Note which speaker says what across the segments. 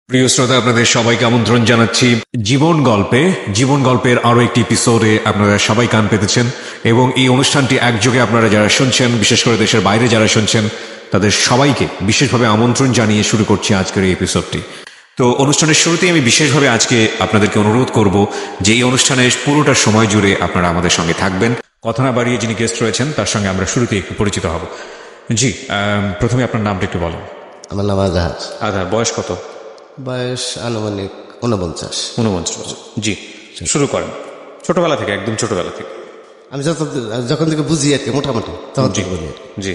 Speaker 1: প্রিয় শ্রোতা, আপনাদের সবাইকে আমন্ত্রণ জানাচ্ছি জীবন গল্পের আরো একটি এপিসোডে আপনারা সবাই কান পেতেছেন এবং এই অনুষ্ঠানটি একযোগে আপনারা যারা শুনছেন, বিশেষ করে দেশের বাইরে যারা শুনছেন, তাদের সবাইকে বিশেষভাবে আমন্ত্রণ জানিয়ে শুরু করছি আজকের এই এপিসোডটি। তো অনুষ্ঠানের শুরুতেই আমি বিশেষভাবে আজকে আপনাদেরকে অনুরোধ করব যে এই অনুষ্ঠানের পুরোটা সময় জুড়ে আপনারা আমাদের সঙ্গে থাকবেন। কথা না বাড়িয়ে যিনি গেস্ট রয়েছেন তার সঙ্গে আমরা শুরুতে একটু পরিচিত হব। জি, প্রথমে আপনার নামটা একটু বলেন।
Speaker 2: আমার নাম আজহার।
Speaker 1: আজহার, বয়স কত?
Speaker 2: বয়স আনুমানিক 49।
Speaker 1: জি, শুরু করেন ছোটবেলা থেকে, একদম ছোটবেলা থেকে।
Speaker 2: আমি যখন থেকে বুঝি আর কি, মোটামুটি তখন থেকে বুঝি।
Speaker 1: জি।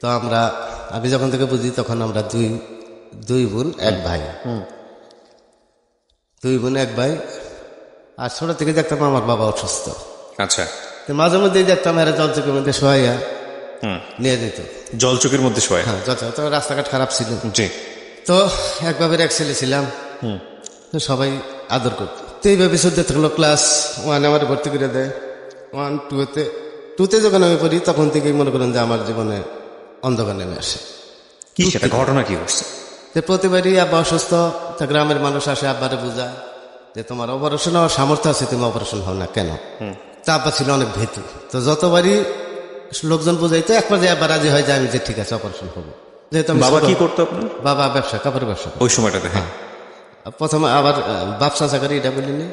Speaker 2: তো আমি যখন থেকে বুঝি তখন আমরা দুই বোন এক ভাই। দুই বোন এক ভাই। আর ছোট থেকে দেখতাম আমার বাবা অসুস্থ।
Speaker 1: আচ্ছা।
Speaker 2: তো মাঝে মধ্যেই দেখতাম এরা জলচকের মধ্যে শোয়াইয়া নিয়ে দিত।
Speaker 1: জলচকের মধ্যে শোয়া?
Speaker 2: হ্যাঁ, জলচক। তো রাস্তাঘাট খারাপ ছিল।
Speaker 1: জি।
Speaker 2: তো এক বাবের এক ছেলে ছিলাম, সবাই আদর করত। তো এইভাবে চলতে থাকলো। ক্লাস 1 আমার ভর্তি করে দেয়। 1, 2তে যখন আমি পড়ি তখন থেকেই মনে করেন যে আমার জীবনে অন্ধকার নেমে আসে।
Speaker 1: কি সেটা ঘটনা কি ঘটছে?
Speaker 2: যে প্রতিবারই আব্বা অসুস্থ, তা গ্রামের মানুষ আসে আব্বারে বোঝায় যে তোমার অপারেশন হওয়ার সামর্থ্য আছে, তুমি অপারেশন হও না কেন? তা আব্বা ছিল অনেক ভীতু। তো যতবারই লোকজন বোঝাইতো একবার যে আব্বা রাজি হয় যে আমি যে ঠিক আছে অপারেশন হবো। যেহেতু
Speaker 1: বাবা কি করতো আপনার?
Speaker 2: বাবা ব্যবসা, কাপড়ের ব্যবসা
Speaker 1: ওই সময়টাতে? হ্যাঁ।
Speaker 2: প্রথমে আবার বাপসা চাকরি, এটা বলিনি।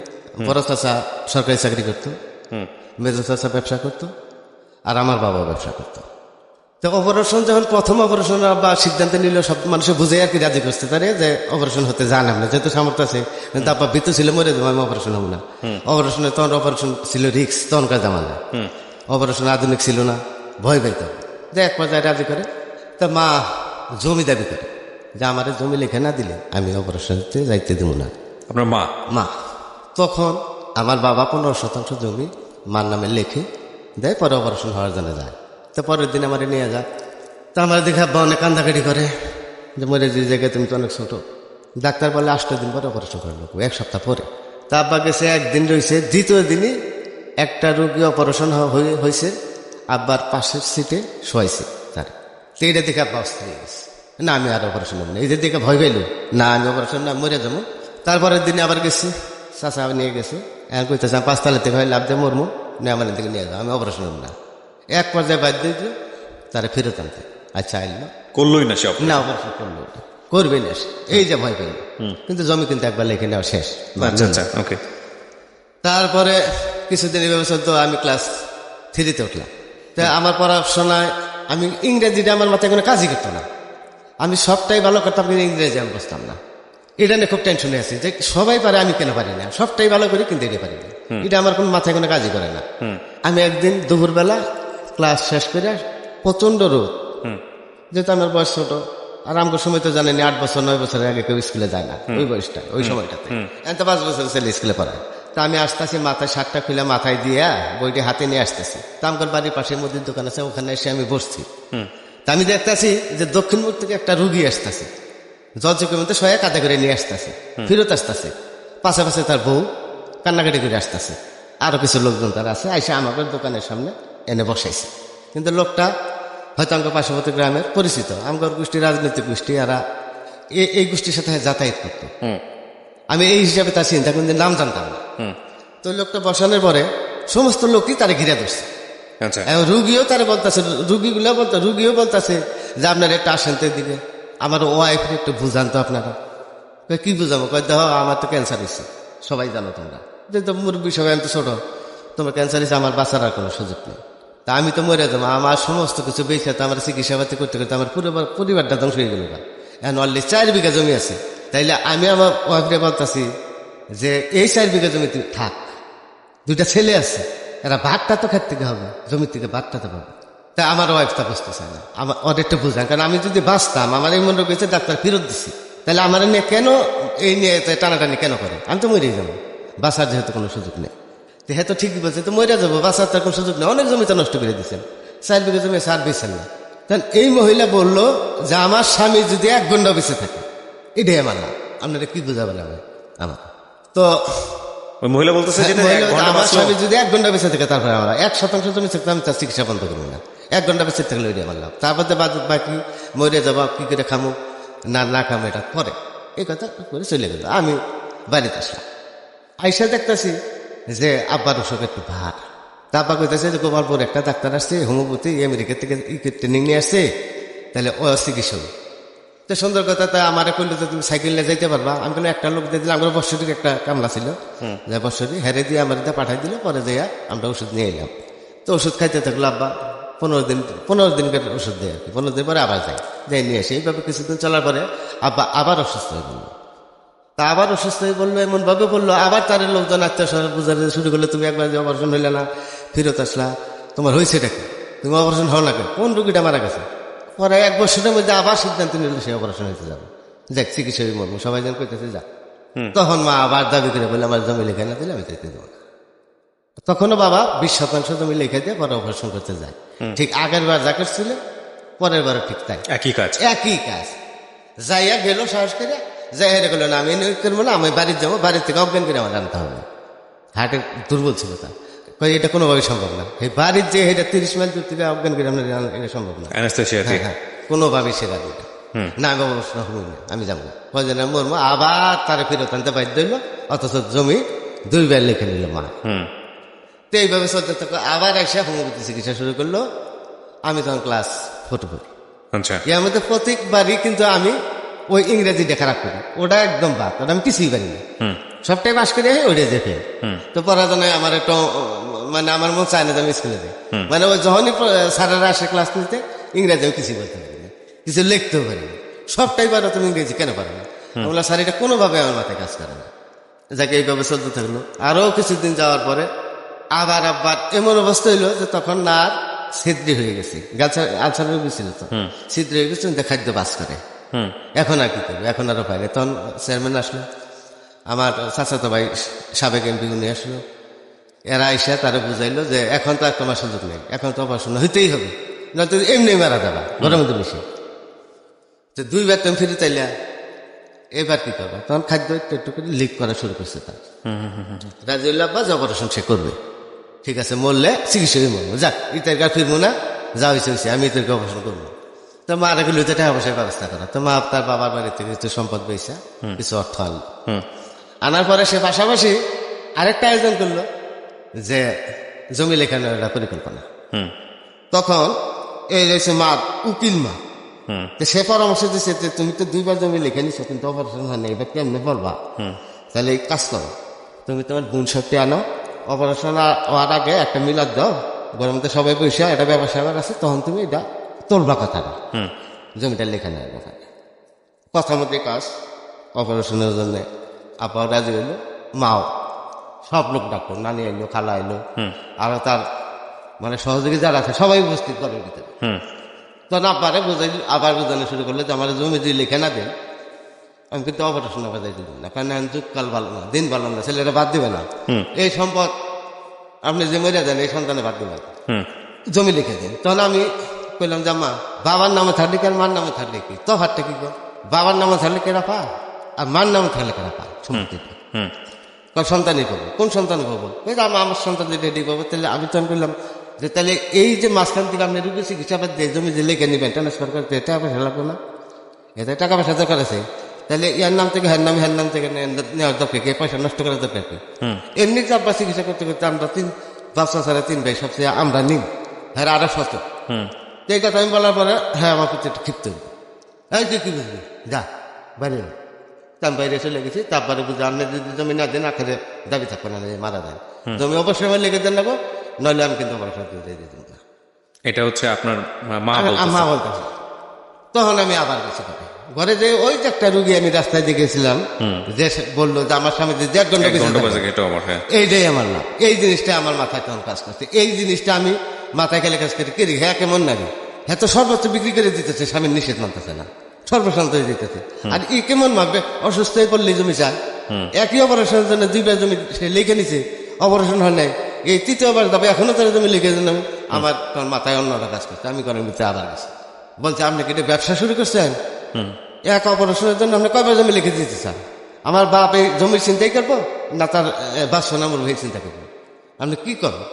Speaker 2: বড় চাচা সরকারি চাকরি করতো, মেজো চাচা ব্যবসা করতো, আর আমার বাবা ব্যবসা করতো। তো অপারেশন যখন প্রথম অপারেশন বা সিদ্ধান্ত নিল, সব মানুষে বুঝে আর কি রাজি করতে পারে যে অপারেশন হতে যান আপনি, যেহেতু সামর্থ্য আছে। কিন্তু আব্বা ভীতু ছিল, মরে দেবো, আমি অপারেশন হবো না। অপারেশনে তখন অপারেশন ছিল রিক্স, তখনকার জামানা অপারেশন আধুনিক ছিল না, ভয় পাইত। যে এক পর্যায়ে রাজি করে। তা মা জমি দাবি করে যে আমার জমি লিখে না দিলে আমি অপারেশনতে যাইতে দেবো না।
Speaker 1: আপনার মা
Speaker 2: তখন আমার বাবা 15% জমি মার নামে লিখে দেয়, পরে অপারেশন হওয়ার জন্য যায়। তো পরের দিন আমার নিয়ে যায়। তা আমার দেখে আব্বা অনেক কান্দাকাটি করে যে মরে যে জায়গায় তুমি তো অনেক ছোট। ডাক্তার বলে 8 দিন পরে অপারেশন করে লোক, 1 সপ্তাহ পরে। তা আব্বা গেছে, একদিন রয়েছে। দ্বিতীয় দিনই একটা রোগী অপারেশন হয়েছে, আব্বার পাশের সিটে শোয়াইছে তার। তো এটা দেখে আব্বা অস্থির হয়ে গেছে, না আমি আর অপারেশন হবো না। এই যে দেখে ভয় পাইল, না আমি অপারেশন না, মরে যাবো। তারপরের দিনে আবার গেছি, চাচা নিয়ে গেছে, এখন কইতেছে 5 তালা থেকে হয় লাভ দিয়ে মরমু, না আমার দিকে নিয়ে যাও, আমি অপারেশন হবো না। এক পর্যায়ে বাধ্য হয়েছে তারা ফেরত আনতে। আচ্ছা আইলো,
Speaker 1: করলোই না সে
Speaker 2: না অপারেশন করলো, করবে না সে, এই যে ভয় পেল। কিন্তু জমি কিন্তু একবার লেখে নেওয়া শেষ।
Speaker 1: ওকে।
Speaker 2: তারপরে কিছুদিন এভাবে চলতো। আমি ক্লাস 3তে উঠলাম। তা আমার পড়াশোনায় আমি ইংরেজিটা আমার মাথায় কোনো কাজই করতো না। আমি সবটাই ভালো করতাম, কিন্তু ইংরেজি আমি বুঝতাম না। এটা নিয়ে খুব টেনশনে আছি যে সবাই পারে, আমি কেন পারি না। সবটাই ভালো করি কিন্তু এটা পারি না, এটা আমার কোনো মাথায় কোনো কাজই করে না। আমি একদিন দুপুরবেলা ক্লাস শেষ করে, প্রচন্ড রোদ, যেহেতু আমার বয়স ছোট, আর আমার সময় তো জানেনি 8 বছর 9 বছরের আগে কেউ স্কুলে যায় না ওই বয়সটা, ওই সময়টাতে। এত 5 বছর ছেলে স্কুলে পড়ায়। তা আমি আসতেছি, মাথায় শার্টটা খুলে মাথায় দিয়ে বইটি হাতে নিয়ে আসতেছি। তা আমার বাড়ির পাশে মুদির দোকান আছে, ওখানে এসে আমি বসছি। তা আমি দেখতেছি যে দক্ষিণ মুখ থেকে একটা রুগী আসতেছে, জলচকের মধ্যে শয়ে কাঁধে করে নিয়ে আসতেছে, ফিরত আসতেছে। পাশাপাশি তার বউ কান্নাকাটি করে আসতেছে, আরো কিছু লোকজন তার আছে। আইসা আমাদের দোকানের সামনে এনে বসাইছে। কিন্তু লোকটা হয়তো আমার পার্শ্ববর্তী গ্রামের পরিচিত, আমার গোষ্ঠী রাজনৈতিক গোষ্ঠী, এরা এই গোষ্ঠীর সাথে যাতায়াত করত। আমি এই হিসাবে তার চিন্তা করি, নাম জানতাম না। তো লোকটা বসানোর পরে সমস্ত লোকই তারা ঘিরে ধরছে। রুগীও তারা বলতেছে, রুগীও বলতেছে যে আপনার একটা আসেন তো দিকে, আমার ওয়াইফ একটু বুঝান তো আপনারা। কি বুঝাবো? কয় দেখো আমার তো ক্যান্সার হয়েছে, সবাই জানো তোমরা, যেহেতু মুরব্বী সবাই, আমি তো ছোট, তোমার ক্যান্সার হয়েছে, আমার বাঁচার আর কোনো সুযোগ নেই। তা আমি তো মরে যাবো, আমার সমস্ত কিছু বেঁচে তো আমার চিকিৎসা পাতি করতে করতে আমার পরিবারটা ধ্বংস হয়ে গেল। এখন অলরেডি 4 বিঘা জমি আছে। তাইলে আমি আমার ওয়াইফরে বলতেছি যে এই 4 বিঘা জমি তুই থাক, 2টা ছেলে আছে, এরা ভাগটা তো খেত থেকে হবে, জমির থেকে ভাগটা তো পাবে। তা আমার ওয়াইফটা বুঝতে চায় না, আমার অনেকটা বুঝান। কারণ আমি যদি বাঁচতাম, আমার এই মনে রয়েছে ডাক্তার ফেরত দিছি, তাহলে আমার নিয়ে কেন এই নিয়ে টানাটানি কেন করে? আমি তো মরেই যাবো, বাঁচার যেহেতু কোনো সুযোগ নেই। হ্যাঁ, তো ঠিকই বলছে, তো মরে যাবো, বাঁচার তার কোনো সুযোগ নেই। অনেক জমি তো নষ্ট করে দিচ্ছেন, 4 বিঘা জমি সার বেছেন না। তখন এই মহিলা বললো যে আমার স্বামী যদি 1 ঘন্টা বেঁচে থাকে, এটাই আমার না। আপনারা কি বুঝাবেন আমার? তো
Speaker 1: মহিলা বলতেছে
Speaker 2: আমার স্বামী যদি 1 ঘন্টা বেঁচে থাকে, তারপরে আমরা 1% জমি থাকতে আমি তার চিকিৎসা বন্ধ করবো না। 1 ঘন্টা বেঁচে থাকলে ওইটাই আমার লাভ। তারপর বাকি মরে যাবো, কি করে খামো না খামো এটা পরে। এই কথা করে চলে গেল। আমি বাড়িতে আসলাম, আইসা দেখতেছি যে আব্বার অসুখ একটু ভার। তা আব্বা কইতেছে যে গোপালপুর একটা ডাক্তার আসছে হোমিওপ্যাথি, আমেরিকা থেকে ট্রেনিং নিয়ে আসছে, তাহলে ও চিকিৎসক। তো সুন্দর কথা, তা আমার করলো যে তুমি সাইকেল নিয়ে যাইতে পারবা। আমি বললাম একটা লোক দিয়ে দিলাম, আমার বৎসরিক একটা কামলা ছিল, যে বৎসরি হেরে দিয়ে আমার পাঠাই দিল। পরে যাইয়া আমরা ওষুধ নিয়ে এলাম। তো ওষুধ খাইতে থাকলো আব্বা। 15 দিনকার ওষুধ দেয় আর কি। 15 দিন পরে আবার যাই নিয়ে আসে। এইভাবে কিছুদিন চলার পরে আব্বা আবার অসুস্থ হয়ে পড়লো। তা আবার অসুস্থ হয়ে বললো, এমন ভাবে বললো, আবার তার লোকজন আত্মীয় বুঝাতে শুরু করলো, তুমি একবার যে অপারেশন হইলে না, ফেরত আসলা, তোমার হয়েছে নাকি, তুমি অপারেশন হও না কেন, কোন রুগীটা মারা গেছে। পরে 1 বছরের মধ্যে আবার সিদ্ধান্ত নিল সে অপারেশন হইতে যাবে। দেখ চিকিৎসা মর্ম সবাই যেন কইতেছে যা। তখন মা আবার দাবি করে বলে, আমার জমি লেখা না দিলে আমি চাইতে দেবো না। তখনও বাবা 20% জমি লেখা দিয়ে পরে অপারেশন করতে যায়। ঠিক আগের বার যা করছিল পরের বারও ঠিক তাই,
Speaker 1: একই কাজ।
Speaker 2: যাইয়া গেল সাহস করে, যাই হেরে গেল না আমি করবো না, আমি বাড়ির যাবো, বাড়ির থেকে অজ্ঞান করে আমার আনতে হবে। হার্টের দুর্বল ছিল তা, এটা কোনোভাবে সম্ভব না। এই বাড়ির যে এটা 30 মাইল দূর থেকে অজ্ঞান করে আপনার এটা সম্ভব না। হ্যাঁ, কোনোভাবে সে রাজি না, আমি অবস্থা হবো না, আমি যাবো কয়জন মরবো। আবার তারা ফেরত আনতে বাধ্য হইল, অথচ জমি 2 বার লিখে নিল মা। তো এইভাবে চলতে থাকো। আবার এসে হোমিওপ্যাথি চিকিৎসা শুরু করলো। আমি তখন ক্লাস 4 পড়ি। এর মধ্যে প্রত্যেকবারই কিন্তু আমি ওই ইংরেজিটা খারাপ করি, ওটা একদম বাদ, ওটা আমি কিছুই পারি না। সবটাই পাস করে ওইটা দেখে তো পড়াশোনায় আমার একটু মানে আমার মন চায় না যে আমি স্কুলে যাই। মানে ওই যখনই স্যারেরা আসে ক্লাস নিতে, ইংরেজিও কিছু বলতে পারি না, কিছু লিখতেও পারি না। সবটাই পারো, তুমি ইংরেজি কেন পারো না? আমরা স্যার এটা কোনোভাবে আমার মাথায় কাজ করে না। যাকে এইভাবে চলতে থাকলো। আরো কিছুদিন যাওয়ার পরে আবার এমন অবস্থা হইলো যে তখন না ছিদ্রি হয়ে গেছে, আলসার রোগ ছিল, তো ছিদ্রি হয়ে গেছে, খাদ্য বাস করে। এখন আর কি করবে, এখন আরো পাইনি। তখন চেয়ারম্যান আসলো, আমার চাচাতো ভাই সাবেক এমপি উনি আসলো। এরা এসে তারা বুঝাইলো যে এখন তো আর তোমার সুযোগ নেই, এখন তো অপারেশন হইতেই হবে, না তো এমনি মারা যাবা ঘরের মধ্যে বেশি। তো 2 বার তুমি ফিরে চাইলা, এবার কি করবা? তখন খাদ্য একটু একটু করে লিক করা শুরু করছে তার। রাজিউল্লাহ বা অপারেশন সে করবে, ঠিক আছে, মরলে চিকিৎসা মরবো, যাক ইতার গা ফিরবো না, যা হয়েছে হয়েছে, আমি ইতারকে অপারেশন করবো। তো মা রেখে লইতে টাকা পয়সার ব্যবস্থা করা। তো মা তার বাবার বাড়ি থেকে কিছু সম্পদ পেয়েছে, কিছু অর্থ আনলো। আনার পরে সে পাশাপাশি আরেকটা আয়োজন করলো যে জমি লেখানোর একটা পরিকল্পনা। তখন এই রয়েছে মা, উকিল মা, সে পরামর্শ দিচ্ছে যে তুমি তো 2 বার জমি লিখে নিচ্ছ, কিন্তু অপারেশন হয় না, এবার কেমনে বলবা? তাহলে এই কাজ করো, তুমি তোমার বোন শক্তি আনো, অপারেশন হওয়ার আগে একটা মিলাদ দাও, গরমতে সবাই বসে একটা ব্যবসা আছে, তখন তুমি এটা তোলবা কথাটা, জমিটা লেখা নেয় কথা মতো কাজ। অপারেশনের জন্য আপা রাজি হইলো, মাও, সব লোক ডাকলো, নানি এলো, খালা এলো, আরো তার মানে সহযোগী যারা আছে সবাই উপস্থিত করে ভিতরে। তখন আব্বারে আবার বোঝানো শুরু করলো যে আমার জমি যদি লিখে না দেন, আমি কিন্তু অপারেশন বাজাই দিব না, কারণ যুগকাল ভালো না, দিন ভালো না, ছেলেরা বাদ দিবে না, এই সম্পদ আপনি যে মরে দেন এই সন্তানে বাদ দিবেন, জমি লিখে দেন। তখন আমি কইলাম যে মা, বাবার নামে থাকলে কি আর মার নামে থাকলে কি তফাৎটা কি? বাবার নামে থাকলে কেরা পায় আর মার নামে থাকলে কেরা পায় সম্পত্তিটা? সন্তানই পাবো। কোন সন্তান পাবো? আমার সন্তান যে রেডি পাবো। তাহলে আমি তখন বললাম যে তাহলে এই যে মাঝখান থেকে আপনি রুগী চিকিৎসা জমি যে লেখে নেবেন ট্রান্সফার করতে, টাকা পয়সা লাগবে না? এতে টাকা পয়সা দরকার আছে, তাহলে ইয়ার নাম থেকে হ্যার নাম থেকে নেওয়ার দরকার কি? পয়সা নষ্ট করার দরকার কি? এমনি যে আমরা চিকিৎসা করতে করতে আমরা 3 বাচ্চা ছাড়া 3 ভাই সবচেয়ে আমরা নিই, হ্যাঁ আরো সচেতন। এই কথা আমি বলার পরে হ্যাঁ আমার প্রতি একটু ক্ষিপ্ত হইল, এই তুই কি বুঝবি, যা বাইরে। আমি বাইরে চলে গেছি। তারপরে বুঝে আপনি যদি জমি না দেন আখেরে দাবি থাকবে না, মারা যায়, জমি অবশ্যই আমার লেগে দেন নেবো, নইলে আমি কিন্তু না।
Speaker 1: এটা হচ্ছে আপনার মা
Speaker 2: বলতেছে। তখন আমি আবার গেছি ঘরে, যে ওই যে একটা রুগী আমি রাস্তায় দিয়ে গেছিলাম, যে বললো যে আমার স্বামী যে 1 ঘন্টা, এইটাই আমার লাভ। এই জিনিসটা আমার মাথায় তখন কাজ করছে। এই জিনিসটা আমি মাথায় গেলে কাজ করি, কেরি হ্যাঁ কেমন নাকি, হ্যাঁ তো সর্বোচ্চ বিক্রি করে দিতেছে, স্বামীর নিষেধ মানতেছে না, সর্বশান্ত হয়ে দিতেছে। আর ই কেমন মাপবে? অসুস্থ হয়ে পড়লে জমি চায়, একই অপারেশনের জন্য 2 বার জমি সে লিখে নিছে, অপারেশন হয় নাই, এই 3য়বার যাবে, এখনো তারা জমি লিখে দেন। আমার তখন মাথায় অন্যটা কাজ করছে। আমি ঘরের ভিতরে আবার গেছি, বলছে আপনি কি এটা ব্যবসা শুরু করছেন? এক অপারেশনের জন্য আপনি কয়বার জমি লিখে দিতে চান? আমার বাপ এই জমির চিন্তাই করবো না তার বাদশা নামর ভাই চিন্তা করবো? আপনি কি করবো?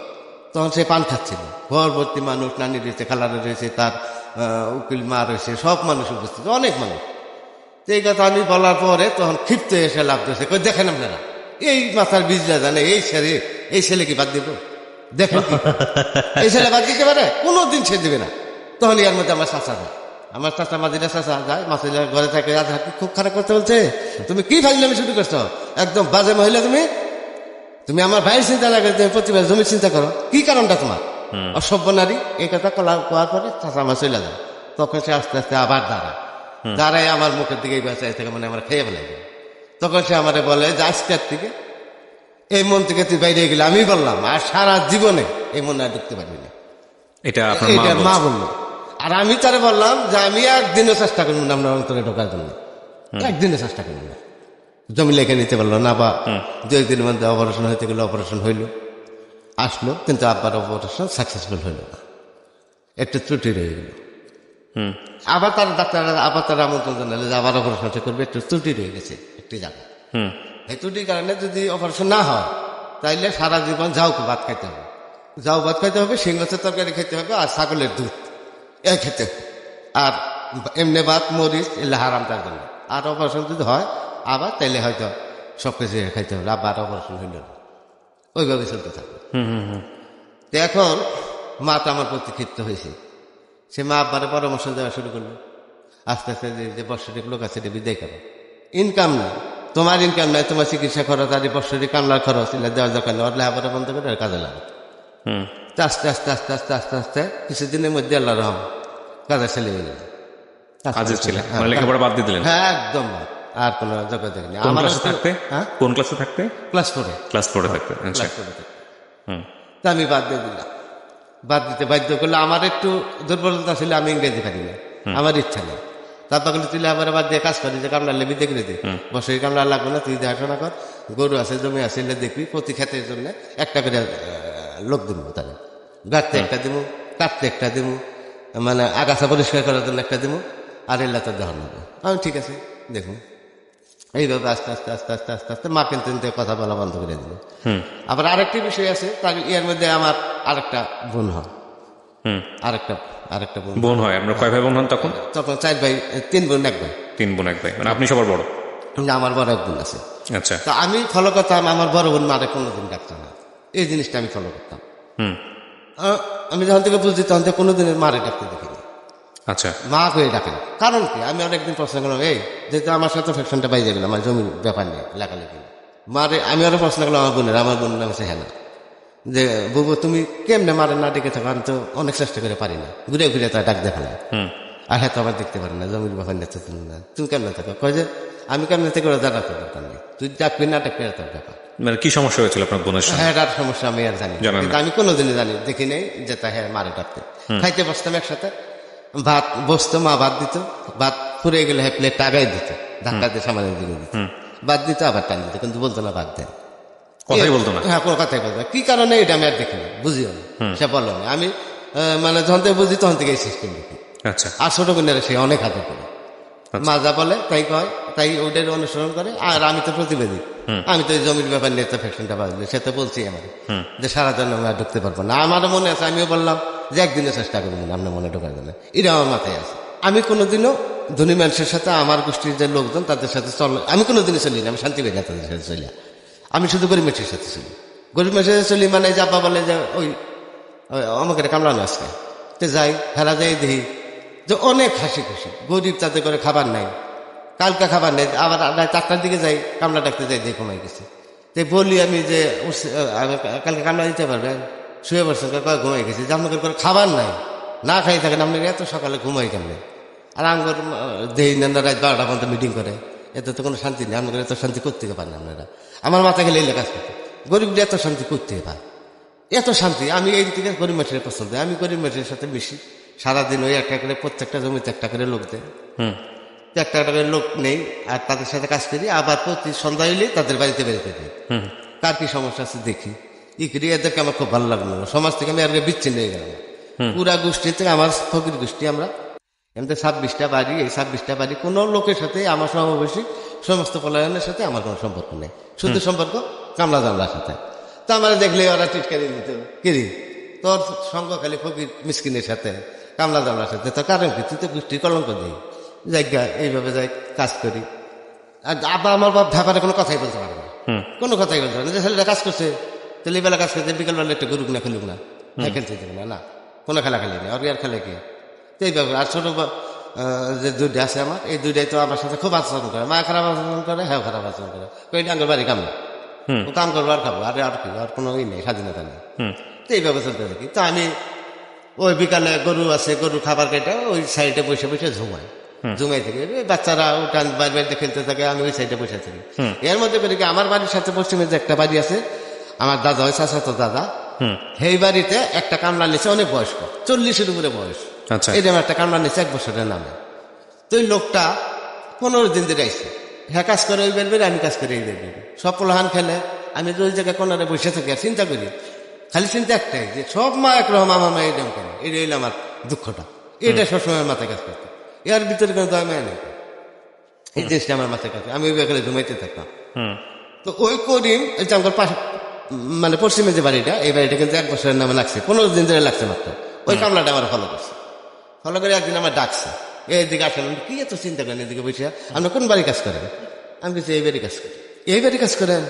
Speaker 2: তখন সে পান খাচ্ছিল, ঘর ভর্তি মানুষ, নানি রয়েছে, খালারা রয়েছে, তার উকিল মা রয়েছে, সব মানুষ উপস্থিত, অনেক মানুষ। তো এই কথা আমি বলার পরে তখন ক্ষিপ্ত এসে লাভ দিয়েছে, কই দেখেন আপনারা এই মাথার বীজটা জানে এই ছেলে কি বাদ দিব, দেখেন কি এই ছেলে বাদ দিতে পারে, কোনোদিন সে দিবে না। তখন এর মধ্যে আমার চাচা যায়, আমার চাচা মাদিরা চাচা যায়, মাসিরা ঘরে থাকে, খুব খারাপ করতে বলছে, তুমি কি ফাইজলামি শুরু করছো, একদম বাজে মহিলা, তুমি আমার ভাইয়ের চিন্তা লাগে, তুমি প্রতিবার জমি চিন্তা করো, কি কারণটা তোমার, অসভ্য নারী। এই কথা কোয়ার পরে চাচা আমার চলে যায়। তখন সে আস্তে আস্তে আবার দাঁড়ায় আমার মুখের দিকে এই থেকে মানে আমার খেয়ে ফেলে। তখন সে আমারে বলে যে আজকের থেকে এই মন থেকে তুই বাইরে গেলে, আমি বললাম আর সারা জীবনে এই মনে আর ঢুকতে পারবি না,
Speaker 1: এটা
Speaker 2: মা বললো। আর আমি তারে বললাম যে আমি একদিনও চেষ্টা করবো না আপনার অন্তরে ঢোকার জন্য, একদিনও চেষ্টা করবো না। জমি লেখে নিতে পারলো না, বা 2 দিনের মধ্যে অপারেশন হইতে গেলে অপারেশন হইল, আসলো, কিন্তু আব্বার অপারেশন সাকসেসফুল হইল না, একটু ত্রুটি রয়ে গেল। আবার তার ডাক্তার আবার তারা আমন্ত্রণ জানালে যে আবার অপারেশনটা করবে, একটু ত্রুটি রয়ে গেছে একটি জায়গায়। এই ত্রুটির কারণে যদি অপারেশন না হয় তাইলে সারা জীবন যাও ভাত খাইতে হবে, যাও ভাত খাইতে হবে, শিং মাছের তরকারি খেতে হবে, আর ছাগলের দুধ এ খেতে হবে, আর এমনি ভাত মরিচ এলে হারাম তার জন্য। আর অপারেশন যদি হয় আবার তাইলে হয়তো সবকিছু খাইতে হবে, আবার অপারেশন হইল না, ওইভাবে চলতে থাকবে। তো এখন মা তো আমার প্রতি ক্ষিপ্ত হয়েছে, সে মা আব্বারে পরামর্শ দেওয়া শুরু করলো। আস্তে আস্তে যে বৎসরিক লোক আছে বিদায় করো, ইনকাম নাই, তোমার ইনকাম নাই, তোমার চিকিৎসা খরচ আর বৎসরিক কামলার খরচ এলে দেওয়ার দরকার নেই, ওর লেখাপড়া বন্ধ করে আর কাজে লাগে। আস্তে আস্তে আস্তে আস্তে আস্তে আস্তে কিছুদিনের মধ্যে আল্লাহ রহম কাজে ছেলে হয়ে গেল। হ্যাঁ একদম, আর কোন যোগ্যতা নেই। আমার
Speaker 1: কোন ক্লাসে থাকতে?
Speaker 2: ক্লাস 4-এ।
Speaker 1: ক্লাস 4-এ থাকতে।
Speaker 2: তা আমি বাদ দিয়ে দিলাম, বাদ দিতে বাধ্য করলে। আমার একটু দুর্বলতা ছিল, আমি ইংরেজি পারি না, আমার ইচ্ছা নেই। তারপর তুই আবার বাদ দিয়ে কাজ করি, যে কামলা লেবি দেখে দে, বছরের কামলা লাগবে না, তুই দেখাশোনা কর, গরু আছে জমি আছে দেখবি, প্রতি ক্ষেতের জন্য একটা করে লোক দিব, তাহলে গাঁটতে একটা দিব, কাটতে একটা দিব, মানে আগাছা পরিষ্কার করার জন্য একটা দিব, আর এলা তো দেওয়া নেবো। আমি ঠিক আছে দেখুন, এইভাবে আস্তে আস্তে আস্তে আস্তে আস্তে আস্তে মা কিন্তু কথা বলা বন্ধ করে দিল। আবার আরেকটি বিষয় আছে, তার এর মধ্যে আমার আরেকটা বোন হয়, আরেকটা
Speaker 1: বোন হয়। আমরা কয় ভাই বোন হন তখন?
Speaker 2: তখন 4 ভাই, 3 বোন 1 ভাই।
Speaker 1: 3 বোন 1 ভাই, মানে আপনি সবার বড়?
Speaker 2: আমার বড় 1 বোন আছে।
Speaker 1: আচ্ছা,
Speaker 2: তো আমি ফলো করতাম আমার বড় বোন মারে কোনোদিন ডাকতাম না, এই জিনিসটা আমি ফলো করতাম। আমি যখন থেকে বুঝছি তখন থেকে কোনোদিনের মারে ডাকতে দেখিনি।
Speaker 1: আচ্ছা, মা
Speaker 2: করে ডাকে না, কারণ কি? আমি অনেকদিন প্রশ্ন করলাম, এই যেহেতু আমার সাথে ফ্যাকশনটা বাইরে গেল, আমার জমির ব্যাপার নিয়ে লেখালেখি, মারে আমি আরো প্রশ্ন করলাম আমার বোনের নাম হচ্ছে হেনা, যে বুবু তুমি কেমনে মারে না ডেকে থাকো, আমি তো অনেক চেষ্টা করে পারি না, ঘুরে ঘুরে তার ডাক দেখা না, আর হ্যাঁ তো আবার দেখতে পারি না, জমির ব্যাপার নিয়ে না, তুমি কেমনে থাকো? কয় যে আমি কেমনে থেকে জানা তো দরকার নেই, তুই ডাকবি না ডাকবি তোর ব্যাপার।
Speaker 1: মানে কি সমস্যা হয়েছিল আপনার বোনের সাথে?
Speaker 2: হ্যাঁ, সমস্যা আমি আর জানি, আমি কোনোদিনই জানি দেখি নেই যে তা হ্যাঁ মারে ডাকতে। খাইতে বসতাম একসাথে, ভাত বসতো, মা ভাত দিত, ভাত ফুরে গেলে হ্যাঁ প্লেট আগাই দিত, ধাক্কা দিয়ে সামান্য দিকে দিত, ভাত দিত আবার টান দিত, কিন্তু বলতো না ভাত দেন,
Speaker 1: কথাই বলতো না।
Speaker 2: হ্যাঁ, কোনো কথাই বলতো না। কি কারণে এটা আমি আর দেখিনি, বুঝিও না, সে বললো না। আমি মানে যখন থেকে বুঝি তখন থেকে এই সিস্টেম দেখি।
Speaker 1: আচ্ছা,
Speaker 2: আর ছোট বোনেরা সে অনেক আদর করে, মা যা বলে তাই কয়, তাই ওদের অনুসরণ করে। আর আমি তো প্রতিবাদী, আমি তো জমির ব্যাপার নিয়ে তো ফ্যাকশনটা বাজলে, সে তো বলছি আমার যে সারা জন্য আমি আর ঢুকতে পারবো না। আমারও মনে আছে, আমিও বললাম যে একদিনের চেষ্টা করবো না আপনার মনে ঢোকার জন্য, এটা আমার মাথায় আছে। আমি কোনোদিনও ধনী মানুষের সাথে, আমার গোষ্ঠীর যে লোকজন তাদের সাথে আমি কোনোদিনই চলি না, আমি শান্তি পাই না তাদের সাথে চলি, আমি শুধু গরিব মানুষের সাথে চলি। গরিব মানুষের সাথে চলি মানে যাবা বলে যে ওই আমাকে কামড়ানো আসছে, তো যাই হেরা যাই দেখি যে অনেক হাসি খুশি, গরিব তাতে করে খাবার নাই, কালকে খাবার নেই, আবার 4টার দিকে যাই কামলা ডাকতে যাই, যে কমাই গেছে। তো বলি আমি যে কালকে কামলা দিতে পারবে, শুয়ে পড়ছে, ঘুমাই গেছি, যে আপনাদের করে খাবার নাই, না খাই থাকেন আপনার এত সকালে ঘুমাই কেমনে? আর আমার দেহি না রাত 12টা পর্যন্ত মিটিং করে, এতে তো কোনো শান্তি নেই, আপনাদের এত শান্তি করতে পারেন আপনারা। আমার মাথা গেলে এলে কাজ করতে, গরিবরা এত শান্তি করতে পারে, এত শান্তি। আমি এই থেকে গরিব মানুষের পছন্দ, আমি গরিব মানুষের সাথে বেশি সারাদিন ওই একটা করে প্রত্যেকটা জমিতে একটা করে লোক দেয়, একটা করে লোক নেই, আর তাদের সাথে কাজ করি। আবার প্রতি সন্ধ্যা হইলে তাদের বাড়িতে বেরোতে দিই, কার কি সমস্যা আছে দেখি, ই করি। এদেরকে আমার খুব ভালো লাগলো, সমাজ থেকে আমি আর বিচ্ছিন্ন হয়ে গেলাম। পুরা গোষ্ঠী থেকে আমার ফকির গোষ্ঠী, আমরা এমনি 26টা বাড়ি, এই 26টা বাড়ি কোনো লোকের সাথে আমার সমাবেশী সমস্ত পলায়নের সাথে আমার কোনো সম্পর্ক নেই, শুধু সম্পর্ক কামলা জামলার সাথে। তা আমার দেখলে ওরা টিটকারি দিত, কিরি তোর সঙ্গ খালি ফকির মিসকিনের সাথে, কামলা জামলার সাথে, তোর কারণ কি? তুই তো গোষ্ঠীর কলঙ্ক দিই, জায়গা এইভাবে যাই কাজ করি। আর আব্বা আমার বাপ ব্যাপারে কোনো কথাই বলতে পারে না, কোনো কথাই বলতে পারে না। যে ছেলেটা কাজ করছে, তাহলে বেলা কাজ করছে, বিকালবেলা একটু করুক না খেলুক না, খেলতে দেবে না, না কোনো খেলা খেলি নেই। আর আর খেলে কি তো এইভাবে। আর ছোট যে দুইটা আছে আমার, এই দুইটাই তো আমার সাথে খুব আচরণ করে। মা খারাপ আচরণ করে, হ্যাঁ খারাপ আচরণ করে, ওই ডাঙ্গর বাড়ি কাম না, ও কাম করবো আর খাবো, আর কি, আর কোনো ই নেই, স্বাধীনতা নেই। তো এইভাবে চলতে থাকি। তো আমি ওই বিকালে গরু আছে, গরু খাবার কেটে ওই সাইডে বসে বসে ঝুমাই থেকে বাচ্চারা উঠান বাড়িতে খেলতে থাকে, আমি ওই সাইডে বসে থাকি। এর মধ্যে করে কি আমার বাড়ির সাথে পশ্চিমে যে একটা বাড়ি আছে, আমার দাদা হয় চাচাতো দাদা, সেই বাড়িতে একটা কামলা নিচে, অনেক বয়স্ক, 40-এর উপরে বয়স। এরকম একটা কামলা নিচে 1 বছরের নামে। তো ওই লোকটা 15 দিন ধরে আইসে, হ্যাঁ কাজ করে ওই বেরবেরি, আমি কাজ করি এই বেরবেরি, সব পোলাহান খেলে, আমি ওই জায়গায় কোনারে বসে থাকি আর চিন্তা করি, খালি চিন্তা একটাই, যে সব মা একরকম, আমার মা এইরকম কেন, এটা হইলে আমার দুঃখটা, এটা সবসময় মাথায় কাজ করতো। এর ভিতরে কোনো দমে নেই, এই জিনিসটা আমার মাথায় কাজ, আমি ওই বেকালে ঘুমাইতে থাকতাম। তো ওই করিম এই যে আমার পাশে, মানে পশ্চিমে যে বাড়িটা, এই বাড়িটা কিন্তু 1 বছরের নামে লাগছে, 15 দিন ধরে লাগছে মাত্র। ওই কামলাটা আমার ফলো করছে, ফলো করে একদিন আমার ডাকছে, এইদিকে আসলেন, কি এত চিন্তা করেন এদিকে বসে, আপনি কোন বাড়ি কাজ করেন? আমি কিছু এই বাড়ি কাজ করি। এই বাড়ি কাজ করেন?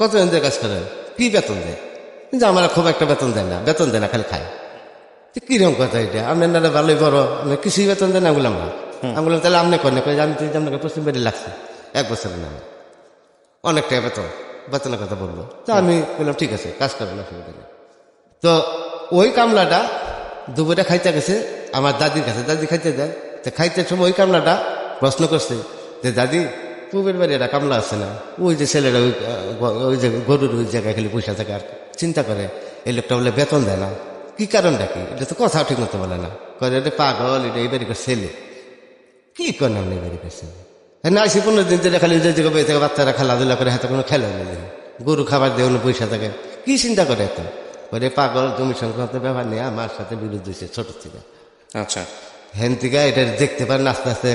Speaker 2: কত দিন ধরে কাজ করেন? কি বেতন দেয়? কিন্তু আমার খুব একটা বেতন দেয় না, বেতন দেয় না, খালি খায়। কিরকম কথা এটা, আপনার না ভালোই বড়, আপনার কিছুই বেতন দেন? আমি বললাম না। আমি বললাম তাহলে আপনি করেন? আমি তুই আপনাকে পশ্চিম বাড়ি লাগছে 1 বছরের নামে, অনেকটা বেতনের কথা বললো। তো আমি বললাম ঠিক আছে, কাজ করবেন, অসুবিধা নেই। তো ওই কামলাটা দুপুরে খাইতে গেছে আমার দাদির কাছে, দাদি খাইতে দেয়। তো খাইতে সময় ওই কামলাটা প্রশ্ন করছে যে দাদি, পূবের বাড়ি একটা কামলা আছে না, ওই যে ছেলেরা ওই যে গরুর ওই জায়গায় খালি পয়সা থাকে আর চিন্তা করে, এই লোকটা বলে বেতন দেয় না, কি কারণটা কি? এটা তো কথাও ঠিক মতো বলে না, করে এটা পাগল, এটা এই বাড়িকার ছেলে, কি করেন আপনি এই বাড়িকার ছেলে? না আসি 15 দিন ধরে খালি যে জায়গায় থেকে বাচ্চারা খেলাধুলা করে, হাতে কোনো খেলা নেই, গরু খাবার দিয়ে অন্য পয়সা থাকে, কি চিন্তা করে এত? ওরে পাগল, জমি সংক্রান্ত ব্যাপার নিয়ে আমার সাথে বিরোধ হয়েছে ছোট থেকে।
Speaker 3: আচ্ছা,
Speaker 2: হেন থেকে এটা দেখতে পারেন, আস্তে আস্তে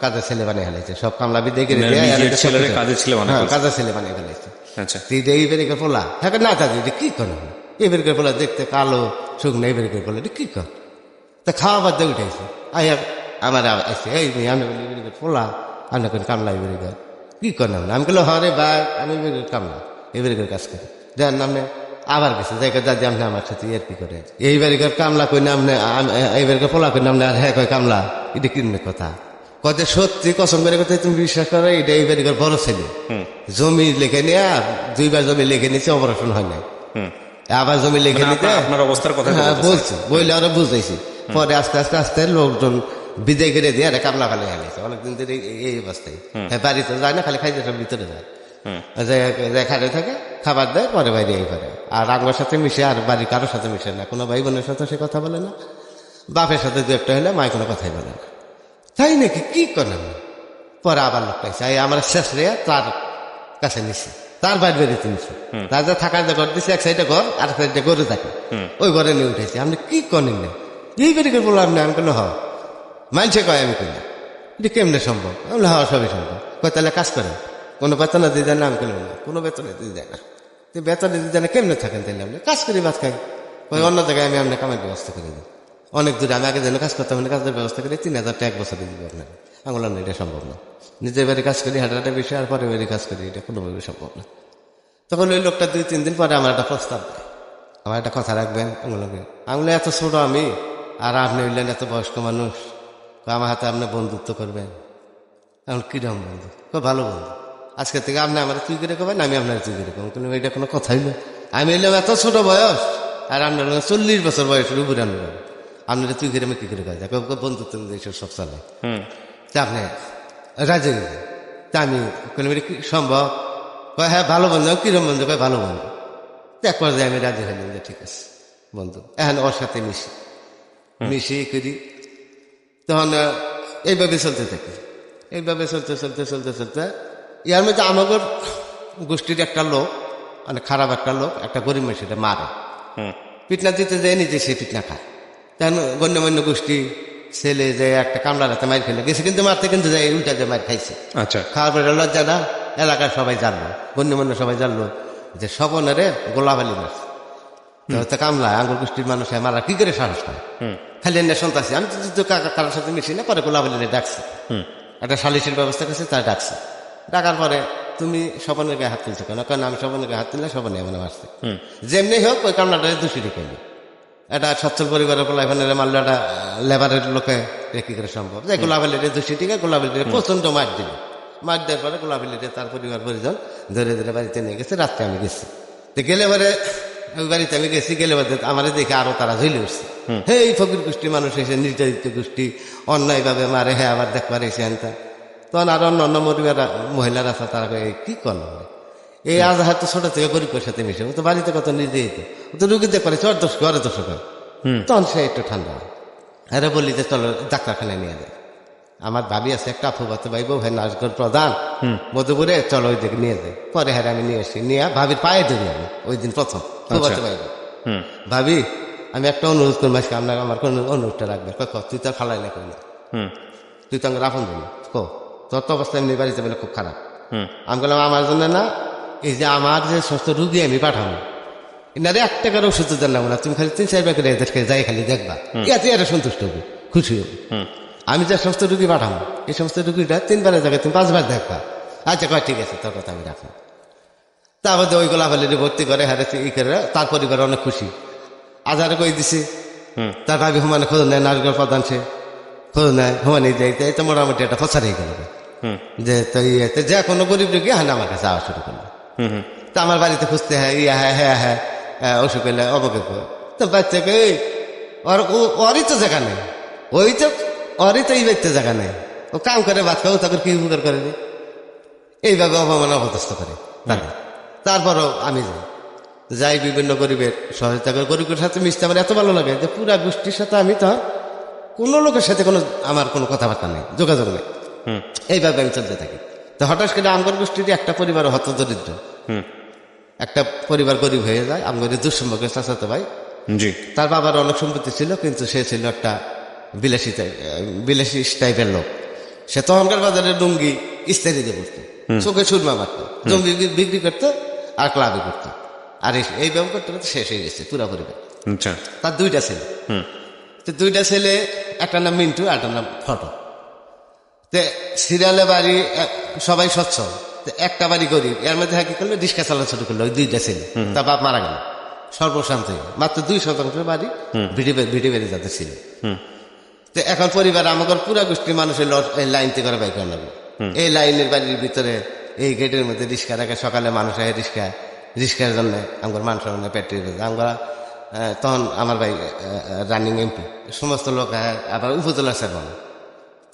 Speaker 2: কাজের ছেলে বানিয়ে ফেলাইছে, সব কামলা বিদায় করে
Speaker 3: কাজের
Speaker 2: ছেলে বানিয়ে ফেলাইছে।
Speaker 3: আচ্ছা,
Speaker 2: এই বেরিকে পোলা, হ্যাঁ না দাদি এটা কি করেন? এই বেরিকে পোলা দেখতে কালো শুকনো, এই বেরিকে পোলা এটা কি কর? তা খাওয়া বাদ দিয়ে উঠেছে, আমার এসে এই আমি বলি বেরিকে পোলা, আপনি কোন কামলা এই বেরিকে কি করেন? আমি বললো হরে ভাই, আমি বেরিকে কামলা, এই বেরিকের কাজ করি। দেন নামনে আবার গেছে জায়গা, দাদি আপনি আমার সাথে আর কি করে, এই বাড়িকার কামলা কই নামনে, এই বাড়িকার পোলা কই নামনে, আর হ্যাঁ কয় কামলা, এটা কিনে কথা কত সত্যি কসম করে কথা, তুমি বিশ্বাস করো, এটা এই বাড়িকার বড় ছেলে, জমি লিখে নিয়ে 2বার জমি লিখে নিচ্ছে, অপারেশন হয় নাই, আবার জমি লিখে নিতে
Speaker 3: আপনার অবস্থার কথা
Speaker 2: বলছি, বইলে ওরা বুঝাইছি। পরে আস্তে আস্তে আস্তে লোকজন বিদায় করে দিয়ে আর কামলা খালি হারিয়েছে অনেকদিন ধরে এই অবস্থায়। বাড়িতে যায় না, খালি খাইতে সব ভিতরে যায়, খাটে থাকে, খাবার দেয়, পরে বাইরে এই করে। আর আঙ্গর সাথে মিশে, আর বাড়ির কারোর সাথে মিশে না, কোনো ভাই বোনের সাথে সে কথা বলে না, বাপের সাথে 2-1টা হলে মায় কোনো কথাই বলে না। তাই নাকি, কি করেন? পরে আবার লোক পাইছে, আমার শেষ রে তার কাছে নিছে, তার বাড়ি বেরিয়ে নিছে, তার যা থাকার যে ঘর দিচ্ছে, 1 সাইডে ঘর আর 1 সাইডে গরু থাকে, ওই ঘরে নিয়ে উঠেছে। আপনি কি করেন না, এই বেরিয়ে বললাম না, আমি কোনো হ মানছে কয়, আমি কই না, এটা কেমনে সম্ভব? আমি হওয়া সবই সম্ভব। কয় তাহলে কাজ করেন, কোনো বেতন দিয়ে দেয় না? আমি কেন না, কোনো বেতন দিয়ে দেয় না। তো বেতন দিয়ে দেয় না, কেমনে থাকেন তাহলে? আপনি কাজ করি, ভাত খাই, ওই অন্য জায়গায় আমি আপনার কামের ব্যবস্থা করে দিই, অনেক দূরে, আমি আগে যেন কাজ করতাম, কাজের ব্যবস্থা করে 3000 টাকা 1 বছরে দিব আপনাকে। আমি বললাম না, এটা সম্ভব না, নিজের বাড়ি কাজ করি, হাঁটাহাঁটা বিষয়, আর পরে বাড়ি কাজ করি, এটা কোনোভাবে সম্ভব না। তখন ওই লোকটা 2-3 দিন পরে আমার একটা প্রস্তাব দেয়, আমার একটা কথা রাখবেন। আমি এত ছোট আমি, আর আপনি হইলেন এত বয়স্ক মানুষ, আমার হাতে আপনি বন্ধুত্ব করবেন। এখন কিরকম বন্ধু? ভালো বন্ধু, আজকে থেকে আপনি আমার তুই করে করবেন, আমি আপনার তুই করে করবেন, এটা কোনো কথা হইল? আমি এলাম এত ছোট বয়স, আর আপনার 40 বছর বয়সের উপরে আনবেন, আপনারা তুই করে আমি কি করে কাজ বন্ধুত্ব সব চলে। তা আপনি রাজি হইলেন, তা আমি কি সম্ভব? হ্যাঁ ভালো বন্ধু। কিরম বন্ধু? ভালো বন্ধু। এক পর্যায়ে আমি রাজি হইলাম যে ঠিক আছে বন্ধু, এখন ওর সাথে মিশি করি। তখন এইভাবে চলতে থাকে, এইভাবে চলতে চলতে চলতে চলতে ইয়ার মধ্যে আমাদের গোষ্ঠীর একটা লোক, মানে খারাপ একটা লোক, একটা গরিব মানুষের মারে, পিটনা দিতে যায়, নিজে সে পিটনা খায়। তখন গণ্যমান্য গোষ্ঠী ছেলে যে একটা কামলার হাতে মার খেলে গেছে, কিন্তু মারতে কিন্তু যায় উল্টা যে মার খাইছে।
Speaker 3: আচ্ছা,
Speaker 2: খাওয়ার পরে লজ্জাটা এলাকার সবাই জানলো, গণ্যমান্য সবাই জানলো যে স্বপনেরে গোলাবালি মারছে। তো কামলায় আঙ্গুর গোষ্ঠীর মানুষ মারা কি করে সাহস পায় খালি এনে শুনতেছি আমি তো কারোর সাথে মিশি না পরে গোলাবলি ডাকছি একটা সালিশের ব্যবস্থা করছে তারা ডাকছে ডাকার পরে তুমি স্বপনের গায়ে হাত তুলছো কেন কারণ আমি স্বপনের গায়ে হাত তুললে স্বপনে এমন মারছে যেমনি হোক ওই কামলাটা দোষী রেখে এটা সচ্ছল পরিবারের পোলাইফানের মারলো একটা লেবারের লোকে কি করে সম্ভব যে গোলাবেলিরে দোষী টিকে গোলাবেলিরে প্রচন্ড মার দিল মার দেওয়ার পরে গোলাবেলিরে তার পরিবার পরিজন ধরে ধরে বাড়িতে নিয়ে গেছে রাত্রে আমি গেছি তো গেলে পরে ওই বাড়িতে আমি গেছি গেলে পরে আমার দেখে আরো তারা ঝুলে উঠছে হে এই ফকির গোষ্ঠী মানুষ এসে নির্যাতিত গোষ্ঠী অন্যায়ভাবে মারে হ্যাঁ আবার দেখবার এসে আনতা তখন আর অন্য অন্য মহিলারা আছে তারা কি করলো এই আজ হয়তো ছোট থেকে গরিবের সাথে মিশে ও তো বাড়িতে কত নির্যাতিত ও তো রুগী দেখতে চর দোষ ঘরে দোষ হয় তখন সে একটু ঠান্ডা হয় আরে বললি যে চলো ডাক্তারখানায় নিয়ে যায় আমার ভাবি আছে একটা ফুফাতো ভাই বউ হ্যাঁ নাচগর প্রধান মধুপুরে চলো ওই দিকে নিয়ে যায় পরে হ্যাঁ আমি নিয়ে আসি নিয়ে ভাবির পায়ে ধরি আমি ওই দিন প্রথম ফুফাতো ভাই ভাবি আমি একটা অনুরোধ করবো আজকে আপনার আমার কোন অনুরোধটা রাখবে তুই তো ফালাই না করি তুই তো আমার রাফন দিবি কো তোর তো অবস্থা এমনি বাড়িতে বলে খুব খারাপ আমি বললাম আমার জন্য না এই যে আমার যে সমস্ত রুগী আমি পাঠাবো এনারে 1 টাকার ওষুধ দিলাম না তুমি খালি 3-4 প্যাকেট এদেরকে যাই খালি দেখবা ইয়াতে এরা সন্তুষ্ট হবে খুশি হবে আমি যে সমস্ত রুগী পাঠাবো এই সমস্ত রুগীটা 3 বারের জায়গায় তুমি 5 বার দেখবা আচ্ছা কয় ঠিক আছে তোর কথা আমি রাখবো তারপর ওই গোলাপালিরে ভর্তি করে হারে ই করে তার পরিবার অনেক খুশি আজারে কই দিছে তার ভাবি হুমানে খোঁজ নেয় নারীগড় প্রধান সে খোঁজ নেয় হুমানে যাইতে তো মোটামুটি একটা ফসার হয়ে গেল যে তো ইয়েতে যে কোনো গরিব রুগী হ্যাঁ আমার কাছে আওয়া শুরু করলো তা আমার বাড়িতে খুঁজতে হ্যাঁ ইয়া হ্যাঁ হ্যাঁ হ্যাঁ অসুখ হলে অবকে তো বাচ্চাকে ওরই তো জায়গা নেই ওই তো ওরই তো এই বাচ্চা জায়গা নেই ও কাম করে ভাত খাও তাকে কি উপকার করেনি এইভাবে অপমানা অপদস্থ করে তারপরও আমি যাই বিভিন্ন গরিবের সহায়তা করে গরিবের সাথে মিশতে আমার এত ভালো লাগে যে পুরা গোষ্ঠীর সাথে আমি তো কোনো লোকের সাথে কোনো আমার কোনো কথাবার্তা নেই যোগাযোগ নেই এইভাবে আমি চলতে থাকি তো হঠাৎ করে আমগর গোষ্ঠীর একটা পরিবার হত দরিদ্র একটা পরিবার গরিব হয়ে যায় আমগর দুঃসম্পর্কের চাচাতো ভাই
Speaker 1: জি
Speaker 2: তার বাবার অনেক সম্পত্তি ছিল কিন্তু সে ছিল একটা বিলাসী টাইপের লোক সে তখনকার বাজারে লুঙ্গি ইস্তারি দিয়ে পড়তো চোখে সুরমা মারতো জমি বিক্রি করতো আর ক্লাবে করতো আর এই ব্যবহার করতে করতে শেষ হয়ে গেছে পুরা পরিবার
Speaker 1: আচ্ছা
Speaker 2: তার 2টা ছেলে তো 2টা ছেলে একটা নাম মিন্টু আর একটা নাম ফটো সিরিয়ালে বাড়ি সবাই স্বচ্ছ একটা বাড়ি গরিব এর মধ্যে কি করলো রিক্সা চালানো শুরু করলো ওই 2টা ছেলে তার বাপ মারা গেল সর্বশান্ত মাত্র 2% বাড়ি ভিটে বেড়ে যাতে ছিল তো এখন পরিবার আমাদের পুরা গোষ্ঠীর মানুষের লাইন থেকে করে বাইক আনবে এই লাইনের বাড়ির ভিতরে এই গেটের মধ্যে রিক্সা রাখে সকালে মানুষ আয় রিক্সার জন্য আমার মানুষ পেট্রোল আমরা তখন আমার ভাই রানিং এমপি সমস্ত লোক আবার উপজেলা চেয়ারম্যান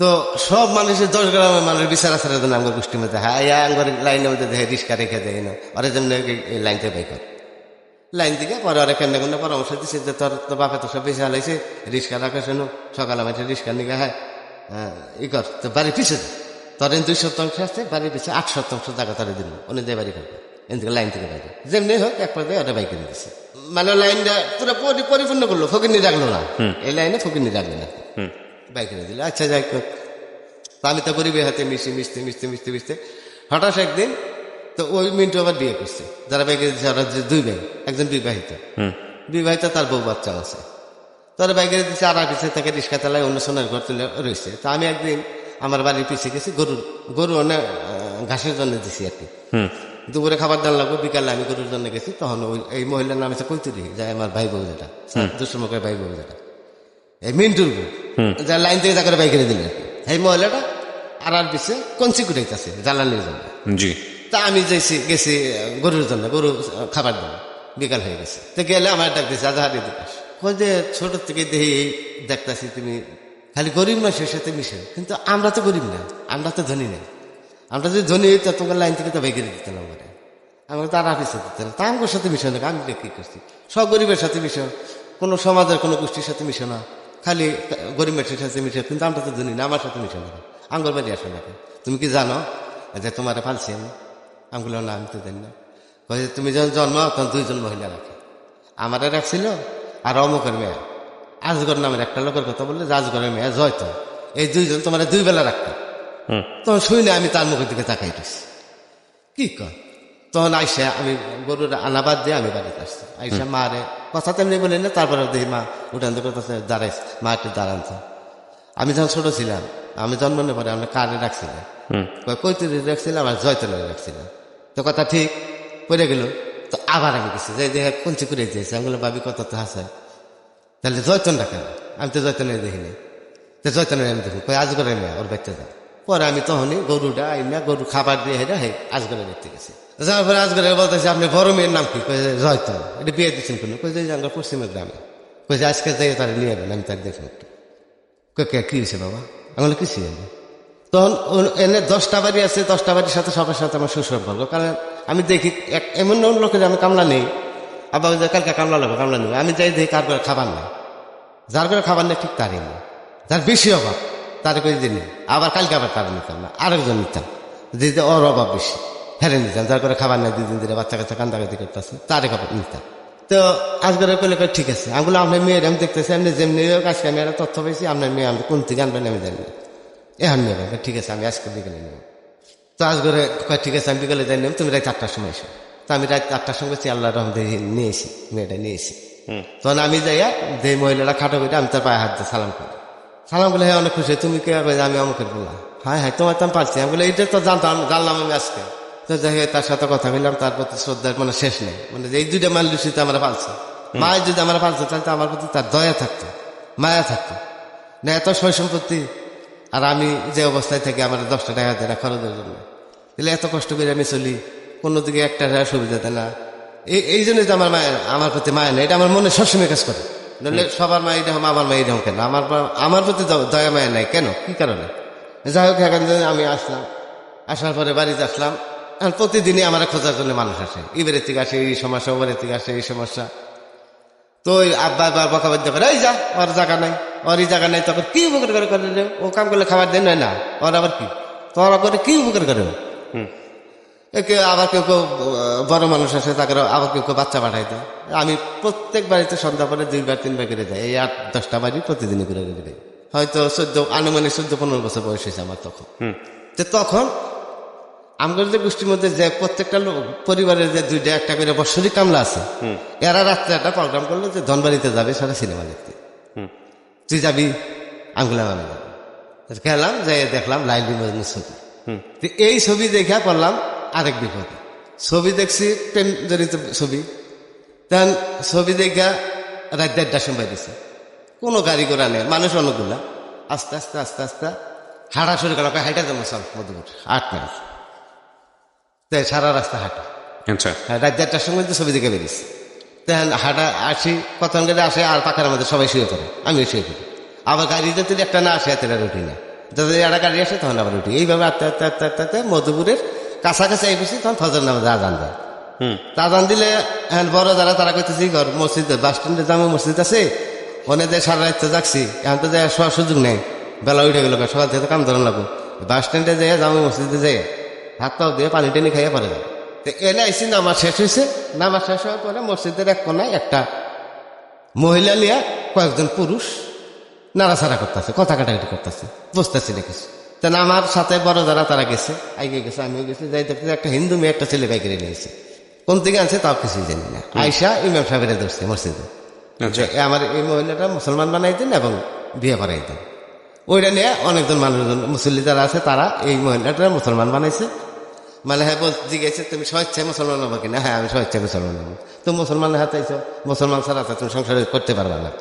Speaker 2: তো সব মানুষের 10 গ্রামের মানুষ বিচার আসার জন্য আমার গোষ্ঠীর মধ্যে হ্যাঁ আমার লাইনের মধ্যে দেখে রিক্সা রেখে দেয় না ওরা যেমন এই লাইন থেকে বাইক লাইন থেকে পরে ওরা কেন কোনো পরামর্শ দিচ্ছে যে তোর তো বাপে তো সব বেশি হালাইছে রিক্সা রাখে শোনো সকালে মাঠে রিক্সা নিয়ে হ্যাঁ ই কর তো বাড়ি পিছিয়ে তোর 2% আছে বাড়ির পিছিয়ে 8% টাকা তোর দিল উনি দিয়ে বাড়ি করবে এদিকে লাইন থেকে বাইরে যেমনি হোক এক পর্যায়ে ওটা বাইকে দিচ্ছে মানে লাইনটা পুরো পরিপূর্ণ করলো ফকির নিয়ে রাখলো না এই লাইনে ফকির নিয়ে রাখবে না বাইকে দিল আচ্ছা যাই হোক আমি তো গরিবের হাতে মিশতে হঠাৎ একদিন তো ওই মিন্টু আবার বিয়ে করছে যারা বাইকে দিচ্ছে ওরা 2 ভাই একজন বিবাহিত তার বউ বাচ্চা আছে তারা বাইকে দিচ্ছে আর পিছিয়ে তাকে রিক্সা চালায় অন্য সোনার ঘর তুলে রয়েছে তা আমি একদিন আমার বাড়ির পিছিয়ে গেছি গরু অনেক ঘাসের জন্য দিছি আর কি দুপুরে খাবার দান লাগবে বিকালে আমি গরুর জন্য গেছি তখন এই মহিলার নাম হচ্ছে কৈতুরি যায় আমার ভাই বউ যেটা দুঃসমকের ভাই বউ যেটা এই মিন্টুর বউ যা লাইন থেকে যা করে বাইকে দিলে এই মহিলাটা আর পিছিয়ে কঞ্চি কুটাইতেছে জ্বালানির জন্য
Speaker 1: জি
Speaker 2: তা আমি গেছি গরুর জন্য গরু খাবার দেবো বিকাল হয়ে গেছে তো গেলে আমার ডাক দিচ্ছে আজাহারি দিকাশ যে ছোট থেকে দেখি দেখতেছি তুমি খালি গরিব মানুষের সাথে মিশে কিন্তু আমরা তো গরিব না আমরা তো ধনী না আমরা যদি ধনী হইতো তোমার লাইন থেকে তো বাইকে দিতে না আমাকে আমাকে তার আফিসে দিতে না তা আমার সাথে মিশো না আমি কি করছি সব গরিবের সাথে মিশো কোনো সমাজের কোনো গোষ্ঠীর সাথে মিশো না খালি গরিব মানুষের সাথে মিশো কিন্তু আমরা তো ধনী না আমার সাথে মিশো না আঙ্গর বাড়ি আসো না তুমি কি জানো যে তোমার পালছি আমি আমগুলো না আমি তো জানি না তুমি যখন জন্ম তখন 2 জন মহিলা রাখে আমারে রাখছিল আর অমুকের মেয়ে আজগর নামের একটা লোকের কথা বললে যে আজগরের মেয়ে জয়তো এই 2 জন তোমার 2 বেলা রাখতো তখন শুই না আমি তার মুখের দিকে তাকাইতেছি কি কর তখন আইসা আমি গরুর আনাবাদ দিয়ে আমি বাড়িতে আসছি আইসা মারে কথা তেমনি বলি না। তারপরে দেখি মা উঠান করতেছে, দাঁড়াইছে, মা একটু দাঁড়ানছে। আমি যখন ছোট ছিলাম, আমি জন্মানোর পরে আমরা কারে রাখছিলাম, কৈতরি রাখছিলাম আর জয়তলে রাখছিলাম। তো কথা ঠিক পড়ে গেল। তো আবার আমি গেছি যে দেখে কঞ্চি করে দিয়েছি। আমি বললাম ভাবি কথা তো হাসায়, তাহলে জয়তন রাখেন। আমি তো জয়তনে দেখিনি, তো জয়তনে আমি দেখি কই আজগরের মেয়ে ওর বাচ্চা যায়। পরে আমি তখনই গরুটা আইনা গরু খাবার দিয়ে হেরা হে আজগরে দেখতে গেছি। যাওয়ার পরে আজগরে বলতেছে আপনি বড় মেয়ের নাম কি? কই জয়তন। এটা বিয়ে দিচ্ছেন কোনো? কই যে আমরা পশ্চিমের গ্রামে। কই যে আজকে যাই তারা নিয়ে যাবেন, আমি তার দেখুন একটু। কি হয়েছে বাবা? আমি বলে কিছু হয়নি। তখন এনে 10টা বাড়ি আছে, 10টা বাড়ির সাথে সবার সাথে আমার সুসম্পর্ক। কারণ আমি দেখি এমন লোকের আমি কামলা নেই, আবার কালকে কামলা লাগবে, কামলা নেই। আমি যাই দেখি কার করে খাবার নেই, যার করে খাবার নেই ঠিক তারই নেই, যার বেশি অভাব তার করে দিন। আবার কালকে আবার তারা নিতাম না, আরেকজন নিতাম যে ওর অভাব বেশি, ফেরে নিতাম। যার করে খাবার নেই 2 দিন ধরে বাচ্চা কাচ্চা কান্দাকাতি করতেছে, তারে খাবার নিতাম। তো আজকের করলে ঠিক আছে। আমি আপনার মেয়ের আমি দেখতেছি, আপনি যেমনি আজকে আমি একটা তথ্য পেয়েছি, আপনার মেয়ে আমি কোন থেকে আনবেন আমি জানি না, এখন নেবেন। ঠিক আছে আমি আজকে বিকেলে নেব। তো আজকে ঠিক আছে আমি বিকেলে যাই নেব, তুমি রাত 8টার সময় এসো। তো আমি রাত 8টার সময় আল্লাহ রহমতে নিয়েছি, মেয়েটা নিয়েছি। তখন আমি যাইয়া যে মহিলাটা খাটো করে আমি তার পায়ে হাত দিয়ে সালাম করি। সালাম করলে হ্যাঁ অনেক খুশি, তুমি কে? আমি অমুকের বললাম। হ্যাঁ তোমার তো আমি পারছি। আমি বলে এইটা তো জানলাম আমি আজকে। তো যাই হোক তার সাথে কথা বললাম, তার প্রতি শ্রদ্ধার মানে শেষ নেই। মানে এই 2টা মানুষই আমরা পালছি, মায়ের যদি আমরা পালছে তাহলে তো আমার প্রতি তার দয়া থাকতো, মায়া থাকতো না। এত সয় সম্পত্তি আর আমি যে অবস্থায় থাকি, আমার 10টা টাকা দেয় না খরচের জন্য, তাহলে এত কষ্ট করে আমি চলি, কোনো দিকে একটা সুবিধা দেয় না। এই জন্যই তো আমার মায়ের আমার প্রতি মায়া নেই। এটা আমার মনে সবসময় কাজ করে। নাহলে সবার মা এইরকম, আমার মা এইরকম কেন? আমার প্রতি দয়া মায়া নাই কেন? কি কারণে? যাই হোক এখান থেকে আমি আসলাম, আসার পরে বাড়িতে আসলাম। এখন প্রতিদিনই আমার খোঁজার জন্য মানুষ আসে, ইবারের থেকে আসে এই সমস্যা, ওবারের থেকে আসে এই সমস্যা। তো ওই আব্বা বকাবাদ্য করে, এই যা ওর জায়গা নাই, ওর এই জায়গা নাই, তখন কি উপকার করে করে ও কাম করলে খাবার দেন না, ওর আবার কি তোর করে কি উপকার করে? আবার কেউ কেউ বড় মানুষ আছে, তাকে আবার কেউ কেউ বাচ্চা পাঠাই দেয়। আমি প্রত্যেক বাড়িতে সন্ধ্যা পরে 2বার 3বার করে যাই, এই 8-10টা বাড়ি প্রতিদিনই করে যাই। হয়তো আনুমানিক 14-15 বছর বয়স হয়েছে আমার তখন। তখন আমাদের যে গোষ্ঠীর মধ্যে যে প্রত্যেকটা পরিবারের যে 2টা একটা করে বৎসরিক কামলা আছে, এরা রাত্রে একটা প্রোগ্রাম করলো যে ধনবাড়িতে যাবে সারা সিনেমা দেখতে। তুই যাবি? আমি বললাম আমি যাবো। গেলাম, যাই দেখলাম লাইলি মজনু ছবি। এই ছবি দেখা পড়লাম আরেক বিপদে। ছবি দেখছি প্রেম জড়িত ছবি। তখন ছবি দেখা রাত 1:30টার সময় দিছে, কোনো গাড়ি ঘোড়া নেই, মানুষ অনেকগুলা। আস্তে আস্তে আস্তে আস্তে হাঁটা শুরু করলাম, হাইটা যেমন চল মধুপুর 8 মিনিট, তাই সারা রাস্তা হাঁটা।
Speaker 3: আচ্ছা,
Speaker 2: রাত 1:30টার সময় তো ছবি দেখে বেরিয়েছি। তখন হাঁটা আসি, কতক্ষণ করে আসে, আর পাখার মধ্যে সবাই শুয়ে পড়ে, আমিও শুয়ে পড়ি। আবার গাড়িতে যদি একটা না আসে এত উঠি না, যদি একটা গাড়ি আসে তখন আবার উঠি। এইভাবে আস্তে আস্তে আস্তে আস্তে আস্তে মধুপুরের কাছাকাছি এসেছি। তখন ফজর নামাজ আজান দেয়। আজান দিলে এখন বড় যারা তারা করতেছি ঘর মসজিদ, বাস স্ট্যান্ডে জামে মসজিদ আছে, ওনে যে সারা রাত যাচ্ছি, এখন তো যাই শোয়ার সুযোগ নেই, বেলা উঠে গেল, সকাল থেকে কাম ধরন লাগবো। বাস স্ট্যান্ডে যাই, জামে মসজিদে যাই, হাত পাও দিয়ে পানি টানি খাইয়া পরে যায়। তো এনে আইসি, নামাজ শেষ হয়েছে। নামাজ শেষ হওয়ার পরে মসজিদের এক কোনায় একটা মহিলা নিয়ে কয়েকজন পুরুষ নাড়াচাড়া করতেছে, কথা কাটাকাটি করতেছে, বুঝতেছি না কিছু। তেন আমার সাথে বড় যারা তারা গেছে, আগে গেছে, আমিও গেছি। যাই দেখতে একটা হিন্দু মেয়ে একটা ছেলে বাইকে নিয়েছে, কোন থেকে আনছে তাও কিছুই জানি না। আয়সা ইমাম সাহেবের ধরছে মসজিদে, আমার এই মহিলাটা মুসলমান বানাই দেন এবং বিয়ে করাই দেন। ওইটা নিয়ে অনেকজন মানুষজন মুসল্লি যারা আছে তারা এই মহিলাটা মুসলমান বানাইছে। মানে হ্যাঁ জিজ্ঞেস, তুমি স্বেচ্ছায় মুসলমান হবো কিনা? হ্যাঁ আমি স্বেচ্ছায় মুসলমান হবো। তো মুসলমানের হাতে আইছো, মুসলমান ছাড়া তুমি সংসার করতে পারবে না।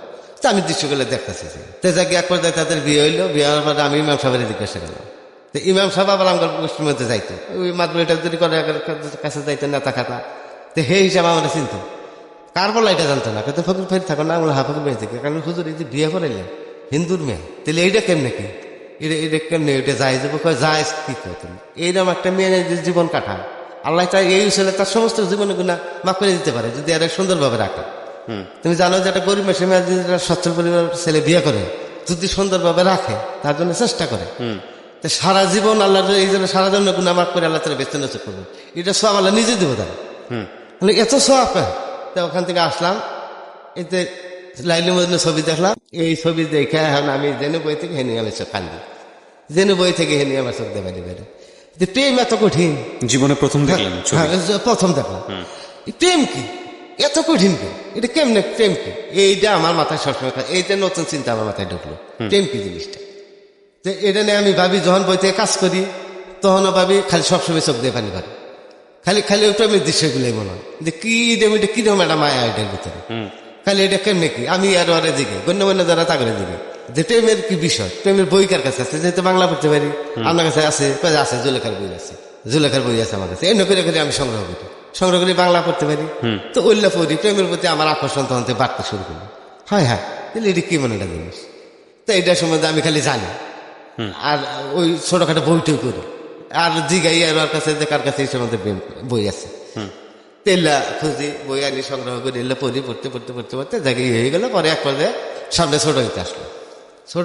Speaker 2: তো আমি দৃশ্যগুলো দেখতেছি। তো যাকে এক পর্যায়ে তাদের বিয়ে হইলো, বিয়ে হওয়ার পরে আমি ইমাম সাহেবের জিজ্ঞাসা করলাম। তো ইমাম সাহেব আবার আমার গোষ্ঠীর মধ্যে যাইতো, ওই মাদুরিটা যদি করে কাছে যাইতো নেতা খাতা। তো সেই হিসাবে আমার চিন্তা কার বলা এটা জানতো না, কিন্তু ফকির ফের থাকো না, আমরা হাফাকে বেঁচে থেকে। কারণ হুজুর এই যে বিয়ে করাইলেন হিন্দুর মেয়ে, তাহলে এইটা কেমনে কি? এটা কেমনি? ওইটা যায় যাবো, যায় কি কো তুমি? এইরকম একটা মেয়ে জীবন কাটায়, আল্লাহ চাই এই ছেলে তার সমস্ত জীবনে গুণা মাফ করে দিতে পারে যদি এরা সুন্দরভাবে রাখে। তুমি জানো যে একটা গরিব মেশে মেয়ে যদি সচ্ছল পরিবার ছেলে বিয়ে করে, যদি সুন্দরভাবে রাখে, তার জন্য চেষ্টা করে, তো সারা জীবন আল্লাহ এই জন্য সারা জন্য গুণা মাফ করে আল্লাহ তারা বেঁচে নচে করবে। এটা সব আল্লাহ নিজে দেবো তার, এত সব। তো ওখান থেকে আসলাম, এতে লাইলি মজনু ছবি দেখলাম। এই ছবি দেখে এখন আমি জেনে বই থেকে হেনে আমি চোখ কান্দি, জেনে বই থেকে হেনে আমার চোখ দেবে বেড়ে। প্রেম এত কঠিন,
Speaker 3: জীবনে প্রথম দেখলাম,
Speaker 2: প্রথম দেখলাম প্রেম কি। এত কঠিন কে, এটা কেমনে প্রেম কি, এইটা আমার মাথায় সবসময় এইটা নতুন চিন্তা আমার মাথায় ঢুকলো, প্রেম কি জিনিসটা। তো এটা নিয়ে আমি ভাবি, যখন বইতে কাজ করি তখনও ভাবি, খালি সবসময় চোখ দিয়ে পানি পারি, খালি খালি ওই প্রেমের দৃশ্যগুলোই মনে হয় যে কি এটা কিরকম একটা মায়া এটার ভিতরে, খালি এটা কেমনে কি। আমি আরো আরে দিকে গণ্যমান্য যারা তাগড়ে দিকে যে প্রেমের কি বিষয়, প্রেমের বই কার কাছে আছে, যেহেতু বাংলা পড়তে পারি, আপনার কাছে আছে, আছে জুলেখার বই আছে, জুলেখার বই আছে আমার কাছে, এমনি করে করে আমি সংগ্রহ করি বাংলা পড়তে পারি। তো ওইলা পড়ি, প্রেমের প্রতি আমার আকর্ষণ তখন থেকে বাড়তে শুরু করলো। হ্যাঁ হ্যাঁ, তাহলে এটা কি মনে একটা জিনিস, তো এটার সম্বন্ধে আমি খালি জানি, আর ওই ছোটখাটো বইটাই করি, আর জিগাই আর ওর কাছে যে কার কাছে এই সম্বন্ধে বই আছে, তেলা খুঁজি, বই আনি সংগ্রহ করি, এলে পড়ি, পড়তে পড়তে পড়তে পড়তে জায়গায় হয়ে গেল। পরে এক পর্যায়ে সামনে ছোট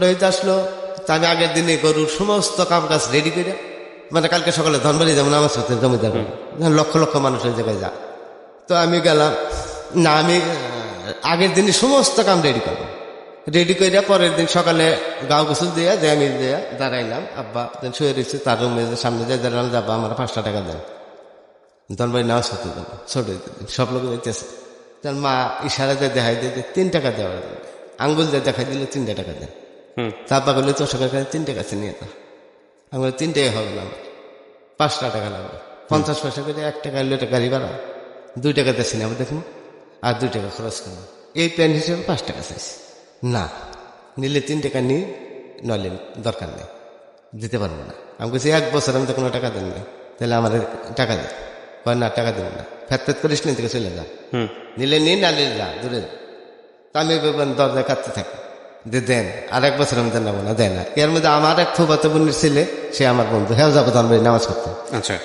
Speaker 2: হইতে আসলো, তা আমি আগের দিনে গরুর সমস্ত কাম কাজ রেডি করে, মানে কালকে সকালে ধনবাড়ি যেমন আমার সাথে জমিদার লক্ষ লক্ষ মানুষ ওই জায়গায় যা, তো আমি গেলাম না, আমি আগের দিনে সমস্ত কাম রেডি করবো, রেডি করে পরের দিন সকালে গাও গোসল দিয়ে যে আমি দাঁড়াইলাম, আব্বা শুয়ে রয়েছে তার রুমে সামনে দিয়ে দাঁড়ালাম, যাবো আমার 5টা টাকা দেন, ধনবাড়ি নামাজ পড়তে গেল, ছোট সব লোক দেখতেছে, তার মা ইশারা দিয়ে দেখাই দিয়ে 3 টাকা দেওয়ার, আঙ্গুল দিয়ে দেখাই দিল 3 টাকা দেন, তারপর বললে তোর সকাল 3 টাকা আছে নিয়ে তা, আমি বলি 3 টাকা হবে না, আমার 5টা টাকা লাগবে, 50 পয়সা করে 1 টাকা এলো, এটা গাড়ি ভাড়া, 2 টাকা দিচ্ছি না দেখুন, আর 2 টাকা খরচ করবো, এই প্ল্যান হিসেবে 5 টাকা চাইছি, না নিলে 3 টাকা নিয়ে, নইলে দরকার নেই, দিতে পারবো না। আমি বলছি 1 বছর আমি তো কোনো টাকা দেন না, তাহলে আমার টাকা দেয়, না টাকা দেবো না, ফ্যাত করিস না, থেকে চলে যা, নিলে নিন, না নিলে যা, দূরে যা। তা আমি দরজায় কাঁদতে থাকি যে দেন, আর 1 বছর আমি দেন না, দেয় না। এর মধ্যে আমার এক ফুফাতো বোনের ছেলে, সে আমার বন্ধু, হ্যাঁ যাবো ধনবাড়ি নামাজ পড়তে।
Speaker 3: আচ্ছা,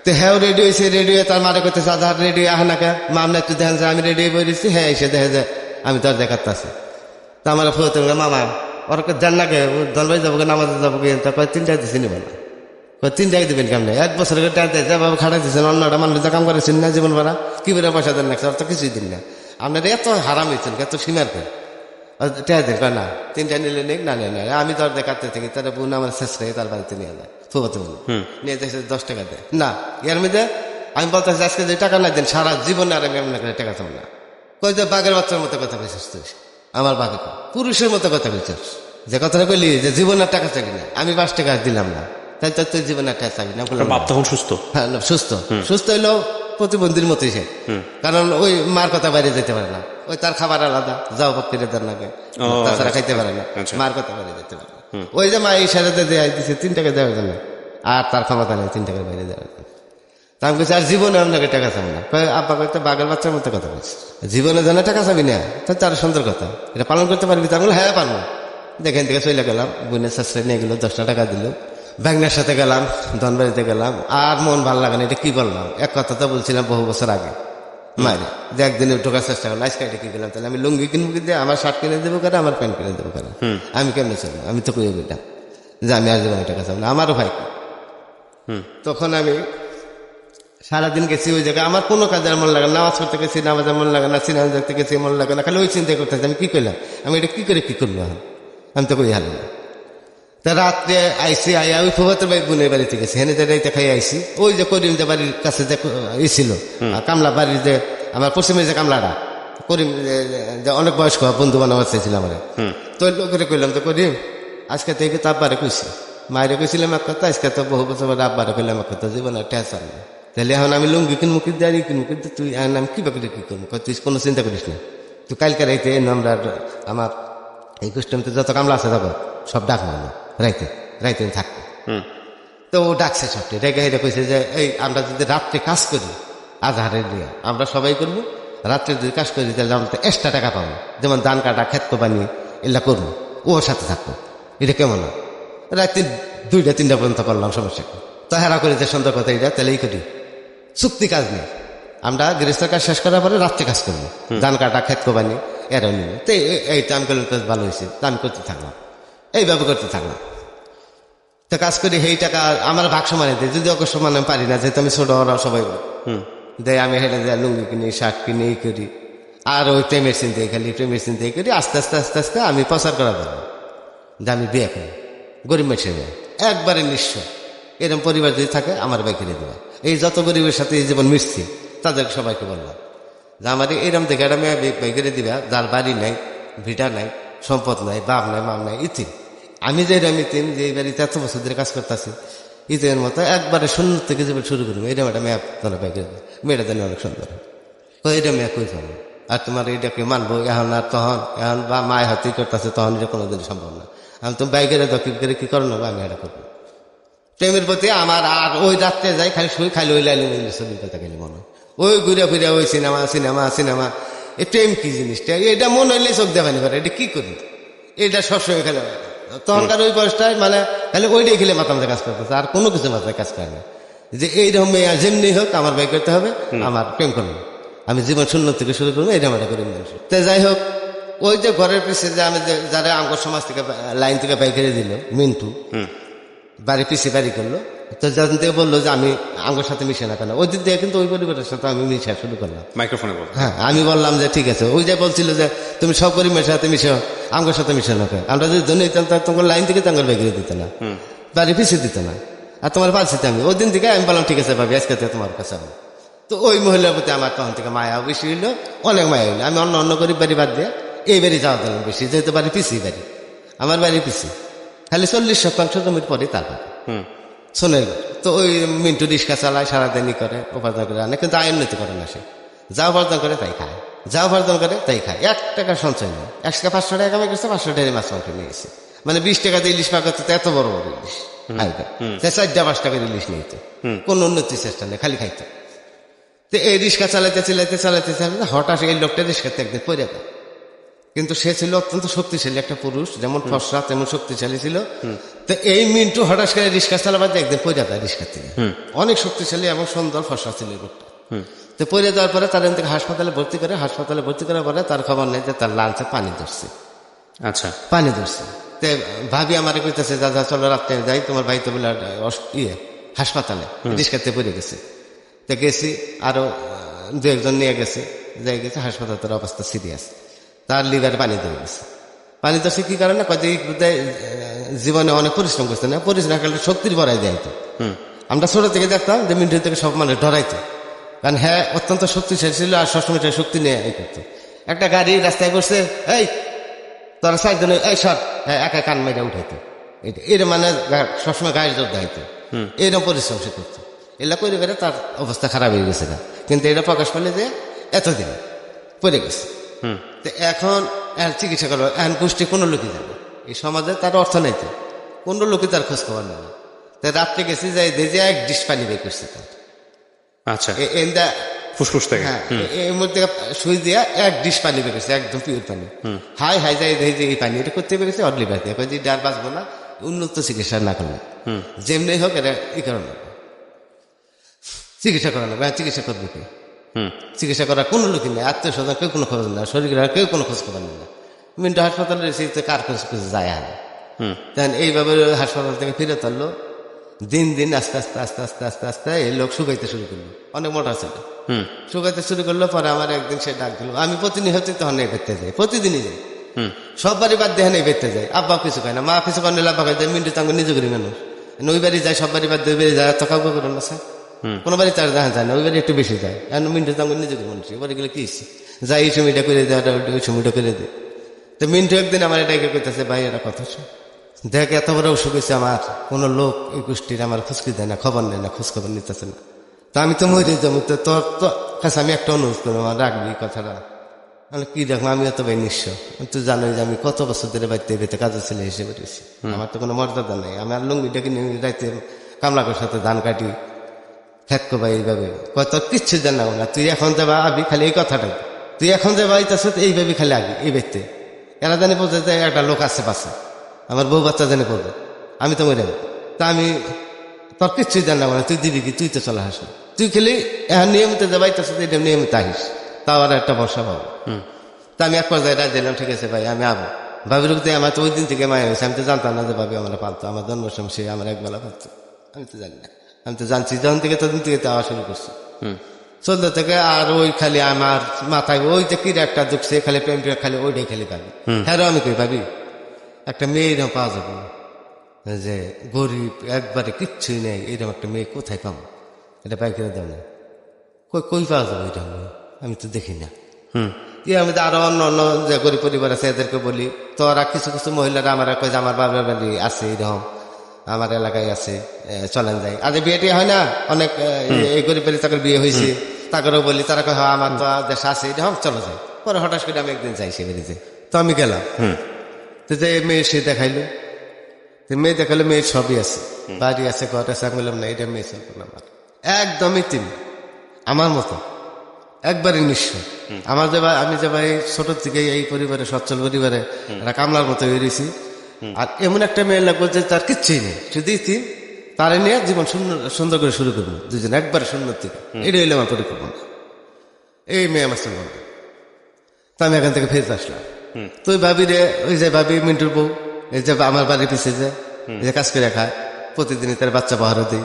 Speaker 2: তো হ্যাঁ রেডি হয়েছে, রেডি হয়ে তার মারে করতেছে, আধার রেডি আহ না কে মা, আপনি একটু দেখেন যে আমি রেডি হয়ে বেরিয়েছি, হ্যাঁ এসে দেখে যায় আমি দরজায় কাঁদতে আছি। তা আমার ফুফাতো মামা ওর দেন না কে, ধনবাড়ি যাবো, নামাজে যাবো, তা 3 টাকা দিচ্ছি নিব না, 3 টাকা দিবেন কেমন, 1 বছরের টাকা দেয় বাবা, খাটাই দিচ্ছেন, অন্যটা মানুষ যা কাম করেছেন না জীবন ভাড়া, কি করে পয়সা দেন না, তো কিছুই দিন না, আপনার এত হারাম হয়েছেন, এত সীমার করে টাকা দেন, না 3 টাকা নিলে নেই, না নেই না, আমি দরজা কাটতে থাকি, তারা বোন আমার শেষ রেখে তার বাড়িতে নিয়ে যায়, ফুফাতো বোন নিয়ে যাচ্ছে, 10 টাকা দেয় না, এর মধ্যে আমি বলতে আজকে যে টাকা না দেন সারা জীবনে আর আমি এমন করে টাকা চাবো না, কই যে বাঘের বাচ্চার মতো কথা বলছিস তুই, আমার বাঘে পুরুষের মতো কথা বলছিস, যে কথাটা বললি যে জীবনের টাকা চাবি না, আমি 5 টাকা দিলাম না, তাই তো তুই জীবনের টাকা চাবি না,
Speaker 3: বাপ তখন সুস্থ,
Speaker 2: হ্যাঁ সুস্থ হইলেও প্রতিবন্ধীর মতোই সে, কারণ ওই মার কথা বাইরে যেতে পারে না, ওই তার খাবার আলাদা, যাও পক্ষে দেন লাগে, তাছাড়া খাইতে পারে না, মার কথা বাইরে যেতে পারে না, ওই যে মা ইশারাতে দেওয়া দিচ্ছে 3 টাকা দেওয়ার জন্য, আর তার ক্ষমতা নেই 3 টাকার বাইরে দেওয়ার জন্য। তা আমি বলছি আর জীবনে আপনাকে টাকা চাবি না, আব্বা কয়েকটা বাঘের বাচ্চার মতো কথা বলছি, জীবনে জানে টাকা চাবি না, তার সুন্দর কথা, এটা পালন করতে পারবি, তা বলে হ্যাঁ পারবো, দেখেন থেকে চলে গেলাম, বোনের শাস্ত্রে নিয়ে গেল, 10টা টাকা দিল, ব্যাংনার সাথে গেলাম, ধনবাড়িতে গেলাম, আর মন ভালো লাগে না, এটা কি বললাম, এক কথা তো বলছিলাম বহু বছর আগে মায়ের, যে একদিনে ঢোকার চেষ্টা করলাম, আজকে এটা কি গেলাম, তাহলে আমি লুঙ্গি কিনবো কিনতে, আমার শার্ট কিনে দেবো কারা, আমার প্যান্ট কিনে দেবো কারা, আমি কেমনে চলবো, আমি তো কই বললাম যে আমি আর জীবনে টাকা চাবো না, আমারও ভাই। তখন আমি সারাদিন গেছি ওই জায়গায়, আমার কোনো কাজে মন লাগে না, নামাজ পড়তে গেছি নামাজে মন লাগে না, সিনেমা দেখতে গেছি মন লাগে না, খালি ওই চিন্তা করতেছি আমি কি করলাম, আমি এটা কি করে কি করবো, আমি তো কই হারলাম। তা রাত্রে আইসি, আইয়া ওই ফুফাতের ভাই বোনের বাড়িতে গেছি, হেনে রাইতে খাই আইসি, ওই যে করিম যে বাড়ির কাছে যে ই ছিল, কামলা বাড়ির যে আমার পশ্চিমের যে কামলাটা, করিম যে অনেক বয়স্ক বন্ধু বান্ধব চাইছিল আমার, তো লোকের কইলাম, তো করিম আজকে থেকে তো আব্বারে কইছি, মায়ের কইছিলাম এক কথা, আজকে তো বহু বছর আব্বারে কইলাম এক কথা, জীবনে টেনশন নেই, তাহলে এখন আমি লুঙ্গি কিনবো কিনতে আর কিনবো, কিন্তু তুই আমি কি বাকি কি করবো, তুই কোনো চিন্তা করিস না, তুই কালকে রাইতে আমরা আমার এই কুষ্টমতে যত কামলা আছে যাবো সব ডাক মারবো, রাইতে থাকবে। তো ও ডাকছে সবটি রেগে হেঁটে কইছে যে এই আমরা যদি রাত্রে কাজ করি, আজহারের দিয়ে আমরা সবাই করবো, রাত্রে যদি কাজ করি তাহলে আমরা তো এক্সট্রা টাকা পাবো, যেমন ধান কাটা ক্ষেত কোপানি এগুলা করবো, ওর সাথে থাকবো, এটা কেমন হয়, রাত্রি 2টা 3টা পর্যন্ত করলাম, সমস্যা কি, তো হেরা করি যে সুন্দর কথা, এটা তাহলে এই করি, চুক্তি কাজ নেই, আমরা গৃহস্থের কাজ শেষ করার পরে রাত্রে কাজ করবো, ধান কাটা ক্ষেত কোপানি এরাও নিবে, তো এই টাইম করলে তো ভালো হয়েছে, তা আমি করতে থাকলাম, এইভাবে করতে থাকলাম, তো কাজ করি, সেই টাকা আমার ভাগ সমানে দেয়, যদি অক সমান আমি পারি না, যেহেতু আমি ছোট, ওরা সবাই দেয়, আমি হেঁটে দেয় লুঙ্গি কিনি, শার্ট কিনি, এই করি, আর ওই প্রেমের চিন্তা খালি প্রেমের চিন্তা করি, আস্তে আস্তে আস্তে আস্তে আমি প্রচার করা পারবো যে আমি বিয়ে করি, গরিব মানুষের বিয়ে, একবারে নিঃস্ব, এরকম পরিবার যদি থাকে আমার ভাই কিনে দেবে, এই যত গরিবের সাথে এই জীবন মিশছি তাদের সবাইকে বললাম, যে আমার এরম দেখে একটা মেয়ে বাই করে দিবা যার বাড়ি নাই, ভিটা নাই, সম্পদ নাই, বাপ নাই, মাম নাই, ইতিম। আমি যে এরম ইতিম, যে এই বাড়িতে এত বছর ধরে কাজ করতেছি, ইতিমের মতো একবারে শূন্য থেকে যে শুরু করবো, এরম একটা মেয়ে তোমার বাই করে দেবে, মেয়েটা জানি অনেক সুন্দর। এটা মেয়ে কই যাবো, আর তোমার এটাকে মানবো এখন আর তখন, এখন বা মায় হাতেই করতেছে, তখন এটা কোনোদিন সম্ভব না। আমি তো বাইকের দখল করে কি করো না, আমি এটা করবো। প্রেমের প্রতি আমার আর ওই রাত্রে যাই খালি শুই, খালি ওই লাইলে ছবির কথা খালি মনে হয়, ওই ঘুরে ফিরে ওই সিনেমা সিনেমা সিনেমা। এই প্রেম কি জিনিসটা, এটা মনে হইলে চোখ দেখানি করে, এটা কি করি, এটা সবসময় খেলে। তখনকার ওই বয়সটায় মানে খালি ওইটাই খেলে মাথা মাথায় কাজ করতেছে, আর কোনো কিছু মাথায় কাজ করে না। যে এইরকম মেয়ে যেমনি হোক আমার বাই করতে হবে, আমার প্রেম করবো, আমি জীবন শূন্য থেকে শুরু করবো, এটা আমার করে মানুষ। তো যাই হোক, ওই যে ঘরের পিছিয়ে যে আমি যারা আমার সমাজ থেকে লাইন থেকে বাই করে দিল মিন্টু, বাড়ি পিছিয়ে বাড়ি করলো, তো যখন থেকে বললো যে আমি আমার সাথে মিশে না কেন, ওই দিক দিয়ে কিন্তু ওই পরিবারের সাথে আমি মিশা শুরু করলাম।
Speaker 3: মাইক্রোফোনে বল।
Speaker 2: হ্যাঁ, আমি বললাম যে ঠিক আছে, ওই যে বলছিল যে তুমি সব পরিবারের সাথে মিশো, আমার সাথে মিশে না কেন, আমরা যদি ধনী হইতাম তোমার লাইন থেকে তোমার বেগিয়ে দিত না, বাড়ি পিছিয়ে দিত না, আর তোমার পালছিতে আমি ওই দিন থেকে আমি বললাম ঠিক আছে ভাবি, আজকে থেকে তোমার কাছে আমি। তো ওই মহিলার প্রতি আমার তখন থেকে মায়া বেশি হইলো, অনেক মায়া হইলো। আমি অন্য অন্য গরিব বাড়ি বাদ দিয়ে এই বাড়ি যাওয়া দিলাম বেশি, যেহেতু বাড়ি পিছিয়ে বাড়ি, আমার বাড়ি পিছিয়ে খালি 40% জমির পরে তারপর শোনেন। তো ওই মিন্টু রিক্সা চালায়, সারাদিনই করে, উপার্জন করে আনে, কিন্তু আয় উন্নতি করে না। সে যা উপার্জন করে তাই খায়, যা উপার্জন করে তাই খায়, 1 টাকা সঞ্চয় নেই। 500 টাকা কামাই করছে, 500 টাকা মাছ মাংস নিয়ে গেছে, মানে 20 টাকা দিয়ে ইলিশ পাক করতে, এত বড় বড় ইলিশ 4-5 টাকার ইলিশ নিয়েছে, কোন উন্নতির চেষ্টা নেই, খালি খাইতে। তো এই রিক্সা চালাইতে চালাইতে চালাইতে চালাইতে হঠাৎ এই লোকটা রিক্সাতে একদিন পড়ে যায়। কিন্তু সে ছিল অত্যন্ত শক্তিশালী একটা পুরুষ, যেমন ফসরা তেমন শক্তিশালী ছিল। তো এই মিন্টু হঠাৎ করে রিক্সা চালাবার একদিন পড়ে যায় রিক্সা থেকে, অনেক শক্তিশালী এবং সুন্দর ফসরা ছিল লোকটা। তো পড়ে যাওয়ার পরে তার থেকে হাসপাতালে ভর্তি করে, হাসপাতালে ভর্তি করার পরে তার খবর নেই যে তার লাঞ্চে পানি ধরছে।
Speaker 3: আচ্ছা,
Speaker 2: পানি ধরছে। তো ভাবি আমারে কইতেছে দাদা চলো রাত্রে যাই, তোমার ভাই তো বলে হাসপাতালে রিক্সাতে পড়ে গেছে। তো গেছি, আরো 2-1 নিয়ে গেছে, যাই গেছে হাসপাতালের অবস্থা সিরিয়াস, তার লিভারে পানি ধরে গেছে। পানি ধরছে কি কারণে, জীবনে অনেক পরিশ্রম করছে না, পরিশ্রম করলে শক্তির বড়াই দেয়। আমরা ছোট থেকে দেখতাম যে মিন্টু থেকে সব মানে ডরাইতো, কারণ হ্যাঁ অত্যন্ত শক্তিশালী ছিল, আর সবসময় শক্তি নিয়ে এই করতো। একটা গাড়ি রাস্তায় করছে, এই তোরা 4 জনে এই সব, হ্যাঁ একা কান মেরে উঠাইতো, এটা মানে সবসময় গাড়ি জোর দেখাইতো, এরকম পরিশ্রম সে করতো। এলা করে করে তার অবস্থা খারাপ হয়ে গেছে না, কিন্তু এটা প্রকাশ পেলে যে এতদিন পড়ে গেছে। তো এখন চিকিৎসা করবো, এখন গোষ্ঠী কোনো লোকই যাবে, এই সমাজে তার অর্থ নাই, তো কোনো লোকই তার খোঁজ খবর নেই। তাই রাত্রে গেছি, যাই দেখে 1 ডিশ পানি বের করছে তার।
Speaker 3: আচ্ছা,
Speaker 2: এন্দা
Speaker 3: ফুসফুস থেকে।
Speaker 2: হ্যাঁ, এর মধ্যে সুই দিয়া 1 ডিশ পানি বের করছে, একদম পিওর পানি। হাই হাই যাই দেখে যে এই পানি এটা করতে পেরেছে অডলিভার দিয়ে, যে ডার বাঁচবো না উন্নত চিকিৎসা না করলে, যেমনি হোক এটা ই কারণে চিকিৎসা করা লাগবে। চিকিৎসা করবে কি, চিকিৎসা করার কোনো লোকই নেই, আত্মীয় স্বজন কেউ কোনো খবর নেই, শরীরের কেউ কোনো খোঁজ খবর নেই না। মিন্টু হাসপাতালে এসে কার খোঁজ খুঁজে যায় আর তখন এইভাবে হাসপাতাল থেকে ফিরে তারলো। দিন দিন আস্তে আস্তে আস্তে আস্তে আস্তে আস্তে এই লোক শুকাইতে শুরু করলো, অনেক মোটা ছিল, শুকাইতে শুরু করলো। পরে আমার একদিন সে ডাক দিল, আমি প্রতিনিয়ত তখন এই বেরতে যাই, প্রতিদিনই যাই, সব বাড়ি বাদ দিয়ে এই বেরতে যাই। আব্বা কিছু খায় না, মা কিছু করে আব্বা খাই যায়, মিন্টু তাঙ্গ নিজে করি মানুষ, ওই বাড়ি যায়, সব বাড়ি বাদ দিয়ে বেরিয়ে যায়, তো কাউকে করে না স্যার, কোনো বাড়ি তার দেখা যায় না, ওই বাড়ি একটু বেশি যায়। মিন্টু তাঙ্গ নিজে করি মানুষ, এবারে গেলে কি যাই এই সময়টা করে দেয়, ওই সময়টা করে দেয়। তো মিন্টু একদিন আমার এটাকে কইতেছে, ভাই এটা কথা দেখ এত বড় অসুখ হয়েছে আমার, কোন লোক এই গোষ্ঠীর আমার খোঁজকি দেয় না, খবর নেয় না, খোঁজ খবর নিতেছে না, তা আমি তো মরে যাবো, তো তোর তো কাছে আমি একটা অনুরোধ করবো, আমার রাখবি কথাটা। মানে কি দেখবো, আমিও তো ভাই নিঃস্ব, তুই জানোই যে আমি কত বছর ধরে বাড়িতে বেতে কাজের ছেলে হিসেবে রয়েছি, আমার তো কোনো মর্যাদা নাই। আমি আর লুঙ্গিটাকে নিয়ে রাইতে কামলাকের সাথে ধান কাটি থাকবো ভাই এইভাবে, তোর কিচ্ছু জানাবো না, তুই এখন যাবা আবি, খালি এই কথাটা, তুই এখন যাবা আইতাছে এইভাবে খালি আবি, এই ব্যক্তি এরা জানি বলতে যে একটা লোক আছে পাশে, আমার বউ বাচ্চা জেনে পড়বে, আমি তো মরে যাবো। তা আমি তোর কিচ্ছুই জানাবো না, তুই দিবি কি, তুই তো চলে হাস, তুই খেলি এখন নিয়মিত যাবাইতেছে, এটা নিয়মিত আহিস, তাও আর একটা বর্ষা পাবো। তা আমি এক পর্যায়ে রাজ দিলাম, ঠিক আছে ভাই আমি আবো। ভাবির রূপতে আমার তো ওই দিন থেকে মায়া হয়েছে, আমি তো জানতাম না যে ভাবি আমার পালতো, আমার জন্মের সময় সে আমার একবেলা পালতো, আমি তো জানি না, আমি তো জানছি যখন থেকে তখন থেকে তো আওয়া শুরু করছি 14 থেকে। আর ওই খালি আমার মাথায় ওই যে কিরা একটা ঢুকছে, খালি প্রেম খালি ওইটাই খালি পাবি। হ্যাঁ আমি কই ভাবি একটা মেয়ে এরকম পাওয়া যাবে, যে গরিব একবারে কিচ্ছুই নেই, এরকম একটা মেয়ে কোথায় পাবো, এটা পাইকারি দাম না, কই পাওয়া যাবে এটা আমি তো দেখি না।
Speaker 3: হুম
Speaker 2: আমি তো আরো অন্য অন্য যে গরিব পরিবার আছে এদেরকে বলি, তো ওরা কিছু কিছু মহিলারা আমার কয় যে আমার বাবার বাড়ি আছে এরকম, আমার এলাকায় আছে, চলেন যাই। আজ বিয়েটি হয় না অনেক, এই গরিব বাড়ি তাদের বিয়ে হয়েছে, তাকেও বলি, তারা কয় হ্যাঁ আমার তো দেশ আছে এরকম, চলো যাই। পরে হঠাৎ করে আমি একদিন যাই সে বাড়িতে, তো আমি গেলাম। তো যে মেয়ে সে দেখাইলো, মেয়ে দেখালো, মেয়ের সবই আছে, বাড়ি আছে, ঘর আছে। আমি বললাম না, এটা মেয়ে চলবো না আমার, একদমই তিনি আমার মতো একবারই নিঃস্ব। আমার যে আমি যে ভাই ছোট থেকে এই পরিবারে, সচ্ছল পরিবারে একটা কামলার মতো বেরিয়েছি, আর এমন একটা মেয়ে লাগবে যে তার কিচ্ছুই নেই, শুধু তিন, তারে নিয়ে জীবন সুন্দর করে শুরু করবো দুজন, একবারে সুন্দর থেকে। এটা হইলে আমার পরিকল্পনা। এই মেয়ে আমার চলবো না। তো আমি এখান থেকে ফেরত আসলাম। তো ওই ভাবি রে, ওই যে ভাবি মিন্টুর বউ, এই যে আমার বাড়ির পিছিয়ে যে কাজ করে খায়, প্রতিদিনই তার বাচ্চা পাহারা দিই,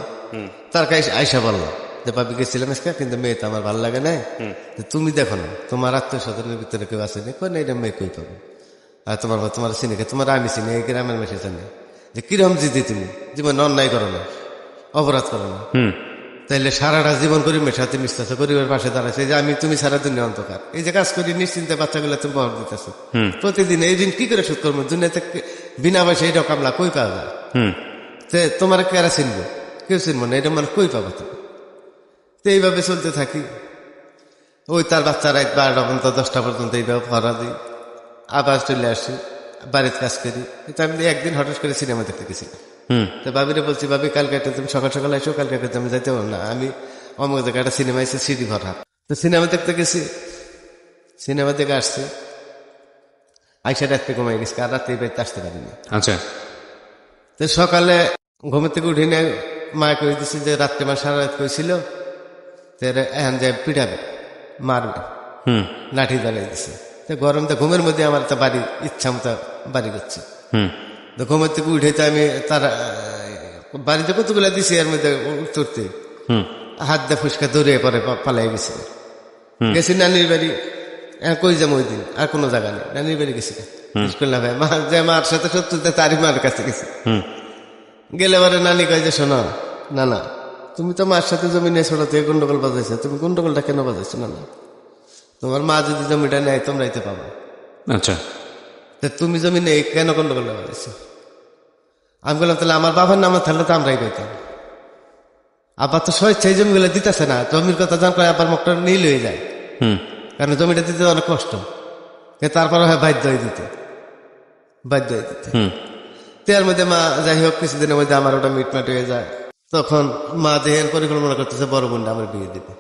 Speaker 2: তার কাছে আইসা বললাম যে ভাবি গেছিলাম আজকে, কিন্তু মেয়ে তো আমার ভালো লাগে না, তুমি দেখো না তোমার আত্মীয় স্বজনের ভিতরে কেউ আসেনি, কই না এটা মেয়ে কই পাবো, আর তোমার চিনি কে, তোমার আমি চিনি, এই গ্রামের মেসে জানি যে কিরম জিদি, তুমি জীবন অন্যায় করো না, অপরাধ করো না, তাইলে সারাটা জীবন গরিবের সাথে মিশতেছো, গরিবের পাশে দাঁড়াচ্ছে, যে আমি তুমি সারা দুনিয়া অন্ধকার, এই যে কাজ করি নিশ্চিন্তে বাচ্চাগুলো তুমি বহর দিতেছো প্রতিদিন, এই দিন কি করে শোধ করবো, দুনিয়াতে বিনা পয়সা এইটা কামলা কই পাওয়া যায়, তোমার কেরা চিনবো, কেউ চিনবো না, এটা মানে কই পাবো তুমি। তো এইভাবে চলতে থাকি। ওই তার বাচ্চা রাত 12টা পর্যন্ত 10টা পর্যন্ত এইভাবে পড়া দিই, আবার চলে আসি, বাড়িতে কাজ করি। কিন্তু আমি একদিন হঠাৎ করে সিনেমা দেখতে গেছিলাম। তো ভাবিরে বলছি, ভাবি কালকে তুমি সকাল সকাল আসো, কালকে আমি যাইতে পারবো না, আমি অমুক জায়গায় একটা সিনেমা এসে সিডি ভরা। তো সিনেমা দেখতে গেছি, সিনেমা দেখে আসছি, আইসা রাত্রে ঘুমাই গেছি, আর রাত্রে বাড়িতে আসতে পারিনি।
Speaker 3: আচ্ছা।
Speaker 2: তো সকালে ঘুমের থেকে উঠে নিয়ে মায় কয়ে দিচ্ছে যে রাত্রে মা সারা রাত কইছিল এখন যে পিটাবে, মারবে, লাঠি জ্বালিয়ে দিছে। তো গরম তো ঘুমের মধ্যে আমার তো বাড়ি ইচ্ছা মতো বাড়ি করছে। তো ঘুমের থেকে উঠে তো আমি তার বাড়িতে কতগুলো দিছি, এর মধ্যে উঠতে হাত দিয়ে ফুসকা দৌড়ে পরে পালাই গেছি। গেছি নানির বাড়ি, কই যাবো ওই দিন, আর কোনো জায়গা নেই, নানির বাড়ি গেছি। ভাই মা যে মার সাথে শত্রুতে তারই মার কাছে গেছি। গেলে পরে নানি কয় যে শোনো, না না তুমি তো মার সাথে জমি নিয়ে ছোট থেকে গন্ডগোল বাজাইছো, তুমি গন্ডগোলটা কেন বাজাইছো? না না, তোমার মা যদি জমিটা নেয় তোমরা এতে পাবো।
Speaker 3: আচ্ছা।
Speaker 2: তুমি জমি নেই কেন গন্ডগোলটা বাজাইছো? আমি বললাম তাহলে আমার বাবার নামে থাকলে তো আমরাই পাইতাম, আবার তো স্বেচ্ছাই জমিগুলো দিতেছে না, জমির কথা জান করে আবার মুখটা নীল হয়ে যায়, কারণ জমিটা দিতে অনেক কষ্ট, তারপরে হয় বাধ্য হয়ে দিতে, বাধ্য হয়ে দিতে। তার মধ্যে মা যাই হোক কিছুদিনের মধ্যে আমার ওটা মিটমাট হয়ে যায়। তখন মা যেহেন পরিকল্পনা করতেছে বড় বোনটা আমার বিয়ে দিবে,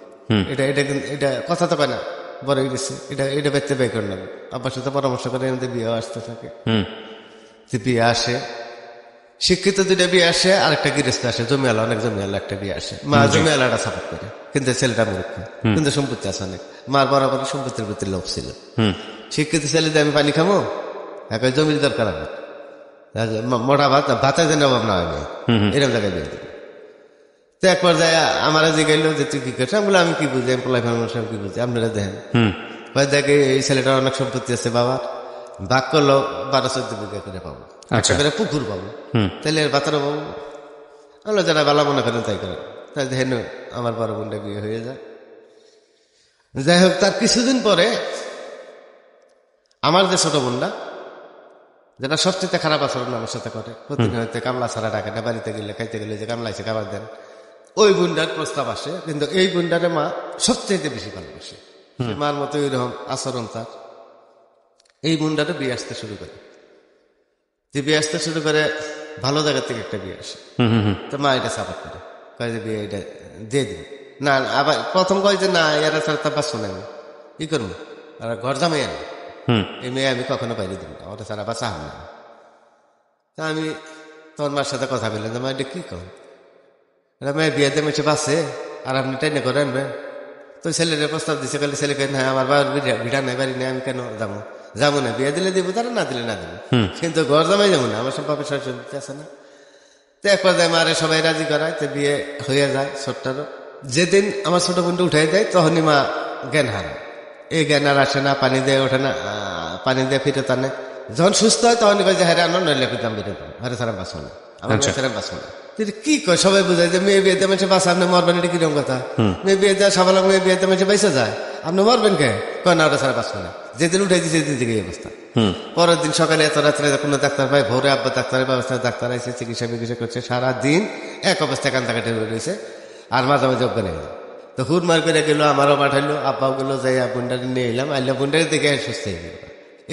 Speaker 2: এটা এটা এটা কথা তো পায় না, বড় হয়ে গেছে, এটা বেচতে ব্যয় করে নেবে। আব্বার সাথে পরামর্শ করে এমনি বিয়ে আসতে থাকে। বিয়ে আসে, শিক্ষিত দুইটা বিয়ে আসে, আর একটা গৃহস্থ আসে, জমিওয়ালা, অনেক জমিওয়ালা একটা বিয়ে আসে। মা জমিওয়ালাটা সাপোর্ট করে, কিন্তু ছেলেটা মূর্খ, কিন্তু সম্পত্তি আছে অনেক। মার বরাবর সম্পত্তির প্রতি লোভ ছিল। শিক্ষিত ছেলে দিয়ে আমি পানি খামো, এখন জমির দরকার আমার, মোটা ভাতের জন্য অভাব না হবে, এরকম জায়গায় বিয়ে দেবে। তো একবার যায় আমার যে গেল যে তুই কি করছিস, আমি বলে আমি কি বুঝি, এমপ্লয় মানুষ আমি কি বুঝি, আপনারা দেখেন। দেখে এই ছেলেটার অনেক সম্পত্তি আছে, বাবা ভাগ করলো 12-14 বিঘা করে পাবো, পুকুর পাবো, তাহলে বাতারও পাবো, আমরা যারা ভালো মনে করেন তাই করেন। তাই দেখেন আমার বড় বোনটা বিয়ে হয়ে যায়। যাই হোক, তার কিছুদিন পরে আমার যে ছোট বোনটা, যেটা সবচেয়ে খারাপ আচরণ আমার সাথে করে, প্রতিদিন হয়তো কামলা ছাড়া ডাকে না, বাড়িতে গেলে খাইতে গেলে যে কামলা এসে খাবার দেন, ওই বোনটার প্রস্তাব আসে। কিন্তু এই বোনটারে মা সবচেয়ে বেশি ভালোবাসে, মার মতো ওইরকম আচরণ তার। এই বোনটারে বিয়ে আসতে শুরু করে, যে বিয়ে আসতে শুরু করে ভালো জায়গা থেকে একটা বিয়ে আসে। তো মা এটা সাপোর্ট করে, কয় যে বিয়ে এটা দিয়ে দিন না। আবার প্রথম কয় যে না, এরা ছাড়া তার বাস শোনে আমি কি করবো, আর ঘর জামাই আনি, এই মেয়ে আমি কখনো বাইরে দিব না, ওটা ছাড়া বাসা না। তা আমি তোমার মার সাথে কথা বললাম যে মা এটা কি কর, মেয়ে বিয়েতে মেসে বাসে আর আপনি টাইনে করে আনবেন। তো ছেলের প্রস্তাব দিচ্ছে, কালে ছেলেকে না আমার বাবার ভিড়া নাই, বাড়ি নেই, আমি কেন যাবো, যাবো না, বিয়ে দিলে দিব, তারা না দিলে না দেবো, কিন্তু ঘর জামাই যাবো না, আমার সব বাপের সরস্বতী দিতে আছে না। তো এক পর্যায়ে মারে সবাই রাজি করায়, তো বিয়ে হয়ে যায় ছোট্টারও। যেদিন আমার ছোট বোনটা উঠাই দেয় তখনই মা জ্ঞান হারায়, এই জ্ঞান আর আসে না, পানি দিয়ে ওঠে না, পানি দিয়ে ফিরে টানে। যখন সুস্থ হয় তখন হ্যাঁ আনো, নইলে আমি বেরো করবো, হারে সারা বাঁচবো না, আমার ছেড়ে বাঁচবো না। কি কয় সবাই বোঝায় যে মেয়ে বিয়েতে মেসে বাঁচা, আপনি মরবেন, এটা কিরকম কথা, মেয়ে বিয়ে দেওয়া সবাই মেয়ে বিয়েতে মেসে বাইসে যায়, আপনি মরবেন কে? কয় না, ওটা ছাড়া বাঁচবে না। যেদিন উঠে দিচ্ছে সেদিন থেকে এই অবস্থা। পরের দিন সকালে এত রাত্রে কোনো ডাক্তার পাই, ভোরে আব্বা ডাক্তারের ব্যবস্থা, ডাক্তার আইসে চিকিৎসা বিকিৎসা করছে, সারাদিন এক অবস্থায় কান্দাকাটি হয়ে রয়েছে, আর মাঝে মাঝে অজ্ঞান হয়ে গেল। তো হুড়মার করে গেল, আমারও পাঠাইলো, আব্বাও গেলো, যাই বুন্ডারি নিয়ে এলাম, আইলা বুন্ডারি দেখে সুস্থ হয়ে গেল।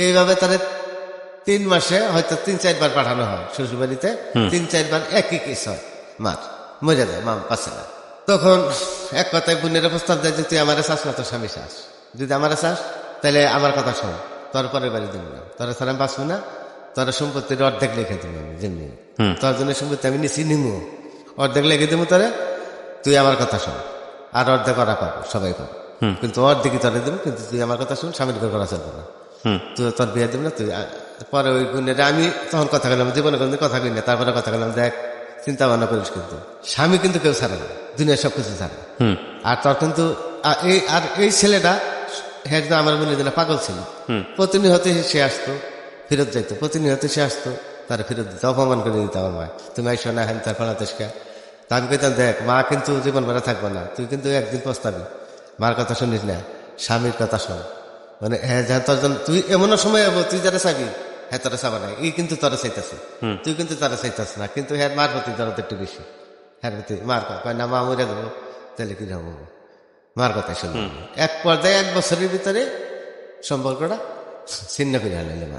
Speaker 2: এইভাবে তাদের 3 মাসে হয়তো 3-4 বার পাঠানো হয় শ্বশুরবাড়িতে, 3-4 বার একই কেস হয়, মার মরে যায়, মা পাচ্ছে না। তখন এক কথায় বোনের প্রস্তাব দেয় যে তুই আমারে চাস না, তোর স্বামী চাস, যদি আমারে চাস তাহলে আমার কথা শোন, তোর পরের বাড়ি দেবো না, তোর ছাড়া আমি বাঁচবো না, তোর সম্পত্তির অর্ধেক লিখে দেবো আমি, যেমনি তোর জন্য সম্পত্তি আমি নিচ্ছি, নিমু অর্ধেক লিখে দেবো তোরে, তুই আমার কথা শোন, আর অর্ধেক করা পাবো, সবাই পাবো, কিন্তু অর্ধেকই তোরে দেবো, কিন্তু তুই আমার কথা শুন, স্বামীর করা চলবে না, তুই তোর বিয়ে দেবো না। তুই পরে ওই গুণের আমি তখন কথা বললাম, জীবনে কোনো কথা কই না, তারপরে কথা বললাম, দেখ চিন্তা ভাবনা করিস, কিন্তু স্বামী কিন্তু কেউ ছাড়ে না, দুনিয়ার সবকিছু ছাড়ে। আর তোর কিন্তু এই ছেলেটা হ্যাঁ আমার মনে যেন পাগল ছিল, প্রতিনিয়ত সে আসতো, ফেরত যাইতো, প্রতিনিয়ত সে আসতো, তারা ফেরত দিত, অপমান করে দিত আমার মা, তুমি আইসো না, হ্যাঁ তার ফলাতেসকা। তা আমি কইতাম, দেখ মা কিন্তু জীবন ভরা থাকবে না, তুই কিন্তু একদিন পস্তাবি, মার কথা শুনিস না, স্বামীর কথা শোন, মানে হ্যাঁ যা তোর জন্য তুই এমনও সময় হবো, তুই যারা চাবি হ্যাঁ তোরা চাবা না, এই কিন্তু তোরা চাইতেছে, তুই কিন্তু তারা চাইতেছ না, কিন্তু হ্যাঁ মার প্রতি দরদ একটু বেশি, হ্যাঁ প্রতি মার কয় না, মা মরে দেবো, তাহলে কি হবো, মার কথা শুনবো। এক পর্যায়ে 1 বছরের ভিতরে সম্পর্কটা ছিন্ন করে আনলে, মা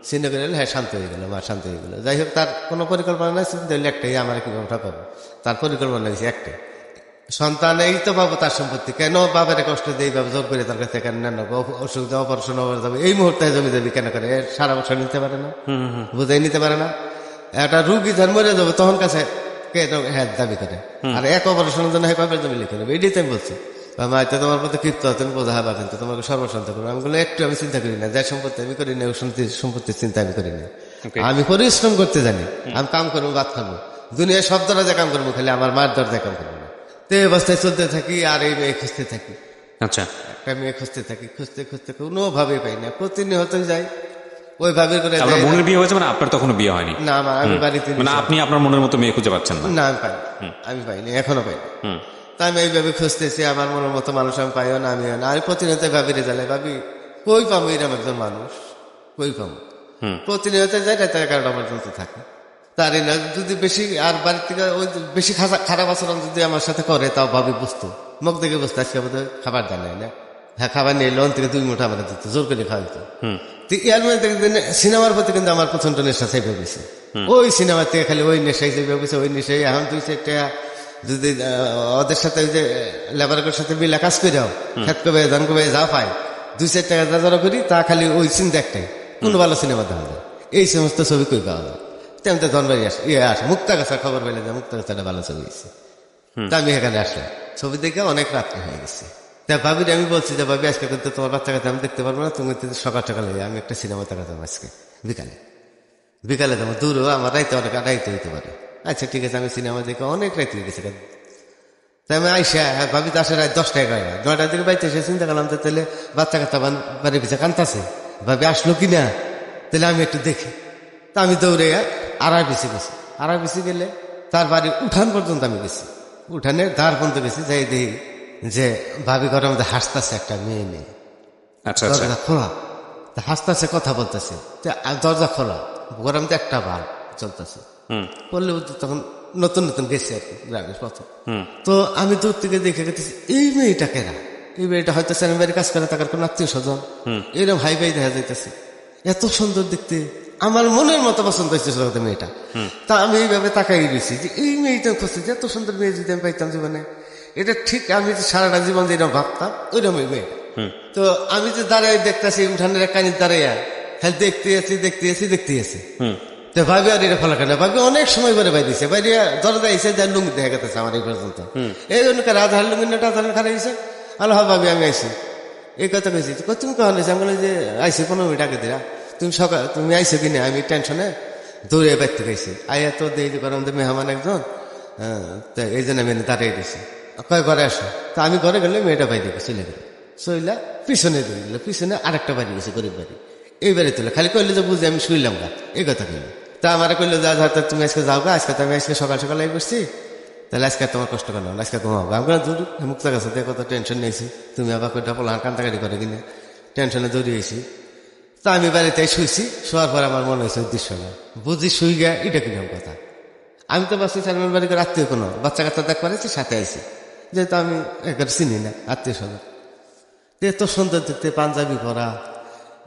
Speaker 2: ছিন্ন করে আনলে, হ্যাঁ শান্ত হয়ে গেল, মা শান্ত হয়ে গেল। যাই হোক, তার কোনো পরিকল্পনা নাই, চিন্তা হইলে একটাই, আমার কিভাবে ঠকাবো, তার পরিকল্পনা হয়েছে একটাই, সন্তান এই তো পাবো তার সম্পত্তি, কেন বাবার কষ্ট দিয়ে এইভাবে জোর করে তার কাছে কেন নেন, অসুখ অপারেশন যাবে, এই মুহূর্তে জমি যাবি কেন করে, সারা বছর নিতে পারে না, বুঝাই নিতে পারে না, একটা রুগী যখন মরে যাবে তখন কাছে হ্যাঁ দাবি করে, আর এক অপারেশনের জন্য হ্যাঁ কবে জমি লিখে নেবে, এটাই তো আমি বলছি। মাইতে তোমার প্রতি কৃপ্ত, তুমি বোঝা হবা, কিন্তু তোমাকে সর্বশান্ত করবো, আমি বলে একটু আমি চিন্তা করি না, যার সম্পত্তি আমি করি না, ওই সম্পত্তির চিন্তা আমি করি না, আমি পরিশ্রম করতে জানি, আমি কাম করবো, ভাত খাবো, দুনিয়ায় সব দরজা কাম করবো, খালি আমার মার দরজায় কাম করবো না। তো এই অবস্থায় চলতে থাকি, আর এই মেয়ে খুঁজতে থাকি,
Speaker 3: আচ্ছা
Speaker 2: একটা মেয়ে খুঁজতে থাকি, খুঁজতে খুঁজতে কোনোভাবে পাই না, প্রতিনিয়ত যাই ওই ভাবে করে।
Speaker 3: আপনার বোনের বিয়ে হয়েছে, মানে আপনার তখনো বিয়ে হয়নি?
Speaker 2: না, আমি বাড়িতে,
Speaker 3: মানে আপনি আপনার মনের মতো মেয়ে খুঁজে পাচ্ছেন না?
Speaker 2: না আমি পাইনি, আমি পাইনি, এখনো পাইনি। তা আমি এইভাবে খুঁজতেছি, আমার মনের মতো মানুষ আমি পাইও না, আমিও না, আমি প্রতিনিয়ত ভাবি রেজালে, ভাবি কই পাবো এরকম একজন মানুষ, কই পাবো, প্রতিনিয়ত যাই রাত 11টা পর্যন্ত থাকে। তারই না যদি বেশি আর বাড়ির থেকে ওই বেশি খারাপ আচরণ যদি আমার সাথে করে, তাও ভাবি বুঝতো, মুখ দেখে বুঝতে, আজকে বোধহয় খাবার জানাই না, হ্যাঁ খাবার নিয়ে লোন থেকে 2 মুঠা আমার দিত, জোর করে খাওয়াইতো। এর মধ্যে সিনেমার প্রতি কিন্তু আমার প্রচন্ড নেশা চাইবে গেছে, ওই সিনেমার থেকে খালি ওই নেশাই চাইবে গেছে, ওই নেশাই। এখন 2-4 টাকা যদি ওদের সাথে ওই যে লেবারের সাথে মিলা কাজ করে যাও, খেত কবে ধান কবে যা পাই, 2-4 টাকা যা যারা করি, তা খালি ওই চিন্তা একটাই, কোন ভালো সিনেমা দেখা যায়, এই সমস্ত ছবি কই পাওয়া যায়। তেমন ধনবাড়ি আসে মুক্তাগাছার খবর পেলে যে মুক্তাগাছাটা ভালো ছবি হয়েছে, তা আমি এখানে আসলাম, ছবি দেখে অনেক রাত্রে হয়ে গেছে। তা ভাবির আমি বলছি যে ভাবি আজকে কিন্তু তোমার বাচ্চা কাছে আমি দেখতে পারবো না, তুমি সকাল সকালে আমি একটা সিনেমা দেখা যাবো আজকে বিকালে যাবো, দূরও আমার রাইতে অনেক রাইতে হইতে পারে। আচ্ছা ঠিক আছে, আমি সিনেমা দেখে অনেক রাইতে হয়ে গেছে। তাই আমি আইসা ভাবি তো আসে রাত 10টা-11টা, 9টার দিকে বাড়িতে এসে চিন্তা করলাম, তো তাহলে বাচ্চা কাচ্চা বাড়ির পিছিয়ে কান্তাছে, ভাবি আসলো কিনা, তাহলে আমি একটু দেখি। তা আমি দৌড়ে আড়াই পিছিয়ে গেছি, আড়াই পিছিয়ে গেলে তার বাড়ির উঠান পর্যন্ত আমি গেছি, উঠানের দ্বার পর্যন্ত গেছি, যাই দেখি যে ভাবি ঘরের মধ্যে হাসতেছে একটা মেয়ে, দরজা খোলা, হাসতেছে, কথা বলতেছে, দরজা খোলা, ঘরের মধ্যে একটা বাল্ব চলতেছে, বললে তখন নতুন নতুন গেছে আর কি, গ্রামের প্রথম। তো আমি দূর থেকে দেখে গেছি এই মেয়েটা কেনা, এই মেয়েটা হয়তো বাড়ির কাজ করে, তার কোন আত্মীয় স্বজন, এরকম ভাই ভাই দেখা যাইতেছে, এত সুন্দর দেখতে, আমার মনের মতো পছন্দ হয়েছে মেয়েটা। তা আমি এইভাবে তাকাই গেছি যে এই মেয়েটা খুঁজছি, এত সুন্দর মেয়ে যদি আমি পাইতাম জীবনে, এটা ঠিক আমি যে সারাটা জীবন যেরকম ভাবতাম ওইরকম মেয়েটা। তো আমি যে দাঁড়াই দেখতেছি উঠানের কানির দাঁড়াইয়া, হ্যাঁ দেখতে আছি। তো ভাবি আর এটা ফলা কেন, ভাবি অনেক সময় করে বাই দিছে, বাইরে দরজা এসে যা লুঙ্গি দেখা গেছে আমার এই পর্যন্ত, এই জন্য রাধার লুঙ্গিটা খারাপ হয়েছে। আলো হ্যাঁ ভাবি আমি আইসি, এই কথা কইছি। তুমি কখন আমি বলে যে আইসি 15 মিনিট আগে দিলা, তুমি আইসো কিনা, আমি টেনশনে দৌড়ে বাইতে গেছি, আইয়া তো দেখি গরম মেহমান একজন, এই জন্য আমি দাঁড়িয়ে দিছি, কয় ঘরে আসো। তা আমি ঘরে গেলে মেয়েটা বাইরে চলে গেল, চইলা পিছনে দিয়ে গেল, পিছনে আরেকটা বাড়ি গেছে, গরিব বাড়ি, এই বাড়ি তুলে খালি কইলে যে বুঝে আমি শুইলাম গা, এই কথা কইল। তা আমার কইলো যা তুমি আজকে যাও গা, আজকে তো আমি আজকে সকাল সকাল করছি, তাহলে আজকে তোমার কষ্ট কেন আজকে তোমার হবে আমরা দূর মুক্ত গেছে কত টেনশন নিয়েছি তুমি আবার কইটা পোলা কান্দাকাটি করে কিনে টেনশনে দৌড়িয়েছি। তা আমি বাড়িতে শুইছি, শোয়ার পর আমার মনে হয়েছে দৃশ্য না বুঝি শুই গা, এটা কিরকম কথা। আমি তো বাসি চেয়ারম্যান বাড়ি করে আত্মীয় কোনো বাচ্চা কাচ্চা দেখ পারেছি সাথে আইছি, যেহেতু আমি একবার চিনি না আত্মীয় স্বজন। এত সুন্দর দেখতে, পাঞ্জাবি পরা,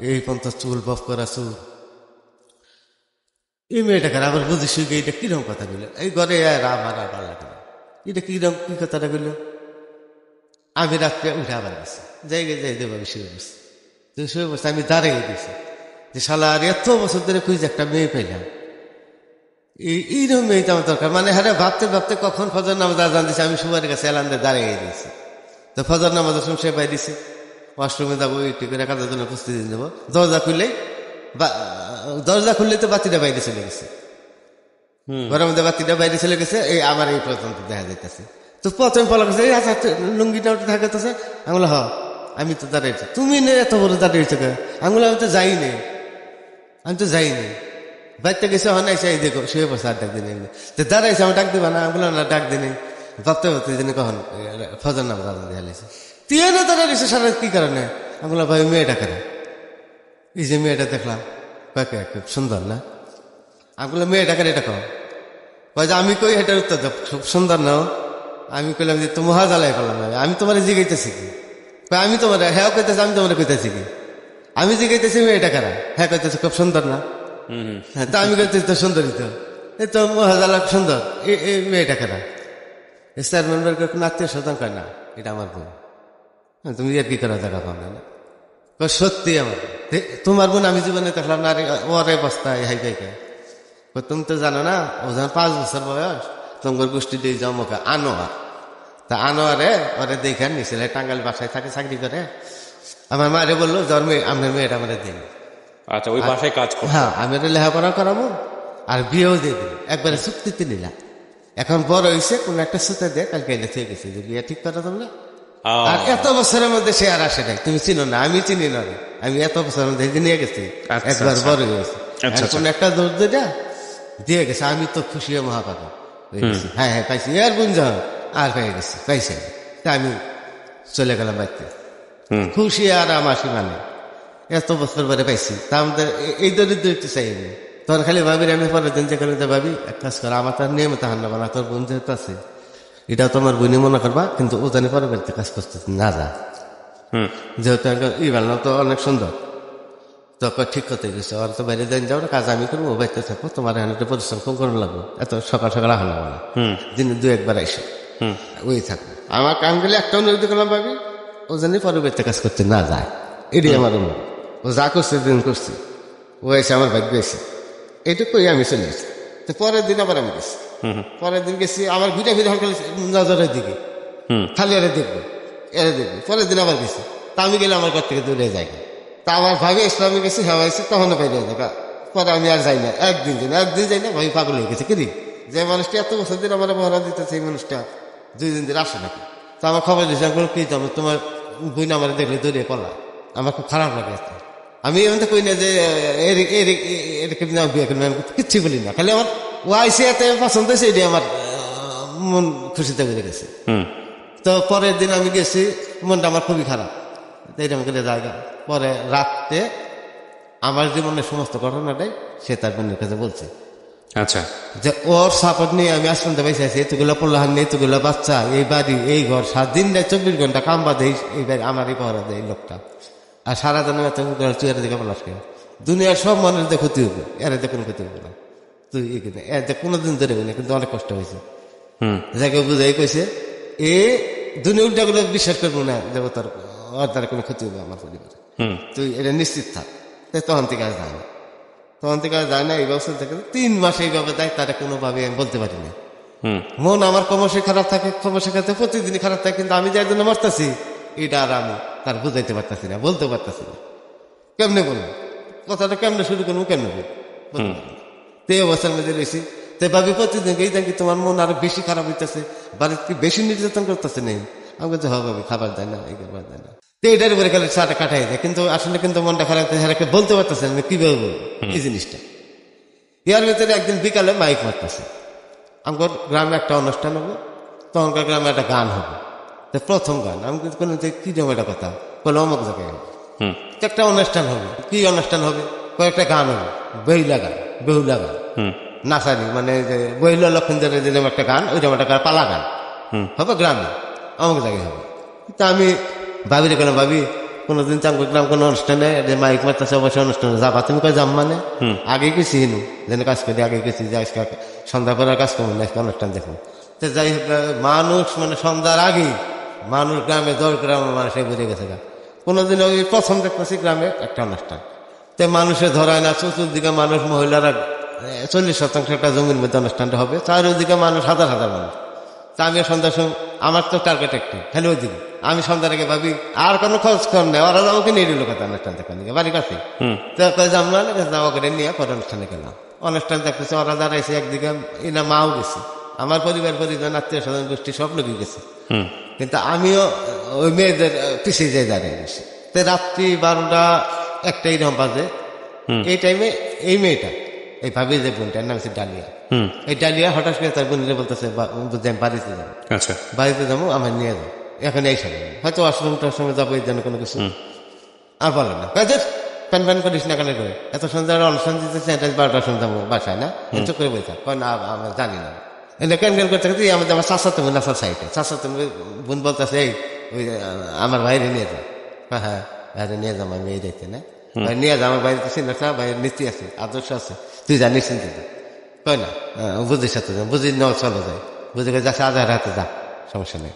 Speaker 2: এই পর্যন্ত চুল বফ করা চুল, এই মেয়েটাকে আবার বুঝি শুই গে, এটা কিরকম কথা বলল এই ঘরে আবার আবার লাগে এটা কিরকম কি কথাটা বললো। আমি রাত্রে উঠে আবার গেছি, যাই দেবো শুয়ে বসছি। তুই শুয়ে বসছি, আমি দাঁড়িয়ে দিয়েছি যে শালা আর এত বছর ধরে খুঁজে একটা মেয়ে পেলাম, এইরকম মেয়েটা আমার দরকার। মানে হ্যাঁ ভাবতে ভাবতে কখন ফজর নামাজ আজান দিচ্ছে, আমি সুমারের কাছে এলান দিয়ে দাঁড়িয়ে দিয়েছি। তো ফজর নামাজের সময় সে পাই দিছে, ওয়াশরুমে যাবো একটু করে কাজের জন্য প্রস্তুতি নেবো, দরজা খুললেই তো বাতিটা বাইরে চলে গেছে, ঘরের মধ্যে বাতিটা বাইরে চলে গেছে। এই আমার এই পর্যন্ত দেখা যাইতেছে। তো প্রথমে বলা গেছে আচ্ছা লুঙ্গিটা ওটা থাকতেছে, আমি বললাম হ আমি তো দাঁড়িয়েছি, তুমি নে এত বড় দাঁড়িয়েছো কে? আমি বললাম আমি তো যাইনি, বাড়িতে গেছে হয় নাই, সেই দেখো শুয়ে বসে আর ডাক দিন দাঁড়াইছে, আমি ডাক দিবা না? আমি বললাম না ডাক দিনে ভাবতে ভাবতে দিনে কখন ফজর নাম দাদা দিয়ে হালিয়েছে। তুই না দাঁড়িয়েছে সারা কি কারণে? আমি বললাম ভাই মেয়েটা কেন, এই যে মেয়েটা দেখলাম খুব সুন্দর না? আমি বললাম মেয়েটা কেন এটা কম? যে আমি কই এটার উত্তর খুব সুন্দর নাও। আমি কইলাম যে তুমি হাজালাই করলাম না, আমি তোমার জিগাইতেছি কি? আমি তোমার হ্যাঁ কইতেছি, আমি তোমার কইতেছি কি? আমি জিগাইতেছি মেয়েটা কারা, হ্যাঁ কইতেছি খুব সুন্দর না? হ্যাঁ তা আমি কইতেছি তো সুন্দরই তো, এই তো মহাজালা সুন্দর, এই মেয়েটা কারা? চেয়ারম্যান বাড়ির কোনো আত্মীয় স্বজন কয় না এটা আমার বোন। তুমি আর কি করা জায়গা পাও না? সত্যি আমার তোমার বোন আমি জীবনে দেখলাম না, ওর অবস্থায় হাই পাইকা। তুমি তো জানো না, ও যখন 5 বছর বয়স তোমার গোষ্ঠী দিয়ে জমকা আনোয়ার, তা আনোয়ারে ওরে দেখে নিছিল টাঙ্গাইল বাসায় থাকে চাকরি করে। আমার মারে বললো জ্বর মেয়ে আপনার মেয়েটা আমার দিন।
Speaker 3: আচ্ছা, ওই বাসায় কাজ করো?
Speaker 2: হ্যাঁ, আমি ওটা লেখাপড়া করাবো আর বিয়েও দিয়ে দিই, একবারে চুক্তিতে নিলাম। এখন বড় হয়েছে, কোন একটা সুতে দিয়ে কালকে এনে থেকে গেছে যে বিয়ে ঠিক করা তোমরা। আর এত বছরের মধ্যে সে আর আসে নাই, তুমি চিনো না, আমি চিনি না, আমি এত বছরের মধ্যে নিয়ে গেছি, একবার বড় হয়েছে। কোন একটা দোষ দিয়ে গেছে, আমি তো খুশি মহাপাগল হয়ে গেছি। হ্যাঁ পাইছি আর গুঞ্জন আর পেয়ে গেছি, পাইছি। তা আমি চলে গেলাম বাড়িতে, খুশি আর আমার মানে এত বছর পরে পাইছি। তা আমাদের এই দরিদ্র চাই আমি তখন খালি ভাবি, আমি পরের দিন যে কারণে ভাবি এক কাজ করা, আমার তার নিয়মিত হান্না বানা, তোর বোন যেহেতু আছে এটাও তোমার বোনই মনে করবা, কিন্তু ও জানি পরের বাড়িতে কাজ করতে না যা, যেহেতু ই বানানো তো অনেক সুন্দর। তো ঠিক করতে গেছে, ওর তো বাইরে দেন যাও না, কাজ আমি করবো, ও বাড়িতে থাকবো, তোমার এখানে একটু পরিশ্রম কম করানো লাগবো, এত সকাল সকাল হান্না বানা, দিনে 2-1 আইসো ওই থাকবো। আমার কাম গেলে একটা অনুরোধ করলাম ভাবি, ও জানি পরের বাড়িতে কাজ করতে না যায়, এটাই আমার অনুরোধ। ও যা করছে দিন করছে, ও এসে আমার ভাগ্য এসে এইটুকুই আমি চলে এসেছি। তো পরের দিন আবার আমি গেছি, পরের দিন গেছি আমার ঘুরে ফিরে নজরের দিকে, খালি এরা দেখবো এরা দেখবো। পরের দিন আবার গেছি, তা আমি গেলে আমার ঘর থেকে দূরে যাই, তা আমার ভাবি ইসলামে গেছি, হেওয়াইছি, তখনও বাইরে দেখা। পরে আমি আর যাই না, একদিন যাই না, ভাবি পাগল হয়ে গেছে। কিরি যে মানুষটা এত বছর দিন আমার মহড়া দিতেছে, এই মানুষটা 2 দিন দিন আসে নাকি? তো আমার খবর দিয়েছে, কি তোমার বই না আমার দেখলে দৌড়িয়ে পড়লা, আমার খুব খারাপ লাগে। আমি এমন কই না যে বিয়ে করবো, আমি কিচ্ছু বলি না, খালি আমার ও আইসে এত পছন্দ হয়েছে, এটাই আমার মন খুশিতে বেড়ে গেছে। তো পরের দিন আমি গেছি, মনটা আমার খুবই খারাপ, এইরকম করে জায়গা। পরে রাতে আমার জীবনের সমস্ত ঘটনাটাই সে তার বোনের কাছে বলছে।
Speaker 3: আচ্ছা,
Speaker 2: যে ওর সাপোর্ট নিয়ে আমি আসতে পাইছি, এতগুলো পড়লাহান নেই, এতগুলো বাচ্চা, এই বাড়ি, এই ঘর, 7 দিন দেয়, 24 ঘন্টা কাম বাদে এই বাড়ি আমারই পাওয়া দেয় এই লোকটা। আর সারা দিন তুই এর দিকে বলাস কেন? দুনিয়ার সব মানুষদের ক্ষতি হবে, এর কোনো ক্ষতি হবে না, তুই এর কোনোদিন ধরে না, কিন্তু অনেক কষ্ট হয়েছে। যাকে বুঝাই কইছে এ দুনিয়া উল্টা গুলো বিশ্বাস করবো না, দেবতার ওর দ্বারা কোনো ক্ষতি হবে আমার পরিবারে, তুই এটা নিশ্চিত থাক। তখন থেকে আর যায় না, তখন থেকে আর যায় না। এই বছর থেকে 3 মাস এইভাবে দেয়, তারা কোনোভাবে আমি বলতে পারি না। মন আমার ক্রমশই খারাপ থাকে, ক্রমশ খাতে প্রতিদিনই খারাপ থাকে, কিন্তু আমি যার জন্য মরতেছি এটা আর আমি তার বুঝাইতে পারতেছি না, বলতে পারতেছি না। কেমনে বলবো কথাটা, কেমনে শুরু করবো, কেমনে বলবো? এই অবস্থার মধ্যে রয়েছি। তাই ভাবি প্রতিদিন এই দেখি তোমার মন আরো বেশি খারাপ হইতেছে, বাড়িতে কি বেশি নির্যাতন করতেছে নেই? আমি বলছি হ্যাঁ ভাবি, খাবার দেয় না, এই খাবার দেয় না, তো এটার উপরে খালি সাটা কাটাই দেয়, কিন্তু আসলে কিন্তু মনটা খারাপ, বলতে পারতেছে না কি বলবো এই জিনিসটা। ইয়ার ভিতরে একদিন বিকালে মাইক মারতেছে, আমার গ্রামে একটা অনুষ্ঠান হবো, তখনকার গ্রামে একটা গান হবে। তো প্রথম গান আমি কিন্তু কোনো কি রকম একটা কথা বলে অমুক জায়গায় হবে।
Speaker 3: হুম
Speaker 2: তো একটা অনুষ্ঠান হবে। কি অনুষ্ঠান হবে? কয়েকটা গান হবে, বেহুলা গান, বেহুলা গান,
Speaker 3: হুম
Speaker 2: নাচারি, মানে যে বহিলা লক্ষিন্দরের যেরকম একটা গান, ওইরকম একটা গান, পালা গান
Speaker 3: হুম
Speaker 2: হবে গ্রামে, অমুক জায়গায় হবে। তা আমি ভাবি রে, কেন ভাবি কোনোদিন চাম করলাম কোনো অনুষ্ঠানে যে মাইক মারতেছে, অবশ্যই অনুষ্ঠানে যাবা। তুমি কয় যাম মানে আগে গেছি হিনু যেন কাজ করি, আগে গেছি যে আজকে সন্ধ্যা পরে কাজ করবো না, আজকে অনুষ্ঠান দেখবো। তো যাই হোক, মানুষ মানে সন্ধ্যার আগেই মানুষ গ্রামে 10 গ্রামের মানুষ বেরিয়ে গেছে গা। কোনোদিন ওই প্রথম দেখতেছি গ্রামে একটা অনুষ্ঠান, তো মানুষে ধরায় না, চতুর্দিকে মানুষ, মহিলারা 40% একটা জমির মধ্যে অনুষ্ঠানটা হবে, চারিদিকে মানুষ, হাজার হাজার মানুষ। তা আমি সন্ধ্যার সময়, আমার তো টার্গেট একটি, খালি ওই দিকে আমি সন্ধ্যার আগে ভাবি আর কোনো খোঁজ কর নেই, ওরা আমাকে নিয়ে দিল কথা অনুষ্ঠান দেখার দিকে বাড়ির কাছে। তো যাম না, যাওয়া করে নিয়ে পরে অনুষ্ঠানে গেলাম। অনুষ্ঠান দেখতেছে, ওরা দাঁড়াইছে একদিকে, ইনা মাও গেছে, আমার পরিবার পরিজন, আত্মীয় স্বজন গোষ্ঠী সব লোকই গেছে, কিন্তু আমিও ওই মেয়েদের পিছিয়ে যাই দাঁড়িয়ে গেছি। তো রাত্রি 12টা 1টা এরকম বাজে। এই টাইমে এই মেয়েটা, এই ভাবি যে বোনটার নাম হচ্ছে ডালিয়া, এই ডালিয়া হঠাৎ করে তার বোনের বলতেছে, বুঝতে আমি বাড়িতে যাবো,
Speaker 3: আচ্ছা
Speaker 2: বাড়িতে যাবো, আমার নিয়ে যাবো এখন এই সময়, হয়তো আশ্রমটার সময় যাবো, এই জন্য কোনো কিছু আর বলে না। প্যান প্যান করিস না, কেন করে এত সন্ধ্যা অনুষ্ঠান দিতেছে, 12টার সময় যাবো বাসায়, না চুপ করে বলতে না, আমরা জানি না। এটা কেন কেন করতে করতে আমাদের আমার চাষা তুমি নাচার সাইডে, চাষা তুমি বোন বলতেছে, এই ওই আমার বাইরে নিয়ে যাও। হ্যাঁ বাইরে নিয়ে যাবো, আমি এই দেখতে না, নিয়ে যাও আমার বাড়িতে চিন্তা, বাইরের নীতি আছে, আদর্শ আছে, তুই জানিস চিন্তা কয় না, বুঝির সাথে বুঝি নেওয়া চলে যায়, বুঝে যাচ্ছে আধার হাতে যা, সমস্যা নেই।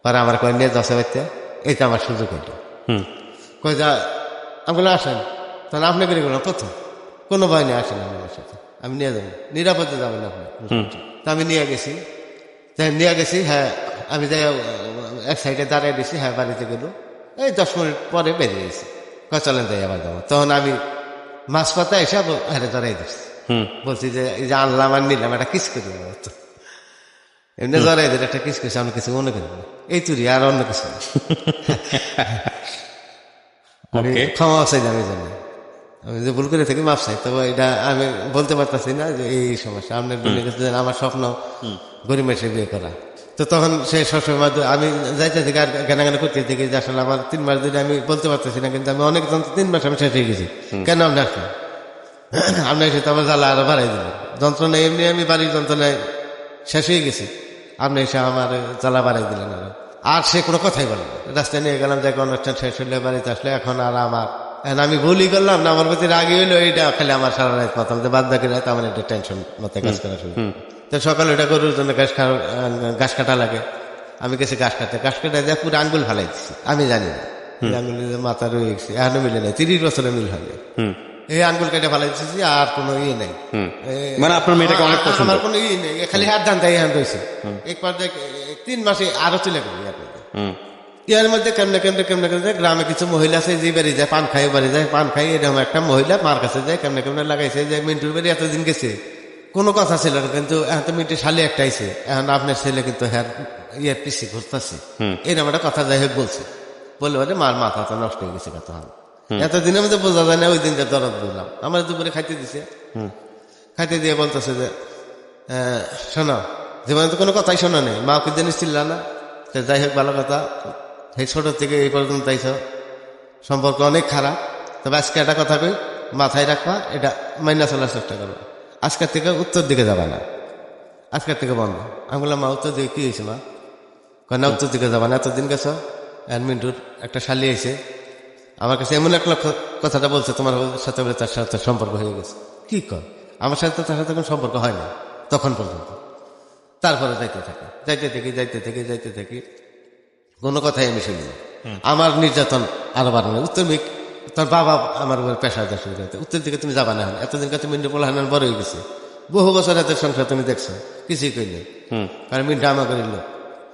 Speaker 2: পরে আমার কয় নিয়ে যাচ্ছে বাড়িতে, এইটা আমার সুযোগ হইল। কয় যা, আমি বলে আসেন, তাহলে আপনি বেরিয়ে গেলাম প্রথম, কোনো ভয় নেই, আসেন আমার সাথে, আমি নিয়ে যাবো, নিরাপদে যাবেন আপনি। তা আমি নিয়ে গেছি, নিয়ে গেছি, হ্যাঁ আমি যাই এক সাইডে দাঁড়িয়ে দিয়েছি, হ্যাঁ বাড়িতে গেল, এই 10 মিনিট পরে বেরিয়ে গেছি, কয় চলেন যাই আবার যাবো। তখন আমি মাছ পাতা এসে হারে দাঁড়াই দিচ্ছি, বলছি যে এই যে আনলাম আর নিলাম, একটা কিস করি, এমনি জড়াই দিলে একটা কিস করছি, আমি কিছু মনে করি না, এই তুরি আর অন্য কিছু না। আমি ক্ষমা চাইলাম এই জন্য, আমি যে ভুল করে থাকি মাপ চাই, তবে এটা আমি বলতে পারতেছি না যে এই সমস্যা আপনার আমার স্বপ্ন গরিব মেশে বিয়ে করা। তো তখন সে সবসময় আমি যাইতে থেকে আর গানা করতে থেকে যে আসলে আমার 3 মাস ধরে আমি বলতে পারতেছি না, কিন্তু আমি অনেক 3 মাস আমি শেষ হয়ে গেছি, কেন আপনি আসলেন, আপনার এসে তো আমার জ্বালা আরো বাড়াই দিলেন, যন্ত্রণা এমনি আমি বাড়ির যন্ত্রণায় শেষ হয়ে গেছি, আপনি এসে আমার জ্বালা বাড়াই দিলেন আরো। আর সে কোনো কথাই বলে না, রাস্তায় নিয়ে গেলাম, যে অনুষ্ঠান শেষ হইলে বাড়িতে আসলে, এখন আর আমার আমি ভুলই করলাম না, আমার প্রতি রাগি হইলো, এইটা খালি আমার সারা রাত মাথার মধ্যে বাদ বাকি রাত আমার একটা টেনশন মাথায় কাজ করা শুরু। তো সকালে ওটা গরুর জন্য ঘাস কাটা লাগে, আমি গেছি ঘাস কাটা দিয়ে পুরো আঙ্গুল ফালাই দিচ্ছি, আমি জানি না আঙ্গুল মাথা রয়ে গেছে, এখনো মিলে নেই, 30 বছরের মিল হয়নি, এই আঙ্গুল কেটে ফালাই দিচ্ছি, আর কোনো ইয়ে নেই,
Speaker 3: মানে আপনার মেয়েটাকে অনেক পছন্দ,
Speaker 2: আমার কোনো ইয়ে নেই, খালি হাত ধান তাই হাত রয়েছে। একবার 3 মাসে আরো চলে গেল। ইয়ার মধ্যে কেমনে কেমনে কেমনে কেমনে গ্রামে কিছু মহিলা আছে, যে বাড়ি যায় পান খাই, বাড়ি যায় পান খাই, এরকম একটা মহিলা মার কাছে যায়, কেমনে কেমনে লাগাইছে যে মিন্টুর বাড়ি এতদিন গেছে, কোনো কথা ছিল না, কিন্তু এখন তো মিন্টু শালি একটা আইছে, এখন আপনার ছেলে কিন্তু হ্যাঁ ইয়ের পিছিয়ে ঘুরতেছে, এরকম একটা কথা যাই হোক বলছে, বলে বলে মার মাথা তো নষ্ট হয়ে গেছে কথা, এতদিনের মধ্যে বোঝা যায় না, ওই দিন যে দরদ বললাম, আমার দুপুরে খাইতে দিছে, খাইতে দিয়ে বলতেছে যে শোনো, জীবনে তো কোনো কথাই শোনা নেই, মা কি জিনিস ছিল না, যাই হোক ভালো কথা, এই ছোট থেকে এই পর্যন্ত আইছ, সম্পর্ক অনেক খারাপ, তবে আজকে একটা কথা কই, মাথায় রাখবা, এটা মাইনা চলার চেষ্টা করবো, আজকের থেকে উত্তর দিকে যাবা না, আজকের থেকে বন্ধ। আমি বললাম মা উত্তর দিকে কি হয়েছে মা, না উত্তর দিকে যাবা না, এতদিন গেছ, মিন্টুর একটা শালি আইছে আমার কাছে, এমন এক লক্ষ কথাটা বলছে, তোমার সাথে বলে তার সাথে সম্পর্ক হয়ে গেছে। কি কর, আমার সাথে তার সাথে কোনো সম্পর্ক হয় না তখন পর্যন্ত। তারপরে যাইতে থাকি কোনো কথাই আমি শুনি না, আমার নির্যাতন আরো বাড়ানো, উত্তর তোর বাবা আমার উপর পেশা দেওয়া শুরু করতে, উত্তর দিকে তুমি যাবা না, এতদিন কাছে মিন্টু পোলাহান বড় হয়ে গেছে, বহু বছর এত সংসার তুমি দেখছো, কিছুই কইলে, কারণ মিন্টু আমা করিল,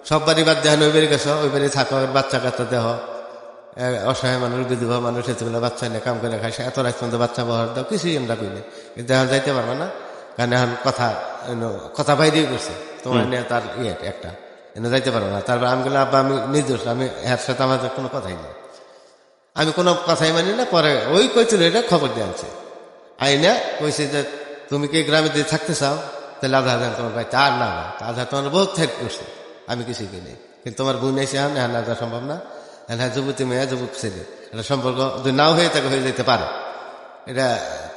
Speaker 2: সব বাড়ি বাদ দেওয়া, ওই বাড়ি গেছো, ওই বাড়ি থাকো, বাচ্চা কাচ্চা দেহ, অসহায় মানুষ, বিধবা মানুষ, এতগুলো বাচ্চা নিয়ে কাম করে খাইছে, এত রাত পর্যন্ত বাচ্চা বহার দাও, কিছুই আমরা কইলে, কিন্তু এখন যাইতে পারবো না, কারণ এখন কথা বাইরেই করছে, তোমার নিয়ে তার ইয়ে একটা এনে যাইতে পারবো না। তারপর আমি বললাম আব্বা আমি নির্দোষ, আমি এর সাথে আমাদের কোনো কথাই নেই, আমি কোনো কথাই মানি না। পরে ওই কইছিল এটা খবর দিয়ে আনছে, আইনা কইছে যে তুমি কি গ্রামে দিয়ে থাকতে চাও, তাহলে আধা হাজার তোমার ভাই, আর না আধা তোমার বহুত হেল্প করছে, আমি কিছুই কিনি, কিন্তু তোমার বোন এসে হ্যাঁ না যা সম্ভব না, হ্যাঁ যুবতী মেয়ে যুবক ছেলে, এটা সম্পর্ক যদি নাও হয়ে থাকে হয়ে যেতে পারে, এটা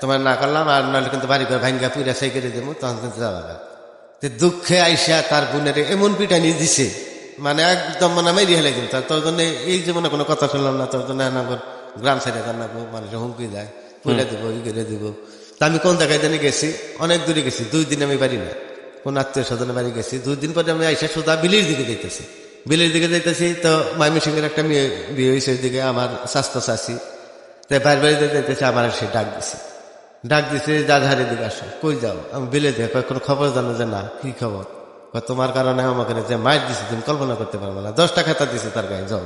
Speaker 2: তোমার না করলাম, আর নাহলে কিন্তু বাড়ি করে ভাঙ্গা পুরা সেই করে দেবো, তখন কিন্তু যাওয়া যাবে। দুঃখে আইসা তার বোনের এমন পিটানি দিছে, মানে একদম মানে মেরিয়ে হেলে কিন্তু তোর জন্য এই জীবনে কোনো কথা শুনলাম না, তোর জন্য গ্রাম সাইডে জানাবো, মানুষের হুমকি দেয়, পুরে দেবো ই করে দেবো। তা আমি কোন জায়গায় জানি গেছি, অনেক দূরে গেছি, 2 দিন আমি বাড়ি না, কোন আত্মীয় স্বজনের বাড়ি গেছি। 2 দিন পরে আমি আইসা সোজা বিলির দিকে যাইতেছি, বিলির দিকে যাইতেছি, তো ময়মনসিংহের একটা মেয়ে বিয়ে হয়েছে ওইদিকে, আমার স্বাস্থ্য চাষি, তাই বাইরে বাড়িতে যাইতেছে, আমার সে ডাক দিছে যাঝারের দিকে আসো, কই যাও, আমি বিলে যাই, কোনো খবর জানো, যে না কি খবর, তোমার কারণে আমাকে যে মাইর দিছে তুমি কল্পনা করতে পারবো না, 10টা খাতা দিছে তার গায়ে জ্বর,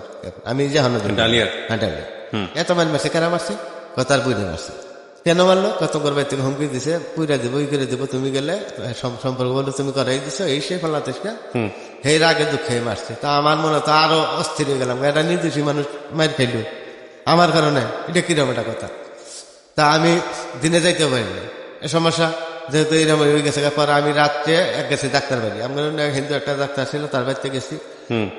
Speaker 2: আমি জাহানো
Speaker 3: ডালিয়া?
Speaker 2: হ্যাঁ ডালিয়া। এত মার মারছে, কারা মারছে, তার বুঝে মারছে, কেন মারলো, কত করবে থেকে হুমকি দিছে, পুইরা দেবো ই করে দেবো, তুমি গেলে সম্পর্ক বলে তুমি করাই দিছো, এই সে বাংলাদেশ না, সেই রাগে দুঃখে মারছে। তা আমার মনে তো আরো অস্থির হয়ে গেলাম, এটা নির্দোষী মানুষ মার খাইলো আমার কারণে, এটা কিরকম একটা কথা। তা আমি দিনে যাইতে পারিনি, এ সমস্যা যেহেতু এরকম হয়ে গেছে। পরে আমি রাত্রে গেছি ডাক্তার বাড়ি, আমার হিন্দু একটা ডাক্তার ছিল, তার বাড়িতে গেছি,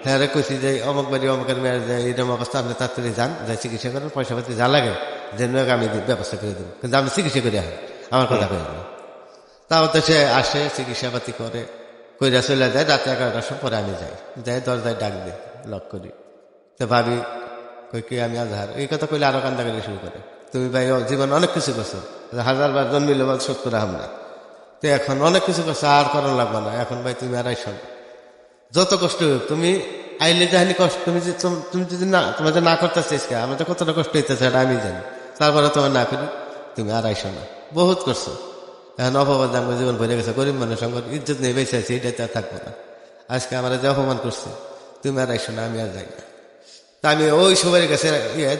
Speaker 2: হ্যাঁ কইছি যে অমুক বাড়ি অমুকের মেয়ের যে এরকম অবস্থা, আপনি তাড়াতাড়ি যান, যাই চিকিৎসা করেন, পয়সা পাতি যা লাগে যে আমি ব্যবস্থা করে দেবো, কিন্তু আমি চিকিৎসা করে আসি, আমার কথা কই না। তারপর তো সে আসে, চিকিৎসা পাতি করে কইরা চলে যায়, রাতে 11টার সময় পরে আমি যাই দরজায় ডাক দিই, লক করি, তো ভাবি কই কি আমি আজহার, এই কথা কইলে আরো কান্দাকাটি শুরু করে, তুমি ভাই জীবন অনেক কিছু করছো, 1000 বার জন্মিলে বল 70 হাম না, তো এখন অনেক কিছু করছো, আর করার লাগবে না, এখন ভাই তুমি আর আইসো না, যত কষ্ট হোক তুমি আইলে যাহানি কষ্ট, তুমি যদি না, তোমার যে না করতে চাইছে আমাদের কতটা কষ্ট হইতেছে এটা আমি জানি, তারপরে তোমার না করি, তুমি আর আইসো না, বহুত করছো, এখন অপবাদ আমার জীবন ভরে গেছে, গরিব মানুষ আমার ইজ্জত নেই বেঁচে আছে, এটাতে আর থাকবো না, আজকে আমার যে অপমান করছে, তুমি আর আইসো না, আমি আর যাই না। তা আমি ওই সবার কাছে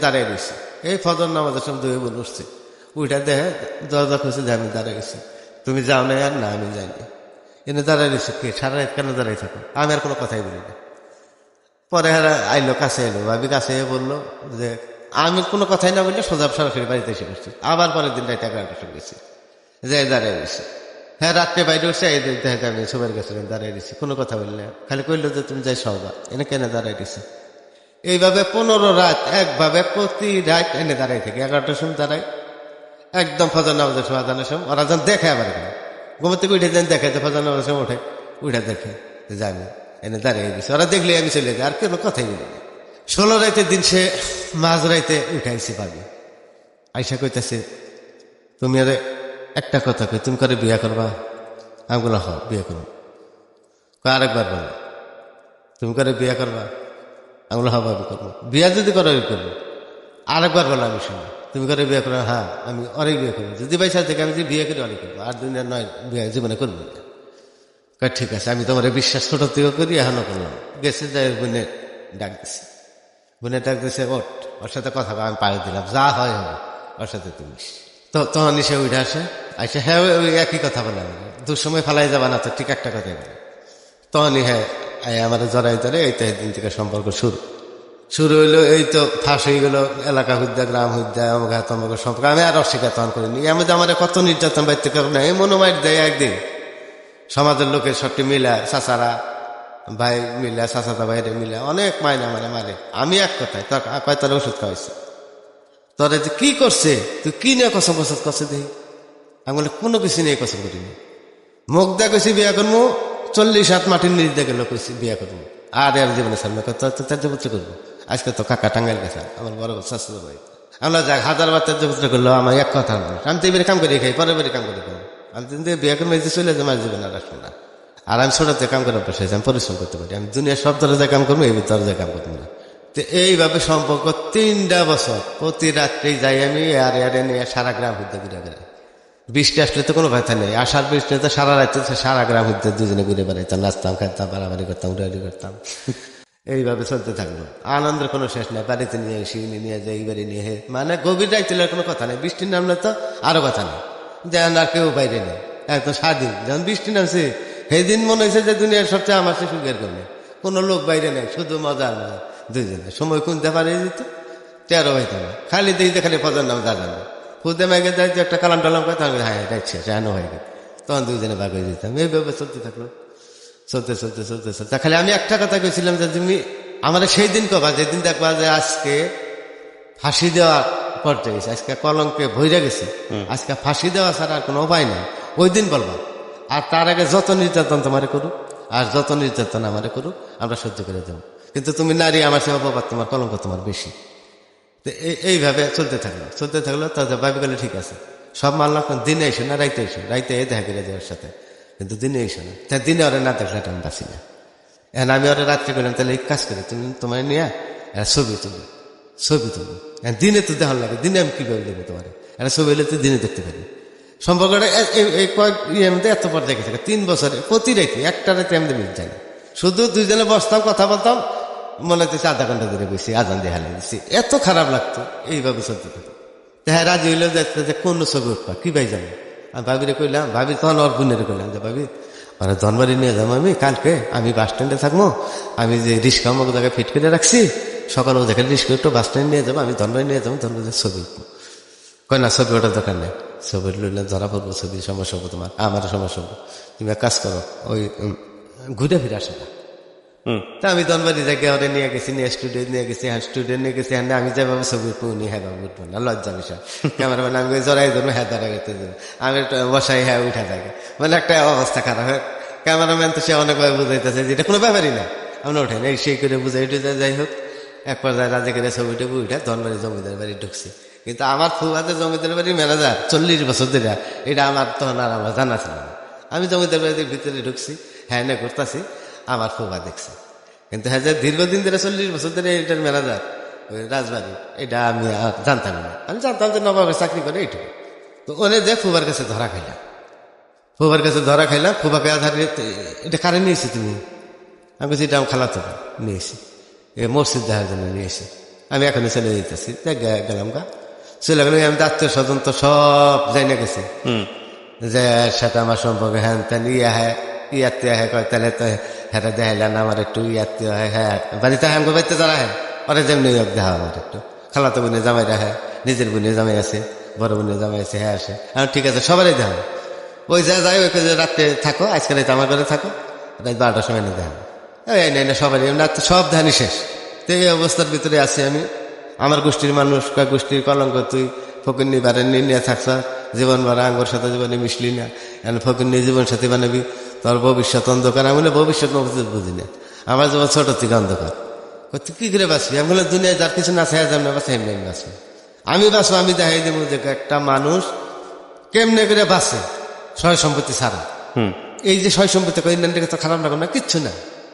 Speaker 2: দাঁড়িয়ে রয়েছি, এই ফজর নামাজের সময় দুই বোন উঠছে, উঠা দেখে দরজা খুঁজছে যে আমি দাঁড়িয়ে গেছি, তুমি যাও না, আর না আমি যাইনি, এনে দাঁড়াই রয়েছে, কে সারা রাত কেন দাঁড়াই থাকো, আমি আর কোনো কথাই বলি না। পরে আইলো, কাছে এলো, ভাবি কাছে বললো যে আমি কোনো কথাই না বললে সোজা সরাসরি বাড়িতে এসে বসছি, আবার পরের দিন রাইতে 11টার সময় গেছি, যে দাঁড়িয়ে রয়েছি, হ্যাঁ রাত্রে বাইরে উঠছে, এই দেখে আমি সবার কাছে দাঁড়িয়ে দিচ্ছি, কোনো কথা বললে, খালি কইলো যে তুমি যাই সবা, এনে কেন দাঁড়াই দিচ্ছে। এইভাবে 15 রাত একভাবে প্রতি রাত এনে দাঁড়াই থেকে 11টার সময় দাঁড়াই, একদম ফজর নামাজের সময় আজানের সময়, ওরা যেন দেখে, আবার ঘুম থেকে উঠে যেন দেখে, যে ফজর নামাজের সময় উঠে দেখে জানি এনে দাঁড়িয়ে দিচ্ছে, ওরা দেখলে আমি চলে যাই, আর কোনো কথাই বলি না। 16 রাতের দিন সে মাঝ রাইতে উঠাইছি ভাবি, আইসা কইতেছে তুমি আরে একটা কথা কই, তুমি করে বিয়া করবা, আমি বললাম হ বিয়ে করবো, আরেকবার বলো তুমি করে বিয়া করবা, আমি বললাম হ্যাঁ ভাবি করবো, বিয়া যদি করো করবো, আরেকবার বলো আমি শুনি, তুমি করে বিয়ে করো, হ্যাঁ আমি অনেক বিয়ে করবো, যদি পয়সা থেকে আমি যদি বিয়ে করি অনেক করবো, আর দুনিয়া নয় বিয়ে জীবনে করবো না। ঠিক আছে আমি তোমার বিশ্বাস ছোট থেকে করি, এখনো করলাম, গেছে যাই বোনে ডাক দিছে, বোনে ডাক দিছে ওর সাথে কথা আমি পাড়ি দিলাম, যা হয় হবে ওর সাথে তুমি, তো তখন সে উঠে আসে, আইসা হ্যাঁ ওই একই কথা বলে, দুঃসময় ফালাই যাবা না, তো ঠিক একটা কথাই বলে, তখনই হ্যাঁ আমাদের জড়াই ধরে, এই তো দিন থেকে সম্পর্ক শুরু হইলো, এই তো ফাঁস হয়ে গেল, এলাকা হুদ্দা গ্রাম হুদ্দা আমাকে তোমাকে সম্পর্ক, আমি আর অস্বীকার তখন করিনি, আমি যে আমার কত নির্যাতন বাড়িতে কারণ এই মনোমাইট দেয়, একদিন সমাজের লোকের সবটি মিলা, চাচারা ভাই মিলা, চাচাতা ভাইরে মিলা অনেক মাইনা মানে মারে, আমি এক কথায় তোর কয় তোর ওষুধ খাওয়াইছে, তোর যে কি করছে তুই কি নিয়ে কসম কসম করছে দেখি, আমি বলে কোনো কিছু নিয়ে কসম করিনি, মুখ দা কইছি বিয়া করবো, 40 হাত মাটির নিচ দিয়ে গেল কইছি বিয়া করবো, আর জীবনে সামনে ত্যায্যপুত্র করবো, আজকে তো কাকা টাঙ্গাইল গেছে, আমার বড় শাশুড়ি ভাই, আমরা যাক 1000 বার ত্যায্যপুত্র করলো, আমার এক কথা আমি তো এবারে কাম করে খাই, পরের বাড়ি কাম করে খাই, আমি বিয়া করে মেয়েছে চলে যাই, আমার জীবনে আর আসবো না, আর আমি ছোটতে কাম করে অভ্যাস হয়েছে, আমি পরিশ্রম করতে পারি, আমি দুনিয়ার সব দরজায় কাম করবো, এই দরজায় কাম করবো না। তো এইভাবে সম্পর্ক 3টা বছর, প্রতি রাত্রেই যাই আমি, আর নিয়ে সারা গ্রাম ঘুরতে ঘুরে বেড়াই, বৃষ্টি আসলে তো কোনো কথা নেই, আষাঢ় বৃষ্টি তো সারা রাত্রে সারা গ্রাম ঘুরতে দুজনে ঘুরে বেড়াইতাম, নাচতাম, খেলতাম, বাড়াবাড়ি করতাম, উড়াউড়ি করতাম, এইভাবে চলতে থাকলো, আনন্দের কোনো শেষ নেই, বাড়িতে নিয়ে এসে নিয়ে যাই, এই বাড়ি নিয়ে, মানে গভীর রাইতে কোনো কথা নেই, বৃষ্টির নামলে তো আরো কথা নেই, যেন আর কেউ বাইরে নেই, একদম স্বাধীন, যখন বৃষ্টি নামছে সেদিন মনে হয়েছে যে দুনিয়ার সবচেয়ে আমার সে সুখের করবে, কোনো লোক বাইরে নেই, শুধু মজা আর মজা, দুজনে সময় কোনতে পারে যেত 13 হইতো না, খালি দেখতে খালি ফজর নাম যা জানবে, খুদে মাইকে যাই একটা কালাম টালাম করে, তাহলে হ্যাঁ যাচ্ছে জানো হয়ে গেল, তখন দুজনে ভাগ হয়ে যেতাম, এইভাবে চলতে থাকলো। চলতে চলতে চলতে চলতে খালি আমি একটা কথা কইছিলাম যে তুমি আমার সেই দিন কবা যেদিন দেখবা যে আজকে ফাঁসি দেওয়া পর্যায়ে গেছে, আজকে কলঙ্কে ভইরা গেছে, আজকে ফাঁসি দেওয়া ছাড়া আর কোনো উপায় নেই, ওই দিন বলবা। আর তার আগে যত নির্যাতন তোমারে করুক আর যত নির্যাতন আমারে করুক আমরা সহ্য করে দেবো, কিন্তু তুমি নারী, আমার সে অপবাদ, তোমার কলঙ্ক তোমার বেশি। তো এইভাবে চলতে থাকলো তাদের ভাবি গেলে ঠিক আছে সব মানলাম, দিনে এসো না রাইতে এসো, রাইতে দেখা করে যাওয়ার সাথে, কিন্তু দিনে এসো না। তা দিনে ওরা না দেখলে আমি বাঁচি না। এখন আমি ওরা রাত্রে করলাম তাহলে এই কাজ করে তুমি তোমার নিয়ে ছবি তুলি দিনে তো দেখার লাগে, দিনে আমি কিভাবে দেবো তোমার একটা ছবি হলে তুই দিনে দেখতে পারি। সম্পর্কটা এই কয়েক ইয়ের মধ্যে এত পর দেখেছে 3 বছরে প্রতি রাইতে একটা রাতে আমাদের মিল যায় না, শুধু দুইজনে বসতাম কথা বলতাম, মনে হচ্ছে আধা ঘন্টা ধরে বসি, আজান দিয়ে হালিয়ে দিচ্ছি, এত খারাপ লাগতো। এইভাবে চলতে থাকতো। হ্যাঁ রাজি হইলে যে কোন ছবি উঠবা কি ভাই জানো, আমি ভাবিরে কইলাম, ভাবি তখন ওর বোনের কইলাম যে ভাবি মানে ধনবাড়ি নিয়ে যাবো আমি কালকে, আমি বাস স্ট্যান্ডে থাকবো, আমি যে রিক্সা আমাকে জায়গায় ফিট করে রাখছি, সকালে ও দেখে রিক্সা একটু বাস স্ট্যান্ড নিয়ে যাবো, আমি ধনবাড়ি নিয়ে যাবো, ধনবাড়ির ছবি উঠবো। কয় না ছবি ওটার দরকার নেই, ছবি লইলে ধরা পড়বো, ছবি সমস্যা হবো তোমার, আমারও সমস্যা হবো, তুমি এক কাজ করো ওই ঘুরে ফিরে আসে না। তা আমি ধনবাড়ি জায়গায় ওরে নিয়ে গেছি, নিয়ে স্টুডিও নিয়ে গেছি, হ্যাঁ স্টুডিও নিয়ে গেছি, হ্যাঁ আমি যেভাবে ছবি উঠবো উনি হ্যাঁ বাবু উঠবো না, লজ্জা বিষয়। ক্যামেরাম্যান আমি জড়াই ধরবো, হ্যাঁ ধরা গেতে দেবো, আমি একটু বসাই, হ্যাঁ উঠা থাকে, মানে একটা অবস্থা খারাপ হয়। ক্যামেরাম্যান তো সে অনেকভাবে বুঝাইতেছে যে এটা কোনো ব্যাপারই না, আমরা উঠে না, সেই করে বুঝাই উঠে যাই হোক। এক পর্যায়ে রাজি করে ছবিটা উঠে ধনবাড়ি জমিদার বাড়ি ঢুকছি, কিন্তু আমার ফুয়াদের জমিদার বাড়ির ম্যানেজার 40 বছর ধরে, এটা আমার তখন আর আমার জানা ছিল না। আমি জমিদার বাড়ির ভিতরে ঢুকছি, হ্যাঁ না করতেছি, আমার ফুয়া দেখছে, কিন্তু হ্যাঁ যে দীর্ঘদিন ধরে 40 বছর ধরে এটার ম্যানেজার ওই রাজবাড়ি, এটা আমি আর জানতাম না। আমি জানতাম যে নবাবের চাকরি করে এইটুকু। তো ওনে যে ফুবার কাছে ধরা খাইলাম, ফুবাকে আধার এটা কারে নিয়েছি তুমি? আমি বলছি এটা আমি খালাতো নিয়েছি, এ মসজিদ দেখার জন্য নিয়েছি, আমি এখনই চলে যেতেছি। গেলাম চলে গেলাম, আমি আত্মীয় স্বজন তো সব যাই না গেছি, যে সেটা আমার সম্পর্কে হ্যাঁ তেন ইয়াতে হ্যাঁ কয় তাহলে তো হ্যাঁ দেখাইলেন আমার একটু ইয়াতে হয়, হ্যাঁ বাড়িতে হ্যাঁ বাড়িতে যারা হ্যাঁ ওরা যেমনি দেখা আমার একটু, খালাতো বোনের জামাইরা হ্যাঁ, নিজের বোনের জামাই আছে, বড় বোনের জামাই আছে, হ্যাঁ আসে, ঠিক আছে সবারই দেখা। ওই যা যাই ওই রাত্রে থাকো, আজকে রাতে আমার ঘরে থাকো, রাত 12টার সময় না দেখা, এই না সবারই সব ধানি শেষ। তো এই অবস্থার ভিতরে আছি আমি, আমার গোষ্ঠীর মানুষ কয়েক গোষ্ঠীর কলঙ্ক, তুই ফকিন্নি বারেন্নি নিয়ে থাকছ জীবন ভরা, আঙ্গর সাথে জীবনে মিশলি না, এখন ফকিন্নি জীবন সাথী বানাবি, তোর ভবিষ্যৎ অন্ধকার। আমি বলে ভবিষ্যৎ বুঝি না, আমার জীবন ছোট থেকে অন্ধকার, তুই কি করে বাঁচবি? আমি বলে দুনিয়ায় যার কিছু না চাই যেমন বাঁচে এমনি আমি বাঁচবি, আমি বাঁচবো, আমি দেখাই দেবো যে একটা মানুষ কেমনে করে বাঁচে সয় সম্পত্তি ছাড়া। এই যে সয় সম্পত্তি ইন্ডিয়ানটাকে তো খারাপ লাগো না, কিচ্ছু না,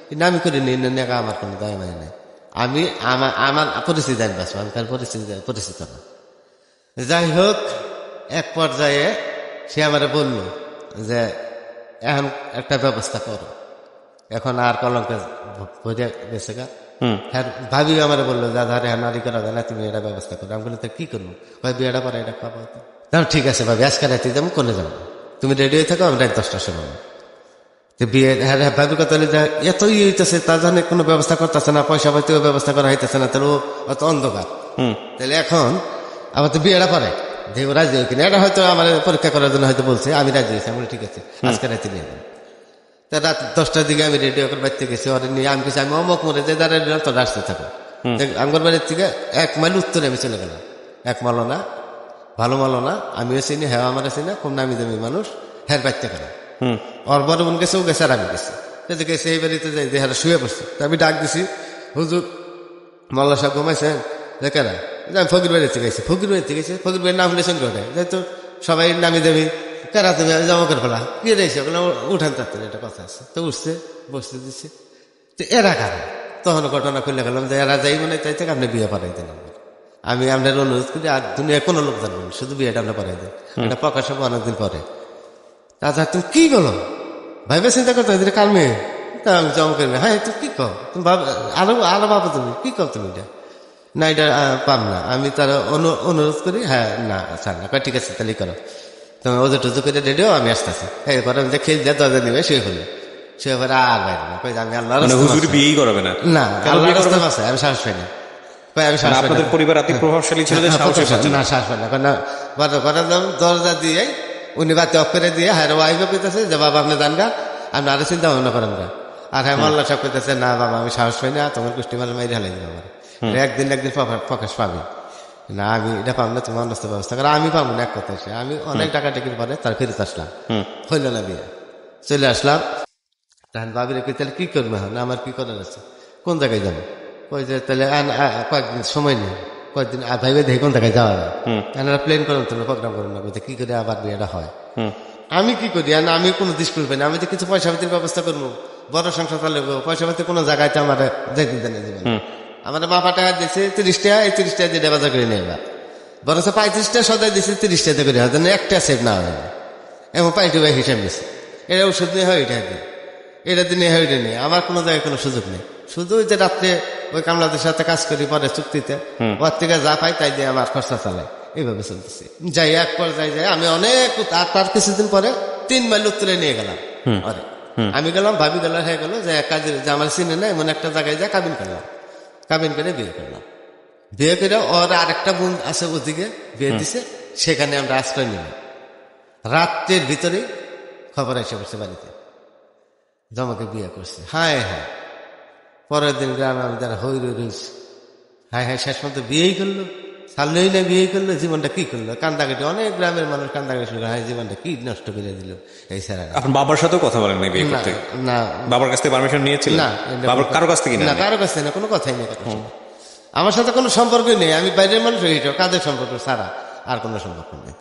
Speaker 2: কিন্তু আমি করি নি, ইন্ডিয়ান আমার কোনো দয়া মানে নেই, আমি আমার পরিস্থিতি আমি বাঁচবো, আমি কার পরিচিত না। যাই হোক, এক পর্যায়ে সে আমারে বলল যে এখন একটা ব্যবস্থা করো, এখন আর কলঙ্কে ভরে গেছে গা। হ্যাঁ ভাবি আমার বললো যে আধারে হ্যাঁ নারী করা যায় না, তুমি এটা ব্যবস্থা করো। আমি বলি তো কি করবো? ভাই বিয়েটা পরে এটা খাবো। ঠিক আছে ভাবি, আজকে রাতে যাবো, কোনে যাবো, তুমি রেডি হয়ে থাকো, আমি রাত 10টার সময় বিয়ে। হ্যাঁ ভাবি কথা এত ইয়ে হইতেছে, তার জন্য কোনো ব্যবস্থা করতেছে না, পয়সা পাইতেও ব্যবস্থা করা হইতেছে না, তাহলে অত অন্ধকার। তাহলে এখন আমার তো বিয়েটা পরে দেখবো রাজি হই কিনা, এটা হয়তো আমার পরীক্ষা করার জন্য হয়তো বলছে, আমি রাজি হয়েছি। আমি ঠিক আছে আজকে রাতে নিয়ে যাবো। তা রাত 10টার দিকে আমি রেডিও করে বাড়িতে গেছি, ওরে নিয়ে আমি কিছু, আমি অমক মরে যে যারা তোর আসতে থাকো। আমার বাড়ির থেকে 1 মাইল উত্তরে আমি চলে গেলাম, 1 মাইলও না, ভালো মালো না, আমিও চিনি, হ্যাঁ আমার চিনি, কম নামি দামি মানুষ, হ্যাঁ বাড়িতে গেলাম। ওর বড় বোন গেছে, ও গেছে আর আমি গেছি, গেছে এই বাড়িতে যাই দেহারা শুয়ে পড়ছে। আমি ডাক দিছি, হুজুর মোল্লা সাহেব ঘুমাইছেন? কেনা আমি ফকির বাড়িতে গেছি, ফকির বাড়িতে গেছি, ফকির বাড়ির নাম হলে সঙ্গে ওঠে, যেহেতু সবাই নামি দেবী, কেনা তুমি জমা করে ফেলা কি রয়েছে, উঠান তাড়াতাড়ি, একটা কথা আছে। তো উঠছে, বসতে দিচ্ছে। তো এরা কারা? তখন ঘটনা খুলে গেলাম যে এরা যাই মনে তাই থেকে আপনি বিয়ে পাঠাই দেন। আমি আপনার অনুরোধ করি, আর দুনিয়া কোনো লোক জানবেন, শুধু বিয়েটা আমরা পাঠাই দেন, এটা প্রকাশ হবে অনেকদিন পরে। তাছাড়া তুমি কি বলো ভাইবে চিন্তা করতে কাল মেয়ে, তা আমি জমা করবে, হ্যাঁ তুমি কি কও, তুমি আরো ভাবো, তুমি কি কও, তুমি এটা না এটা পাম না। আমি তার অনুরোধ করি, হ্যাঁ না স্যার না, ঠিক আছে তাহলে করো, তুমি ওদের টুজু করে রেডিও, আমি আসতেছি। এরপরে আমি খেয়ে দিয়ে দরজা নিবে শুয়ে ফেলি, শুয়ে পরে আর বাইরে না, আমি আল্লাহ
Speaker 3: বিয়েই করাবে না,
Speaker 2: না আল্লাহ আছে, আমি সাহস পাই না, আমি সাহস পাই না।
Speaker 3: পরিবার এত প্রভাবশালী ছিল যে সাহস
Speaker 2: পাই না, দরজা দিয়ে উনি বাতি অফ করে দিয়ে হ্যাঁ ওয়াইফ কইতেছে যে বাবা আপনি জান গা, আপনি আরো চিন্তা ভাবনা করেন গা, আর হ্যাঁ মোল্লা সাহেব করতেছে, না বাবা আমি সাহস পাই না, তোমার কুষ্টি মারে মাইরে হালাই দিবো আমার, একদিন প্রকাশ পাবি না, আমি এটা পাবো না, তোমার অন্য ব্যবস্থা করে, আমি পাবো না এক কথা এসে। আমি অনেক টাকা টেকির পরে তার ফেরত আসলাম, হইল না বিয়ে, চলে আসলাম। তখন ভাবি রেখে তাহলে কি করবে, না আমার কি করার আছে, কোন জায়গায় যাবো, কই যে তাহলে কয়েকদিন সময় নেই, কয়েকদিন ভাইবে দেখি কোন জায়গায় যাওয়া যায়, প্লেন করুন তো প্রোগ্রাম করুন না, বলতে কি করে আবার বিয়েটা হয়। আমি কি করি, আমি কোনো দিস করবে না, আমি তো কিছু পয়সা পাতির ব্যবস্থা করবো, বড় সংসার চালাবো, পয়সা পাতি কোনো জায়গায় তো আমার যেতে দেন জীবন। আমার বাবা টাকা দিয়েছে 30 টাকা, এই 30 টাকা দিয়ে বাজার করে নেই, বরঞ্চ 35 টাকা সদাই দিয়েছে 30 টাকা করে, হয়তো একটা সেভ না হয় এবং 5 টাকা হিসাব নিচ্ছে, এটা ওষুধ নিয়ে হয়, এটা দিয়ে এটা দিনে হয়, এটা নিয়ে আমার কোনো জায়গায় কোনো সুযোগ নেই, শুধু ওই যে রাত্রে ওই কামলাদের সাথে কাজ করি পরে চুক্তিতে, ওর থেকে যা পাই তাই দিয়ে আমার খরচা চালাই, এইভাবে চলতেছে। যাই এক পর্যায়ে যাই আমি অনেক, তার কিছুদিন পরে 3 মাইল লোক তুলে নিয়ে গেলাম, আমি গেলাম, ভাবি গেল, হয়ে গেল যে কাজের যে আমার চিনে না এমন একটা জায়গায় যা কাবিন করলাম, কাবিন করে বিয়ে করলাম, বিয়ে করে ওর আরেকটা বোন আছে ওদিকে বিয়ে দিছে, সেখানে আমরা আশ্রয় নিলাম। রাত্রের ভিতরে খবর এসে পড়ছে বাড়িতে জমাকে বিয়ে করছে, হায় হায়। পরের দিন গ্রামে আমাদের হই রয়েছে, হায় হায়, শেষ পর্যন্ত বিয়েই করলো, সামনেই না বিয়ে করলো, জীবনটা কি করলো, কান্দাকাটি, অনেক গ্রামের মানুষ কান্দাকাটি শুরু, হায় জীবনটা কি নষ্ট করে দিল এই স্যার।
Speaker 3: আপনার বাবার সাথেও কথা বলেন না বিয়ে করতে?
Speaker 2: না,
Speaker 3: বাবার কাছ থেকে পারমিশন নিয়েছিলেন?
Speaker 2: না,
Speaker 3: বাবার কারো কাছ থেকে
Speaker 2: না, কারো কাছ থেকে না, কোনো কথাই নেই, আমার সাথে কোনো সম্পর্কই নেই, আমি বাইরের মানুষ, কাজের সম্পর্ক ছাড়া আর কোনো সম্পর্ক নেই,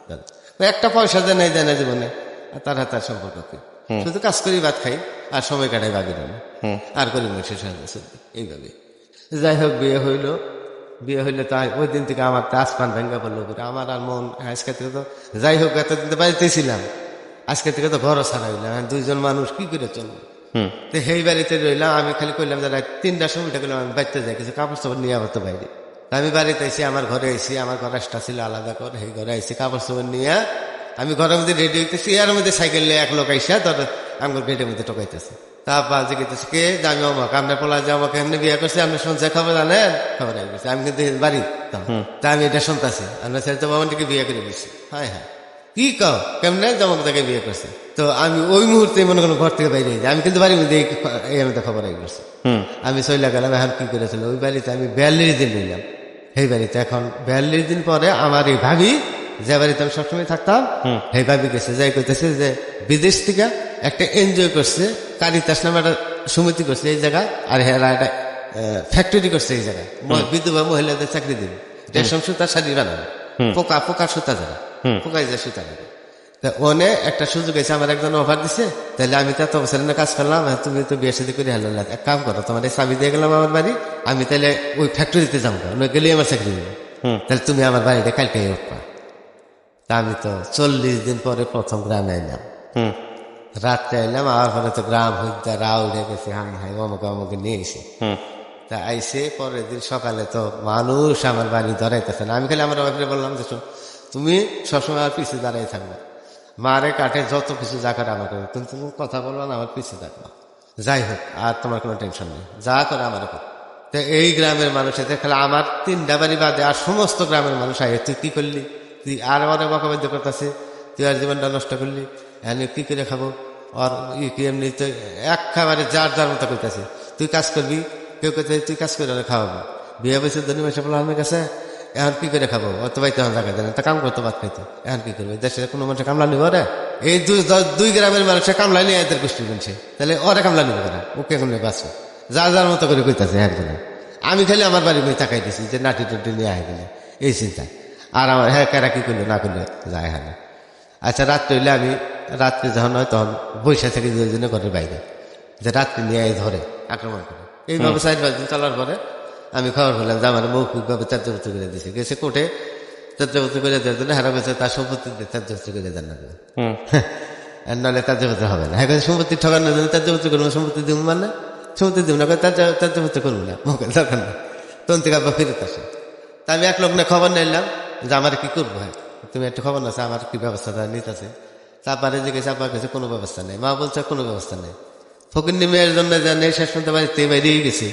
Speaker 2: একটা পয়সা দেয় নাই দেয় না জীবনে, তার হাতে আর সম্পর্ক কি, শুধু কাজ করি, ভাত খাই আর সময় কাটাই বাকি না, আর করি মানুষের সাহায্য চলবে এইভাবে। যাই হোক বিয়ে হইলে তো ওই দিন থেকে আমার তো আসমান ভেঙ্গা পড়লো, আমার আর মন, আজকে থেকে তো যাই হোক এতদিন তো বাড়িতেই ছিলাম, আজকে থেকে তো ঘরও ছাড়া হইলাম, দুইজন মানুষ কি করে চলবো, তো সেই বাড়িতে রইলাম। আমি খালি করলাম যারা 3টার সময় উঠে গেলাম, আমি বাড়িতে যাই, কিছু কাপড় চাপড় নিয়ে আবার তো বাইরে, আমি বাড়িতে আইসি, আমার ঘরে আইসি, আমার ঘর একটা ছিল আলাদা করে, সেই ঘরে আইসি কাপড় চাপড় নিয়ে, আমি ঘরের মধ্যে রেডি হইতেছি, এর মধ্যে সাইকেল নিয়ে এক লোক আইসা ধর আমার গেটের মধ্যে টোকাইতেছে, তারপর জিজ্ঞেস কে আমি অমাক, আপনার পোলা যে আমাকে এমনি বিয়ে করছে, আপনি শুনছে খবর জানেন, খবর আই গেছে, আমি কিন্তু বাড়ি তা আমি এটা শুনতেছি, আপনার ছেলে তো বাবানটিকে বিয়ে করে দিচ্ছি, হ্যাঁ হ্যাঁ কি কও কেমনে জমক তাকে বিয়ে করছে, তো আমি ওই মুহূর্তে মনে করো ঘর থেকে বাইরে যাই, আমি কিন্তু বাড়ির মধ্যে এই মধ্যে খবর আই গেছে, আমি চলে গেলাম। এখন কি করেছিল ওই বাড়িতে আমি 42 দিন রইলাম, সেই বাড়িতে। এখন 42 দিন পরে আমার এই ভাবি, যে বাড়িতে আমি সবসময় থাকতাম, সেই ভাবি গেছে, যাই করতেছে যে বিদেশ থেকে একটা এনজয় করছে, কারিতাস নামে একটা সমিতি করছে এই জায়গায়, আর হেরা একটা ফ্যাক্টরি করছে এই জায়গায়, বিধবা মহিলাদের চাকরি দিবে, রেশম সুতা শাড়ি বানাবে, পোকা সুতা যারা পোকাই যায় সুতা নেবে। তা ওনে একটা সুযোগ আছে, আমার একজন অফার দিছে, তাহলে আমি তো এত বছর কাজ করলাম, তুমি তো বিয়ে সাথে করে হলো, এক কাম করো, তোমার এই চাবি দিয়ে গেলাম আমার বাড়ি, আমি তাহলে ওই ফ্যাক্টরিতে যাবো, গেলে আমার চাকরি দেবো, তাহলে তুমি আমার বাড়িতে কালকে উঠবা। তা আমি তো 40 দিন পরে প্রথম গ্রামে এলাম, রাত্রে এলাম, আমার পরে তো গ্রাম হইতে রাও উঠে গেছে, হাই আমাকে নিয়ে এসে, তা আইসে পরের দিন সকালে তো মানুষ আমার বাড়ি ধরাইতেছে না, আমি খালি আমার বাপরে বললাম যে তুমি সবসময় আমার পিছিয়ে দাঁড়াই থাকবে, মারে কাঠে যত কিছু যা করে আমাকে, কিন্তু তুমি কথা বলবো না, আমার পিছিয়ে থাকবা, যাই হোক আর তোমার কোনো টেনশন নেই, যা করে আমার উপর। তো এই গ্রামের মানুষ এতে খেলে আমার 3টা বাড়ি বাদে আর সমস্ত গ্রামের মানুষ আয়, তুই কি করলি, তুই আর আমাদের বকাবাদ্য করতেছে, তুই আর জীবনটা নষ্ট করলি, এনে কি করে খাবো, আর কি এমনি তো একেবারে যার যার মতো করতেছে, তুই কাজ করবি, কেউ করতে তুই কাজ করে খাওয়াবো, বিয়ে বছর ধনী মাসে বলা আমার কাছে, এখন কি করে খাবো, অত বাইতে জায়গা দেয় না, তা কাম করতো ভাত খাইতো, এখন কি করবে, দেশের কোনো মানুষের কামলা নিব রে, এই দুই গ্রামের মানুষের কামলা নিয়ে এদের গোষ্ঠী বলছে, তাহলে ওরা কামলা নিব না, ওকে কেমন বাঁচো, যার যার মতো করে কইতাছে একজনে। আমি খালি আমার বাড়ি বই তাকাই দিছি যে নাটি টুটি নিয়ে আয় গেলে এই চিন্তা, আর আমার হ্যাঁ কারা কি করলো না করলো যায় হ্যাঁ না। আচ্ছা রাত্রে হইলে আমি রাত্রে যখন হয় তখন বৈশা থেকে 2 জনে ঘরের বাইরে, যে রাত্রে নিয়ে ধরে আক্রমণ করে, এইভাবে 4-5 দিন চলার পরে আমি খবর পেলাম যে আমার মৌখিকভাবে ত্যায্যবৃত্তি করে দিয়েছে, গেছে কোর্টে ত্যায্যবৃত্তি করে দেওয়ার জন্য হারা গেছে, তার সম্পত্তি ত্যায্যবৃত্তি করে দেন না, নাহলে ত্যায্যবৃত্তি হবে না, হ্যাঁ সম্পত্তি ঠকানোর জন্য ত্যায্যবৃত্তি করবো, সম্পত্তি দিব মানে সম্পত্তি দিব না, ত্যায্যবৃত্তি করবো না, মুখে দরকার না, তখন থেকে আবার ফেরত আসে। তা আমি এক লোক না খবর নিলাম যে আমার কি করবো, হ্যাঁ তুমি একটা খবর না আমার কি ব্যবস্থা নিতেছে, তারপরে যে গেছে আপনার কাছে কোনো ব্যবস্থা নেই, মা বলছে কোনো ব্যবস্থা নেই, ফকিন্নি মেয়ের জন্য যা নেই শেষ পর্যন্ত বাড়িতে বাইরেই গেছে,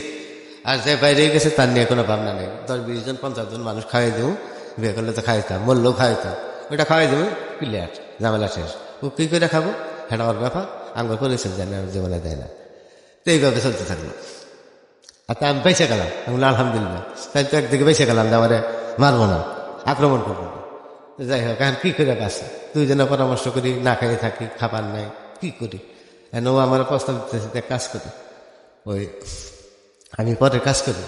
Speaker 2: আর যে বাইরে গেছে তার নিয়ে কোনো ভাবনা নেই, 10-20 জন 50 জন মানুষ খাওয়াই দেবো, বিয়ে করলে তো খাইতাম, মরলেও খাইতাম, ওইটা খাওয়াই দেবো, ক্লিয়ার ঝামেলা শেষ, ও কি করে খাবো, হ্যাঁ ওর ব্যাপার, আমার পরিচয় জানে, আমার জীবনে দেয় না। তো এইভাবে চলতে থাকলো। আর তা আমি বেঁচে গেলাম, আমি বললাম আলহামদুলিল্লাহ। তাই তো একদিকে বেঁচে গেলাম যে আমারে মারবো না, আক্রমণ করবো না। যাই হোক, এখন কি করে বাঁচি, দুইজনে পরামর্শ করি, না খাইয়ে থাকি, খাবার নাই, কি করি। এখন ও আমার প্রস্তাব দিতেছে কাজ করি, ওই আমি পরে কাজ করি।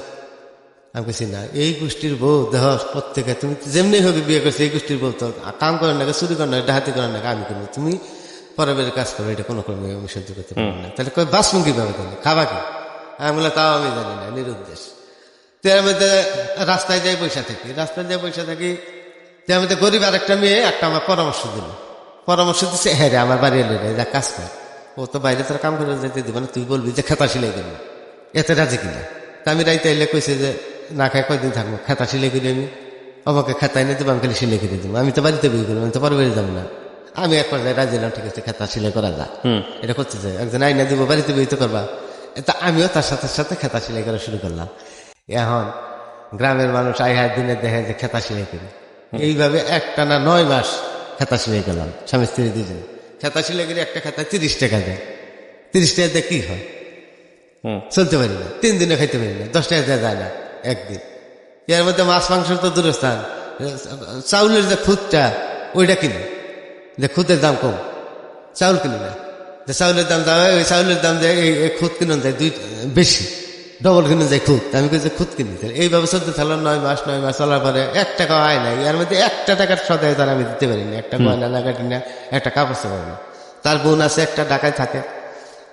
Speaker 2: আমি বলছি না, এই গোষ্ঠীর বউ দেহ প্রত্যেকে, তুমি যেমনি হবে বিয়ে করছো, এই গোষ্ঠীর বউ তো কাম করার নাকি, চুরি করার নাকি, ডাহাতি করার নাকি আমি করবো, তুমি পরে বেড়ে কাজ করো, এটা কোনো ক্রমে আমি সহ্য করতে পারবো না। তাহলে কই বাঁচবো কিভাবে, তাহলে খাবা কি? আমি বললাম তাও আমি জানি না, নিরুদ্দেশ। তার মধ্যে রাস্তায় যাই পয়সা থাকি, রাস্তায় যাই পয়সা থাকি। তার মধ্যে গরিব আর একটা মেয়ে একটা আমার পরামর্শ দিল, পরামর্শ দিচ্ছে, হ্যাঁ রে আমার বাড়ি এলে রে, যা কাজ কর, ও তো বাইরে তোর কাম করে যেতে দিব না, তুই বলবি যে খেতা সিলাই করবি, এতে রাজি কিনা। তা আমি রাইতে এলে কইছে যে না খাই কয়দিন থাকবো, খেতা সিলাই করি আমি, আমাকে খেতাই নিয়ে দেবো, আমি খালি সিলাই করে দেবো, আমি তো বাড়িতে বিয়ে করবো, আমি তো পরে বেরিয়ে যাবো না। আমি এক পর্যায়ে রাজি এলাম, ঠিক আছে খেতা সিলাই করা যা, এটা করতে চাই, একজন আইনা দিব, বাড়িতে বিয়ে তো করবা। তা আমিও তার সাথে সাথে খেতা সিলাই করা শুরু করলাম। এখন গ্রামের মানুষ আই হায় দিনে দেখে যে খেতা সিলাই করি। এইভাবে একটানা 9 মাস খেতা সিলাই করলাম, স্বামী স্ত্রী দুজন খেতা সিলাই করি। একটা খেতা 30 টাকা দেয়, 30 টাকা দিয়ে কি হয়, চলতে পারি না, 3 দিনে খাইতে পারি না, 10 টাকা দেওয়া যায় না একদিন। এর মধ্যে মাছ মাংস তো দূরস্থান, চাউলের যে খুদটা ওইটা কিনি, যে খুদের দাম কম, চাউল কিনি না, যে চাউলের দাম দেওয়া হয়, ওই চাউলের দাম দেয়, এই খুদ কিনুন যায় বেশি, ডবল কিনে যায় খুদ। আমি কই যে খুদ কিনি, এইভাবে চলতে থাকলাম 9 মাস। 9 মাস চলার পরে 1 টাকা আয় নাই, এর মধ্যে 1 টাকার সদায় তার আমি দিতে পারি না, একটা গয়না না কাটি না, একটা কাপড় চোপড় না। তার বোন আছে একটা ঢাকায় থাকে,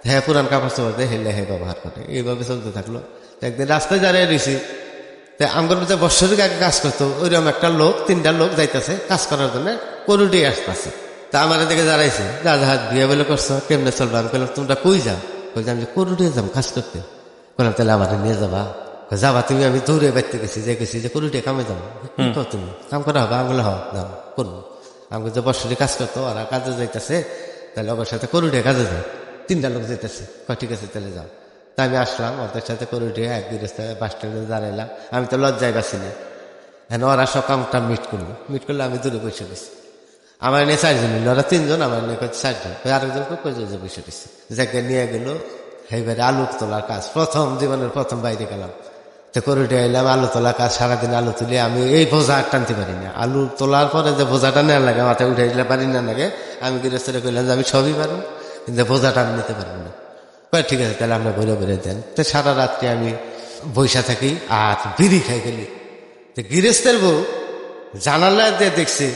Speaker 2: হ্যাঁ পুরান কাপড় চোপড় দেয়, হেলে হ্যাঁ ব্যবহার করে। এইভাবে চলতে থাকলো। একদিন রাস্তায় দাঁড়িয়ে রয়েছি, আমার মধ্যে বৎসরিক আগে কাজ করতো, ওইরকম একটা লোক, 3টা লোক যাইতেছে কাজ করার জন্য, করুটি আসতেছে। তা আমার দিকে দাঁড়াইছে, হাত বিয়ে বলে করছো, কেমনে চলবে? আমি বললাম তোমরা কই যাও? কই যে আমি করুটি যাবো কাজ করতে। বললাম তাহলে আমার নিয়ে যাবা? যাবা তুমি? আমি দৌড়ে বাড়তে গেছি, যে গেছি যে করুটি কামে যাবো। কি কর তুমি, কাম করা হবে? আমি বলে হ যাবো, করবো। আমি যে বৎসরিক কাজ করতো, ওরা কাজে যাইতেছে, তাহলে ওর সাথে করুটি কাজে যায়, 3টা লোক যাইতেছে। ঠিক আছে তাহলে যাও। তা আমি আসলাম, ওদের সাথে করে উঠে একদিন বাস স্ট্যান্ডে দাঁড়াইলাম। আমি তো লজ্জায় বাসি না, হ্যাঁ ওরা সব কামটা মিট করলে আমি দূরে বসে গেছি। আমার নিয়ে 4 জন, ওরা 3 জন, আমার নিয়ে 4 জন, আরেকজন বসে গেছি। যাকে নিয়ে গেল সেইবারে আলু তোলার কাজ, জীবনের প্রথম বাইরে গেলাম। তো করে উঠে এলাম, আলু তোলার কাজ, সারাদিন আলু তুলি। আমি এই বোঝা আর টানতে পারি না, আলু তোলার পরে যে বোঝাটা নেওয়া লাগে, মাথায় উঠে দিলে পারি না লাগে। আমি গৃহস্থরে কইলাম যে আমি সবই পারবো, কিন্তু বোঝাটা আমি নিতে পারবো না। ঠিক আছে তাহলে আমরা ঘুরে দেন। তো সারা রাত্রি আমি বৈশা থাকি আর বিড়ি খাই গেলি। তো গৃহস্থের বউ জানালা দিয়ে দেখছি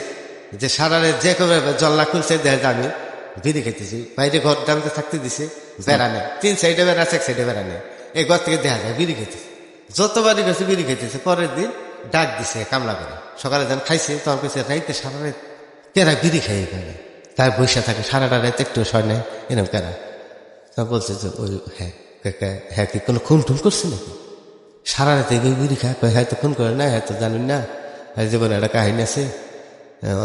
Speaker 2: যে সারা রাত যে কবে জল্লা খুলছে, দেখে আমি বিড়ি খাইতেছি। বাইরে ঘর দামতে থাকতে দিছে, বেড়া নেই, 3 সাইডে বেড়া আছে, 1 সাইডে বেড়া নেই। এই ঘর থেকে দেখা যায় বিড়ি খাইতেছে, যতবারই গেছে বিড়ি খাইতেছে। পরের দিন ডাক দিছে কামলা করে, সকালে যখন খাইছে তখন কেছে রাইতে সারা রাত কেরা বিড়ি খাই এখানে, তার বৈশা থাকে সারাটা রাত একটু সয় নেই, এরকম কেরা? বলছে যে ওই হ্যাঁ কি কোনো খুন টুন করছে নাকি? সারা রাতে বিড়ি খায়, হ্যাঁ তো খুন করে না, হ্যাঁ তো জানেন না, জীবনে একটা কাহিনী আছে,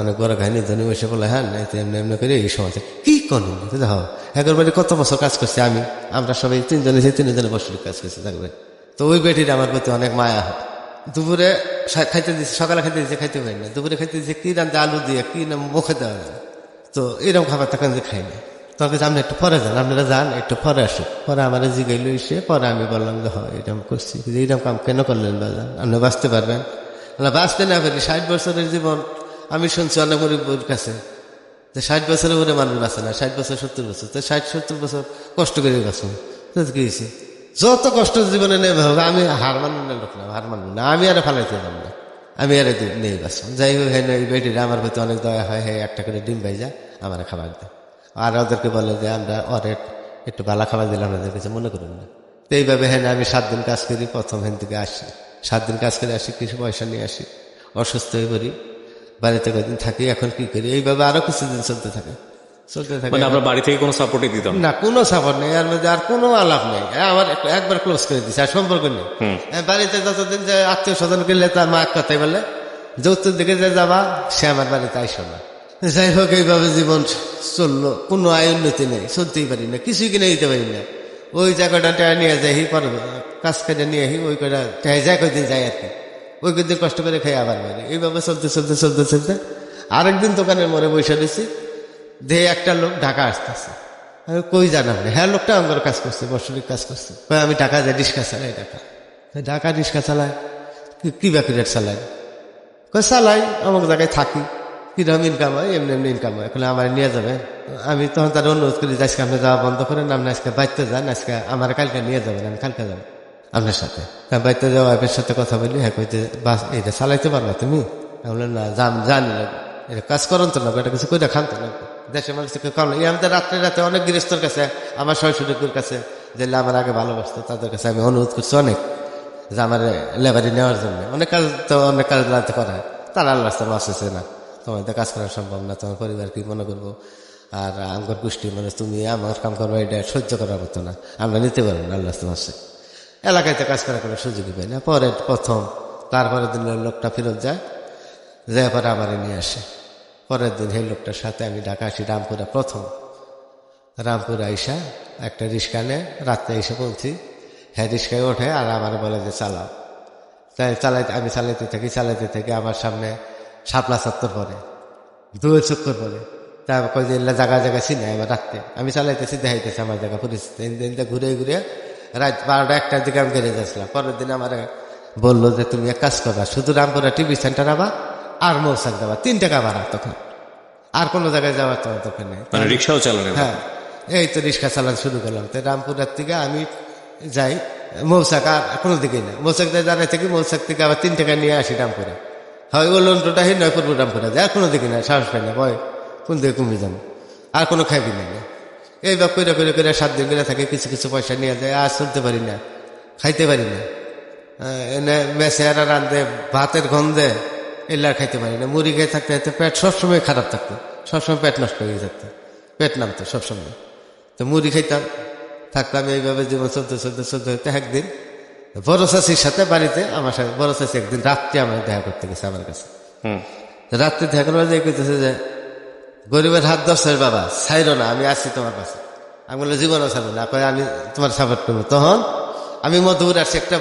Speaker 2: অনেক বড় কাহিনী। ধনী বসে বলে হ্যাঁ এমনি এমনি করে এই সময় কি করুন দেখো, একবারে কত বছর কাজ করছি আমি, আমরা সবাই 3 জনে 3 জনে বছর কাজ করছি থাকবে। তো ওই বেটির আমার প্রতি অনেক মায়া হয়। দুপুরে খাইতে দিচ্ছে, সকালে খাইতে দিচ্ছে, খাইতে পারি না। দুপুরে খাইতে দিচ্ছে কি রান্না, আলু দিয়ে কি না মুখে দেওয়া যায়। তো এরকম খাবার তখন যে খাই না, তখন আপনি একটু পরে যান, আপনারা যান একটু পরে আসুন। পরে আমার জিগাইল এসে, পরে আমি বললাম যে হয় এরকম করছি, এইরকম কাম কেন করলেন বাজান, আপনি বাঁচতে পারবেন? বাঁচতে না পারি, 60 বছরের জীবন। আমি শুনছি অনেক গরিবের কাছে যে 60 বছরের উপরে মানুষ বাঁচে না, 60 বছর 70 বছর। তো 60-70 বছর কষ্ট করে বাঁচুন, তো কি হয়েছে? যত কষ্ট জীবনে নেবে হবে, আমি হার মানব না, লোক না হার মানব না, আমি আর ফালাইতে যাব না, আমি আর নেই বাঁচব। যাই হোক, হ্যাঁ এই বেটিরা আমার প্রতি অনেক দয়া হয়, হ্যাঁ একটা করে ডিম ভাইজা আমার খাবার দেয়। আর ওদেরকে বলে যে আমরা অনেক একটু ভালো খাবার দিলে আপনাদের কিছু মনে করুন না। তো এইভাবে হ্যাঁ আমি 7 দিন কাজ করি, প্রথম হ্যান থেকে আসি, 7 দিন কাজ করে আসি, কিছু পয়সা নিয়ে আসি, অসুস্থ হয়ে পড়ি, বাড়িতে কদিন থাকি। এখন কি করি, এইভাবে আরো কিছুদিন চলতে থাকে।
Speaker 3: মানে আপনার বাড়ি থেকে কোনো সাপোর্টই দিত
Speaker 2: না, কোনো সাপোর্ট নেই, এর মধ্যে আর কোনো আলাপ নেই। আমার একবার ক্লোজ করে দিচ্ছে, আর সম্পর্ক নেই। বাড়িতে যতদিন যে আত্মীয় স্বজন করলে তার মা এক কথাই বলে যে উত্তর দিকে যে যাবা, সে আমার বাড়িতে আইসো না। যাই হোক, এইভাবে জীবন চললো, কোনো আয় উন্নতি নেই, চলতেই পারি না, কিছুই কিনে দিতে পারি না। ওই জায়গাটা নিয়ে যাই, পরে কাজ করে নিয়ে আসি, ওই কটা যায় কয়দিন যাই আর কি, ওই কদিন কষ্ট করে খাই আবার বাড়ি। এইভাবে চলতে আরেকদিন দোকানের মোড়ে বসে দিচ্ছি, দেহে একটা লোক ঢাকা আসতেছে। আমি কই জানাম না, হ্যাঁ লোকটা আমার কাজ করছে, বর্ষরিক কাজ করছে। কই আমি ঢাকা যাই, রিক্সা চালাই ঢাকা। ঢাকা রিক্সা চালাই, কি বাকি রেট চালাই? কই চালাই, আমার জায়গায় থাকি, কিরকম ইনকাম হয়, এমনি এমনি ইনকাম হয়। এখন আমার নিয়ে যাবে। আমি তখন তার অনুরোধ করি যে আজকে আপনি যাওয়া বন্ধ করেন, আপনি আজকে বাইতে যান, আজকে আমার কালকে নিয়ে যাবেন, আমি কালকে যাবো আপনার সাথে। বাইতে যাওয়া ওয়াইফের সাথে কথা বলি, হ্যাঁ কইতে বাস এটা চালাইতে পারবা তুমি? আমি বললাম না, জানি না, এটা কাজ করেন তো না, এটা কিছু কইটা খান তো না। দেশের মানুষকে কারণ এই আমাদের রাত্রে রাতে অনেক গৃহস্থর কাছে, আমার শ্বশুরের কাছে, যে আমার আগে ভালোবাসতো তাদের কাছে আমি অনুরোধ করছি অনেক, যে আমার লেবারি নেওয়ার জন্য। অনেক কাজ তো অনেক কাজ রাতে করা হয়, তারা আল্লাহ আসছে না, তোমার তো কাজ করা সম্ভব না, তোমার পরিবার কি মনে করবো, আর আমার গোষ্ঠী মানে তুমি আমার কাম করবো, এটা সহ্য করার মতো না, আমরা নিতে পারবো না। আল্লাহ আসছে এলাকায় তো কাজ করার কোনো সুযোগই পাই না। পরে প্রথম তারপরের দিন লোকটা ফেরত যায়, যাই পরে আমার নিয়ে আসে। পরের দিন সেই লোকটার সাথে আমি ঢাকা আসি, রামপুরা প্রথম। রামপুরা আইসা একটা রিক্সা নে, রাত্রে এসে পৌঁছি, হ্যাঁ রিক্সায় ওঠে আর আমার বলে যে চালাও। তাই আমি চালাইতে থাকি আমার সামনে শাপলা চত্বর পরে, দুয়ের চক্কর পরে। তারপর কই যে জায়গা চিনে এবার রাত্রে আমি চালাইতেছি, দেখাইতেছি আমার জায়গা পরিস্থিতি। ঘুরে ঘুরে রাত 12টা 1টার দিকে আমি বেরিয়ে যাচ্ছিলাম। পরের দিন আমার বললো যে তুমি এক কাজ করবা, শুধু রামপুরা টিভি সেন্টার আবা আর মৌসাক যাবা, 3 টাকা ভাড়া, তখন আর কোনো জায়গায় যাওয়ার তোমার দরকার নেই।
Speaker 3: মানে রিক্সাও চালানো?
Speaker 2: হ্যাঁ, এই তো রিক্সা চালানো শুরু করলাম। তো রামপুরার থেকে আমি যাই মৌসাক, আর কোনো দিকেই না। মৌসাক দাঁড়াই থেকে মৌসাক থেকে আবার 3 টাকা নিয়ে আসি রামপুরা। হয় ও লন্ডনটা হি নয় করবো রামপুরা যায়, আর কোনো দিকে না, সাহস পাই না, ভয় কোন দিকে কমে যাবো, আর কোনো খাইবি না। এইবার করে করে করে 7 দিন করে থাকে, কিছু কিছু পয়সা নিয়ে যায়, আর চলতে পারি না, খাইতে পারি না। এনে মেসে আর রান্ধে, ভাতের গন্ধে এলার খাইতে পারি না। মুড়ি খেয়ে থাকতে থাকতে পেট সবসময় খারাপ থাকতো, সবসময় পেট নষ্ট হয়ে থাকতো, পেট নামতো সবসময়। তো মুড়ি খাইতাম, থাকতাম এইভাবে জীবন চলতে চলতে চলতে চলতে একদিন বড় চাষির সাথে বাড়িতে, আমার সাথে বড় চাষি একদিন রাত্রে আমার দেখা করতে গেছে আমার কাছে। রাত্রে দেখা করবার যে কইতেছে যে গরিবের হাত ধরছে বাবা, ছাইরো না, আমি আসছি তোমার কাছে। আমি বললাম জীবনও ছাড়বো না, আমি তোমার সাপোর্ট করবো। তখন আমি মধুপুর আসছি একটা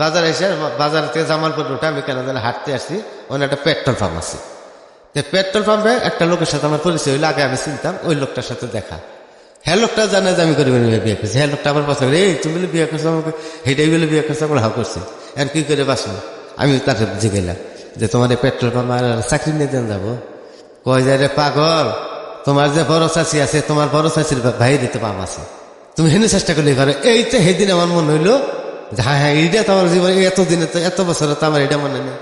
Speaker 2: বাজারে এসে, বাজার থেকে জামালপুর রোডে আমি কেন যেন হাঁটতে আসছি, ওখানে একটা পেট্রোল পাম্প আছে। পেট্রোল পাম্পে একটা লোকের সাথে আমার পরিচয় হইলো, আগে আমি চিনতাম, ওই লোকটার সাথে দেখা। হ্যাঁ লোকটা জানে যে আমি গরিবের মেয়ে বিয়ে করছি। হ্যাঁ লোকটা আমার পছন্দ, এই তুমি বলে বিয়ে করছো আমাকে, হেঁটেই বলে বিয়ে করছো, আমার হাও করছি, এখন কি করে বাঁচবো? আমি তাকে জিগেলাম যে তোমার এই পেট্রোল পাম্প আর চাকরি নিয়ে দেন যাবো? কয় যায় রে পাগল, তোমার যে বড় চাষি আছে, তোমার বড় চাষির ভাই দিতে পাম আছে, তুমি হেনে চেষ্টা করলে পারো। এই তো সেদিন আমার মনে হইলো যে হ্যাঁ হ্যাঁ, এইটা তো আমার জীবনে এতদিনে তো এত বছরে তো আমার এটা মনে নেই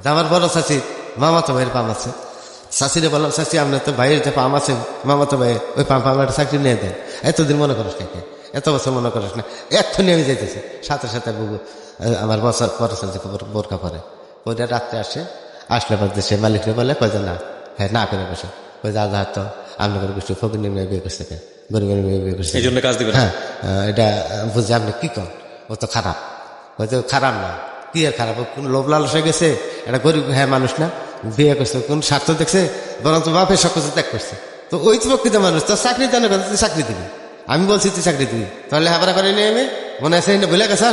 Speaker 2: যে আমার বড় চাষি মামা তো ভাইয়ের পাম আছে। চাষিরে বললাম, চাষি আপনার তো ভাইয়ের যে পাম আছে, মামা তো ভাই, ওই পাম্প আমার চাকরি নিয়ে দেন। এতদিন মনে করিস না, এত বছর মনে করিস না, এক্ষুনি আমি যাইতেছি। সাথে সাথে বুবু আমার বড় চাষি বোরকা পরে, ওইটা রাত্রে আসলে পর দেশে মালিকরে বলে, কয় যে না, হ্যাঁ না করে বসে, কই যা যা তো আপনার গোষ্ঠী ফকির মেয়ে বিয়ে করছে, গরিবের মেয়ে বিয়ে করছে,
Speaker 3: এই জন্য কাজ দিবেন?
Speaker 2: হ্যাঁ, এটা বুঝে আপনি কি কর, ও তো খারাপ, হয়তো খারাপ না, কি আর খারাপ, কোন লোভ লালস হয়ে গেছে, এটা গরিব হ্যাঁ মানুষ না, বিয়ে করছে, কোন স্বার্থ দেখছে, বরং তো বাপের সব কিছু ত্যাগ করছে। তো ওই তো প্রকৃত মানুষ, তো চাকরি জানে কথা, তুই চাকরি দিবি, আমি বলছি তুই চাকরি দিবি, তাহলে হাবারা করে নিয়ে আমি মনে আছে বলে গেছে,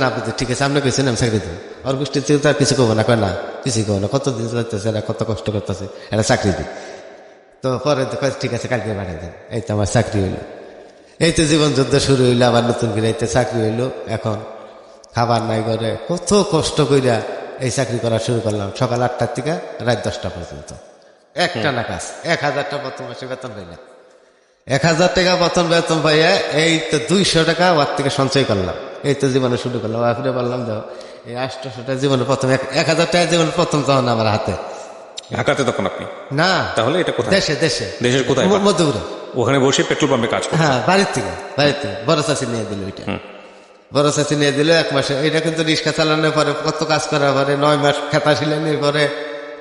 Speaker 2: না ঠিক আছে আপনি কেছেন আমি চাকরি দিবি। ওর গোষ্ঠীর থেকে তো আর কিছু করবো না, কয় না কিছু করবো না, কতদিন চলতেছে, এরা কত কষ্ট করতেছে, এটা চাকরি দিই। তো পরে তো ঠিক আছে কালকে পাঠিয়ে দেন। এই তো আমার চাকরি হইলো, এই তো জীবন যুদ্ধ শুরু হইলো, আবার নতুন করে এই তো চাকরি হইলো। এখন খাবার নাই ঘরে, কত কষ্ট কইরা এই চাকরি করা শুরু করলাম, সকাল 8টার থেকে রাত 10টা পর্যন্ত, একটা না কাজ। 1000 টাকা প্রথম মাসে বেতন পাইলাম, 1000 টাকা প্রথম বেতন পাইয়া এই তো 200 টাকা ওর থেকে সঞ্চয় করলাম, এই তো জীবনে শুরু করলাম। আপনি বললাম দাও এই 800 টাকা জীবনে প্রথম, 1000 টাকা জীবনে প্রথম তখন আমার হাতে।
Speaker 3: ঢাকাতে তখন আপনি?
Speaker 2: না,
Speaker 3: তাহলে এটা কোথায়?
Speaker 2: দেশে।
Speaker 3: দেশের কোথায়?
Speaker 2: মধ্যপুরে।
Speaker 3: ওখানে বসে পেট্রোল পাম্পে কাজ করতেন?
Speaker 2: হ্যাঁ, বাড়ির থেকে বড় চাষি নিয়ে দিল, ওইটা বড় চাষি নিয়ে দিল 1 মাসে। এটা কিন্তু রিক্সা চালানোর পরে, কত কাজ করার পরে, 9 মাস খেতা শিলানির পরে,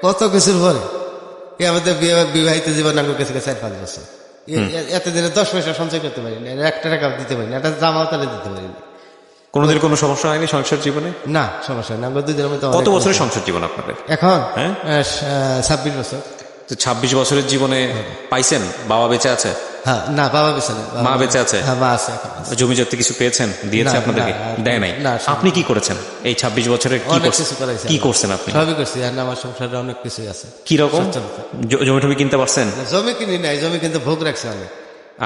Speaker 2: কত কিছুর পরে, আমাদের বিবাহিত জীবন আমার কাছে 4-5 বছর, এতদিনে 10 পয়সা সঞ্চয় করতে পারি না, 1 টাকা দিতে পারি না, একটা জামাও তাহলে দিতে পারি না।
Speaker 3: কোনোদিন কোনো সমস্যা হয়নি সংসার জীবনে?
Speaker 2: না, সমস্যা না। আমরা 2 দিনের মধ্যে।
Speaker 3: কত বছরের সংসার জীবন আপনাদের
Speaker 2: এখন?
Speaker 3: হ্যাঁ,
Speaker 2: 26 বছর।
Speaker 3: তো 26 বছরের জীবনে পাইছেন? বাবা বেঁচে আছে?
Speaker 2: হ্যাঁ, না বাবা বেঁচে নেই।
Speaker 3: মা বেঁচে আছে?
Speaker 2: হ্যাঁ, মা আছে।
Speaker 3: জমি জমি কিছু পেয়েছেন? দিয়েছে আপনাদেরকে? দেয় নাই? আপনি কি করেছেন এই 26 বছরে? কি করছেন আপনি?
Speaker 2: সবই করছি, আর আমার সংসারে অনেক কিছুই আছে।
Speaker 3: কি রকম? জমি টমি কিনতে পারছেন?
Speaker 2: জমি কিনি নাই, জমি কিন্তু ভোগ রাখছে অনেক।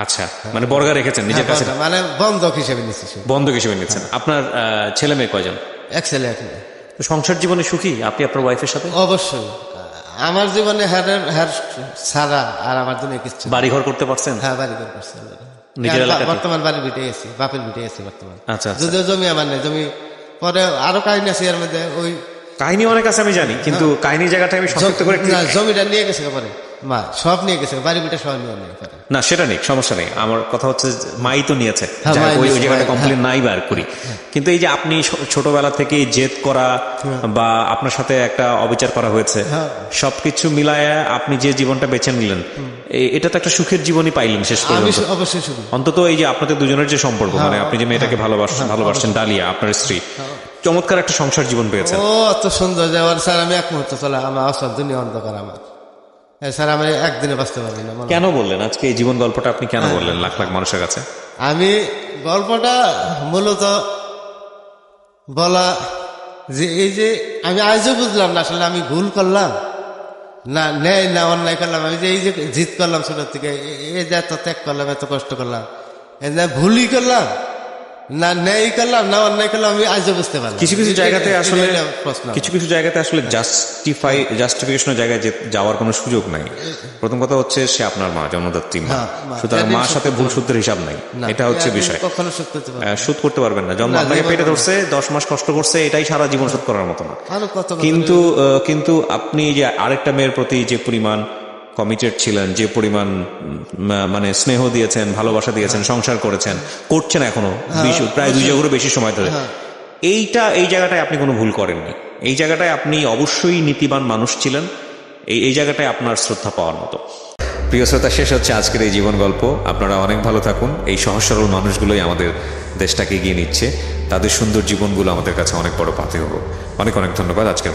Speaker 3: আচ্ছা, মানে বর্গা রেখেছেন নিজের কাছে,
Speaker 2: মানে বন্ধক হিসেবে নিচ্ছি,
Speaker 3: বন্ধক হিসেবে নিচ্ছেন। আপনার ছেলে মেয়ে কয়জন?
Speaker 2: এক ছেলে এক মেয়ে।
Speaker 3: তো সংসার জীবনে সুখী আপনি আপনার ওয়াইফের সাথে?
Speaker 2: অবশ্যই, আমার জীবনে হ্যার ছাড়া আর আমার জন্য কিছু।
Speaker 3: বাড়ি ঘর করতে পারছেন?
Speaker 2: হ্যাঁ, বাড়ি ঘর করছি
Speaker 3: নিজের এলাকায়।
Speaker 2: বর্তমান বাড়ি ভিটে গেছি, বাপের ভিটে গেছি বর্তমান।
Speaker 3: আচ্ছা,
Speaker 2: যদিও জমি আমার নেই, জমি পরে আরো কাহিনী আছে এর মধ্যে। ওই
Speaker 3: কাহিনী অনেক আছে আমি জানি, কিন্তু কাহিনীর জায়গাটা আমি সংক্ষিপ্ত করে
Speaker 2: জমিটা নিয়ে গেছে পরে, মা সব নিয়ে গেছে, বাড়ি ভিটে সব নিয়ে নেই।
Speaker 3: না সেটা নেই, সমস্যা নেই। আমার কথা হচ্ছে মাই তো নিয়েছে, ওই জায়গাটা কমপ্লেন নাই বার করি। কিন্তু এই যে আপনি ছোটবেলা থেকে জেদ করা বা আপনার সাথে একটা অবিচার করা হয়েছে, সবকিছু মিলায় আপনি যে জীবনটা বেছে নিলেন, এটা তো একটা সুখের জীবনই পাইলেন শেষ পর্যন্ত।
Speaker 2: অবশ্যই সুখ।
Speaker 3: অন্তত এই যে আপনাদের দুজনের যে সম্পর্ক, মানে আপনি যে মেয়েটাকে ভালোবাসছেন ডালিয়া, আপনার স্ত্রী, চমৎকার একটা সংসার জীবন পেয়েছেন।
Speaker 2: ও এত সুন্দর যে স্যার আমি এক মুহূর্তে চলে আমার অসল দুনিয়া অন্ধকার আমার। স্যার আমি একদিনে বাঁচতে পারবি না।
Speaker 3: কেন বললেন আজকে এই জীবন গল্পটা আপনি কেন বললেন লাখ লাখ মানুষের কাছে?
Speaker 2: আমি গল্পটা মূলত বলা যে এই যে আমি আজও বুঝলাম না আসলে আমি ভুল করলাম না ন্যায় না অন্যায় করলাম। আমি যে এই যে জিত করলাম ছোট থেকে, এই যে এত ত্যাগ করলাম, এত কষ্ট করলাম, ভুলই করলাম না ন্যায় করলাম না অন্যায় করলাম, আমি আজও বুঝতে পারলাম।
Speaker 3: কিছু কিছু জায়গাতে আসলে জাস্টিফিকেশনের জায়গায় যাওয়ার কোনো সুযোগ নাই। প্রথম কথা হচ্ছে সে আপনার মা, জন্মদাত্রী মা, সুতরাং মার সাথে ভুল সূত্রের হিসাব নাই, এটা হচ্ছে বিষয়।
Speaker 2: কখনো
Speaker 3: শোধ করতে পারবেন না। জন্ম আপনাকে পেটে ধরছে, 10 মাস কষ্ট করছে, এটাই সারা জীবন শোধ করার মতো না। কিন্তু আপনি যে আরেকটা মেয়ের প্রতি যে পরিমাণ কমিটেড ছিলেন, যে পরিমাণ মানে স্নেহ দিয়েছেন, ভালোবাসা দিয়েছেন, সংসার করেছেন, করছেন এখনো প্রায় 2 যুগেরও বেশি সময় ধরে, এই জায়গাটায় আপনি কোনো ভুল করেননি। এই জায়গাটায় আপনি অবশ্যই নীতিবান মানুষ ছিলেন। এই জায়গাটায় আপনার শ্রদ্ধা পাওয়ার মতো।
Speaker 1: প্রিয় শ্রোতা, শেষ হচ্ছে আজকের এই জীবন গল্প। আপনারা অনেক ভালো থাকুন। এই সহজ সরল মানুষগুলোই আমাদের দেশটাকে এগিয়ে নিচ্ছে, তাদের সুন্দর জীবনগুলো আমাদের কাছে অনেক বড় পাথেয়। অনেক অনেক ধন্যবাদ। আজকের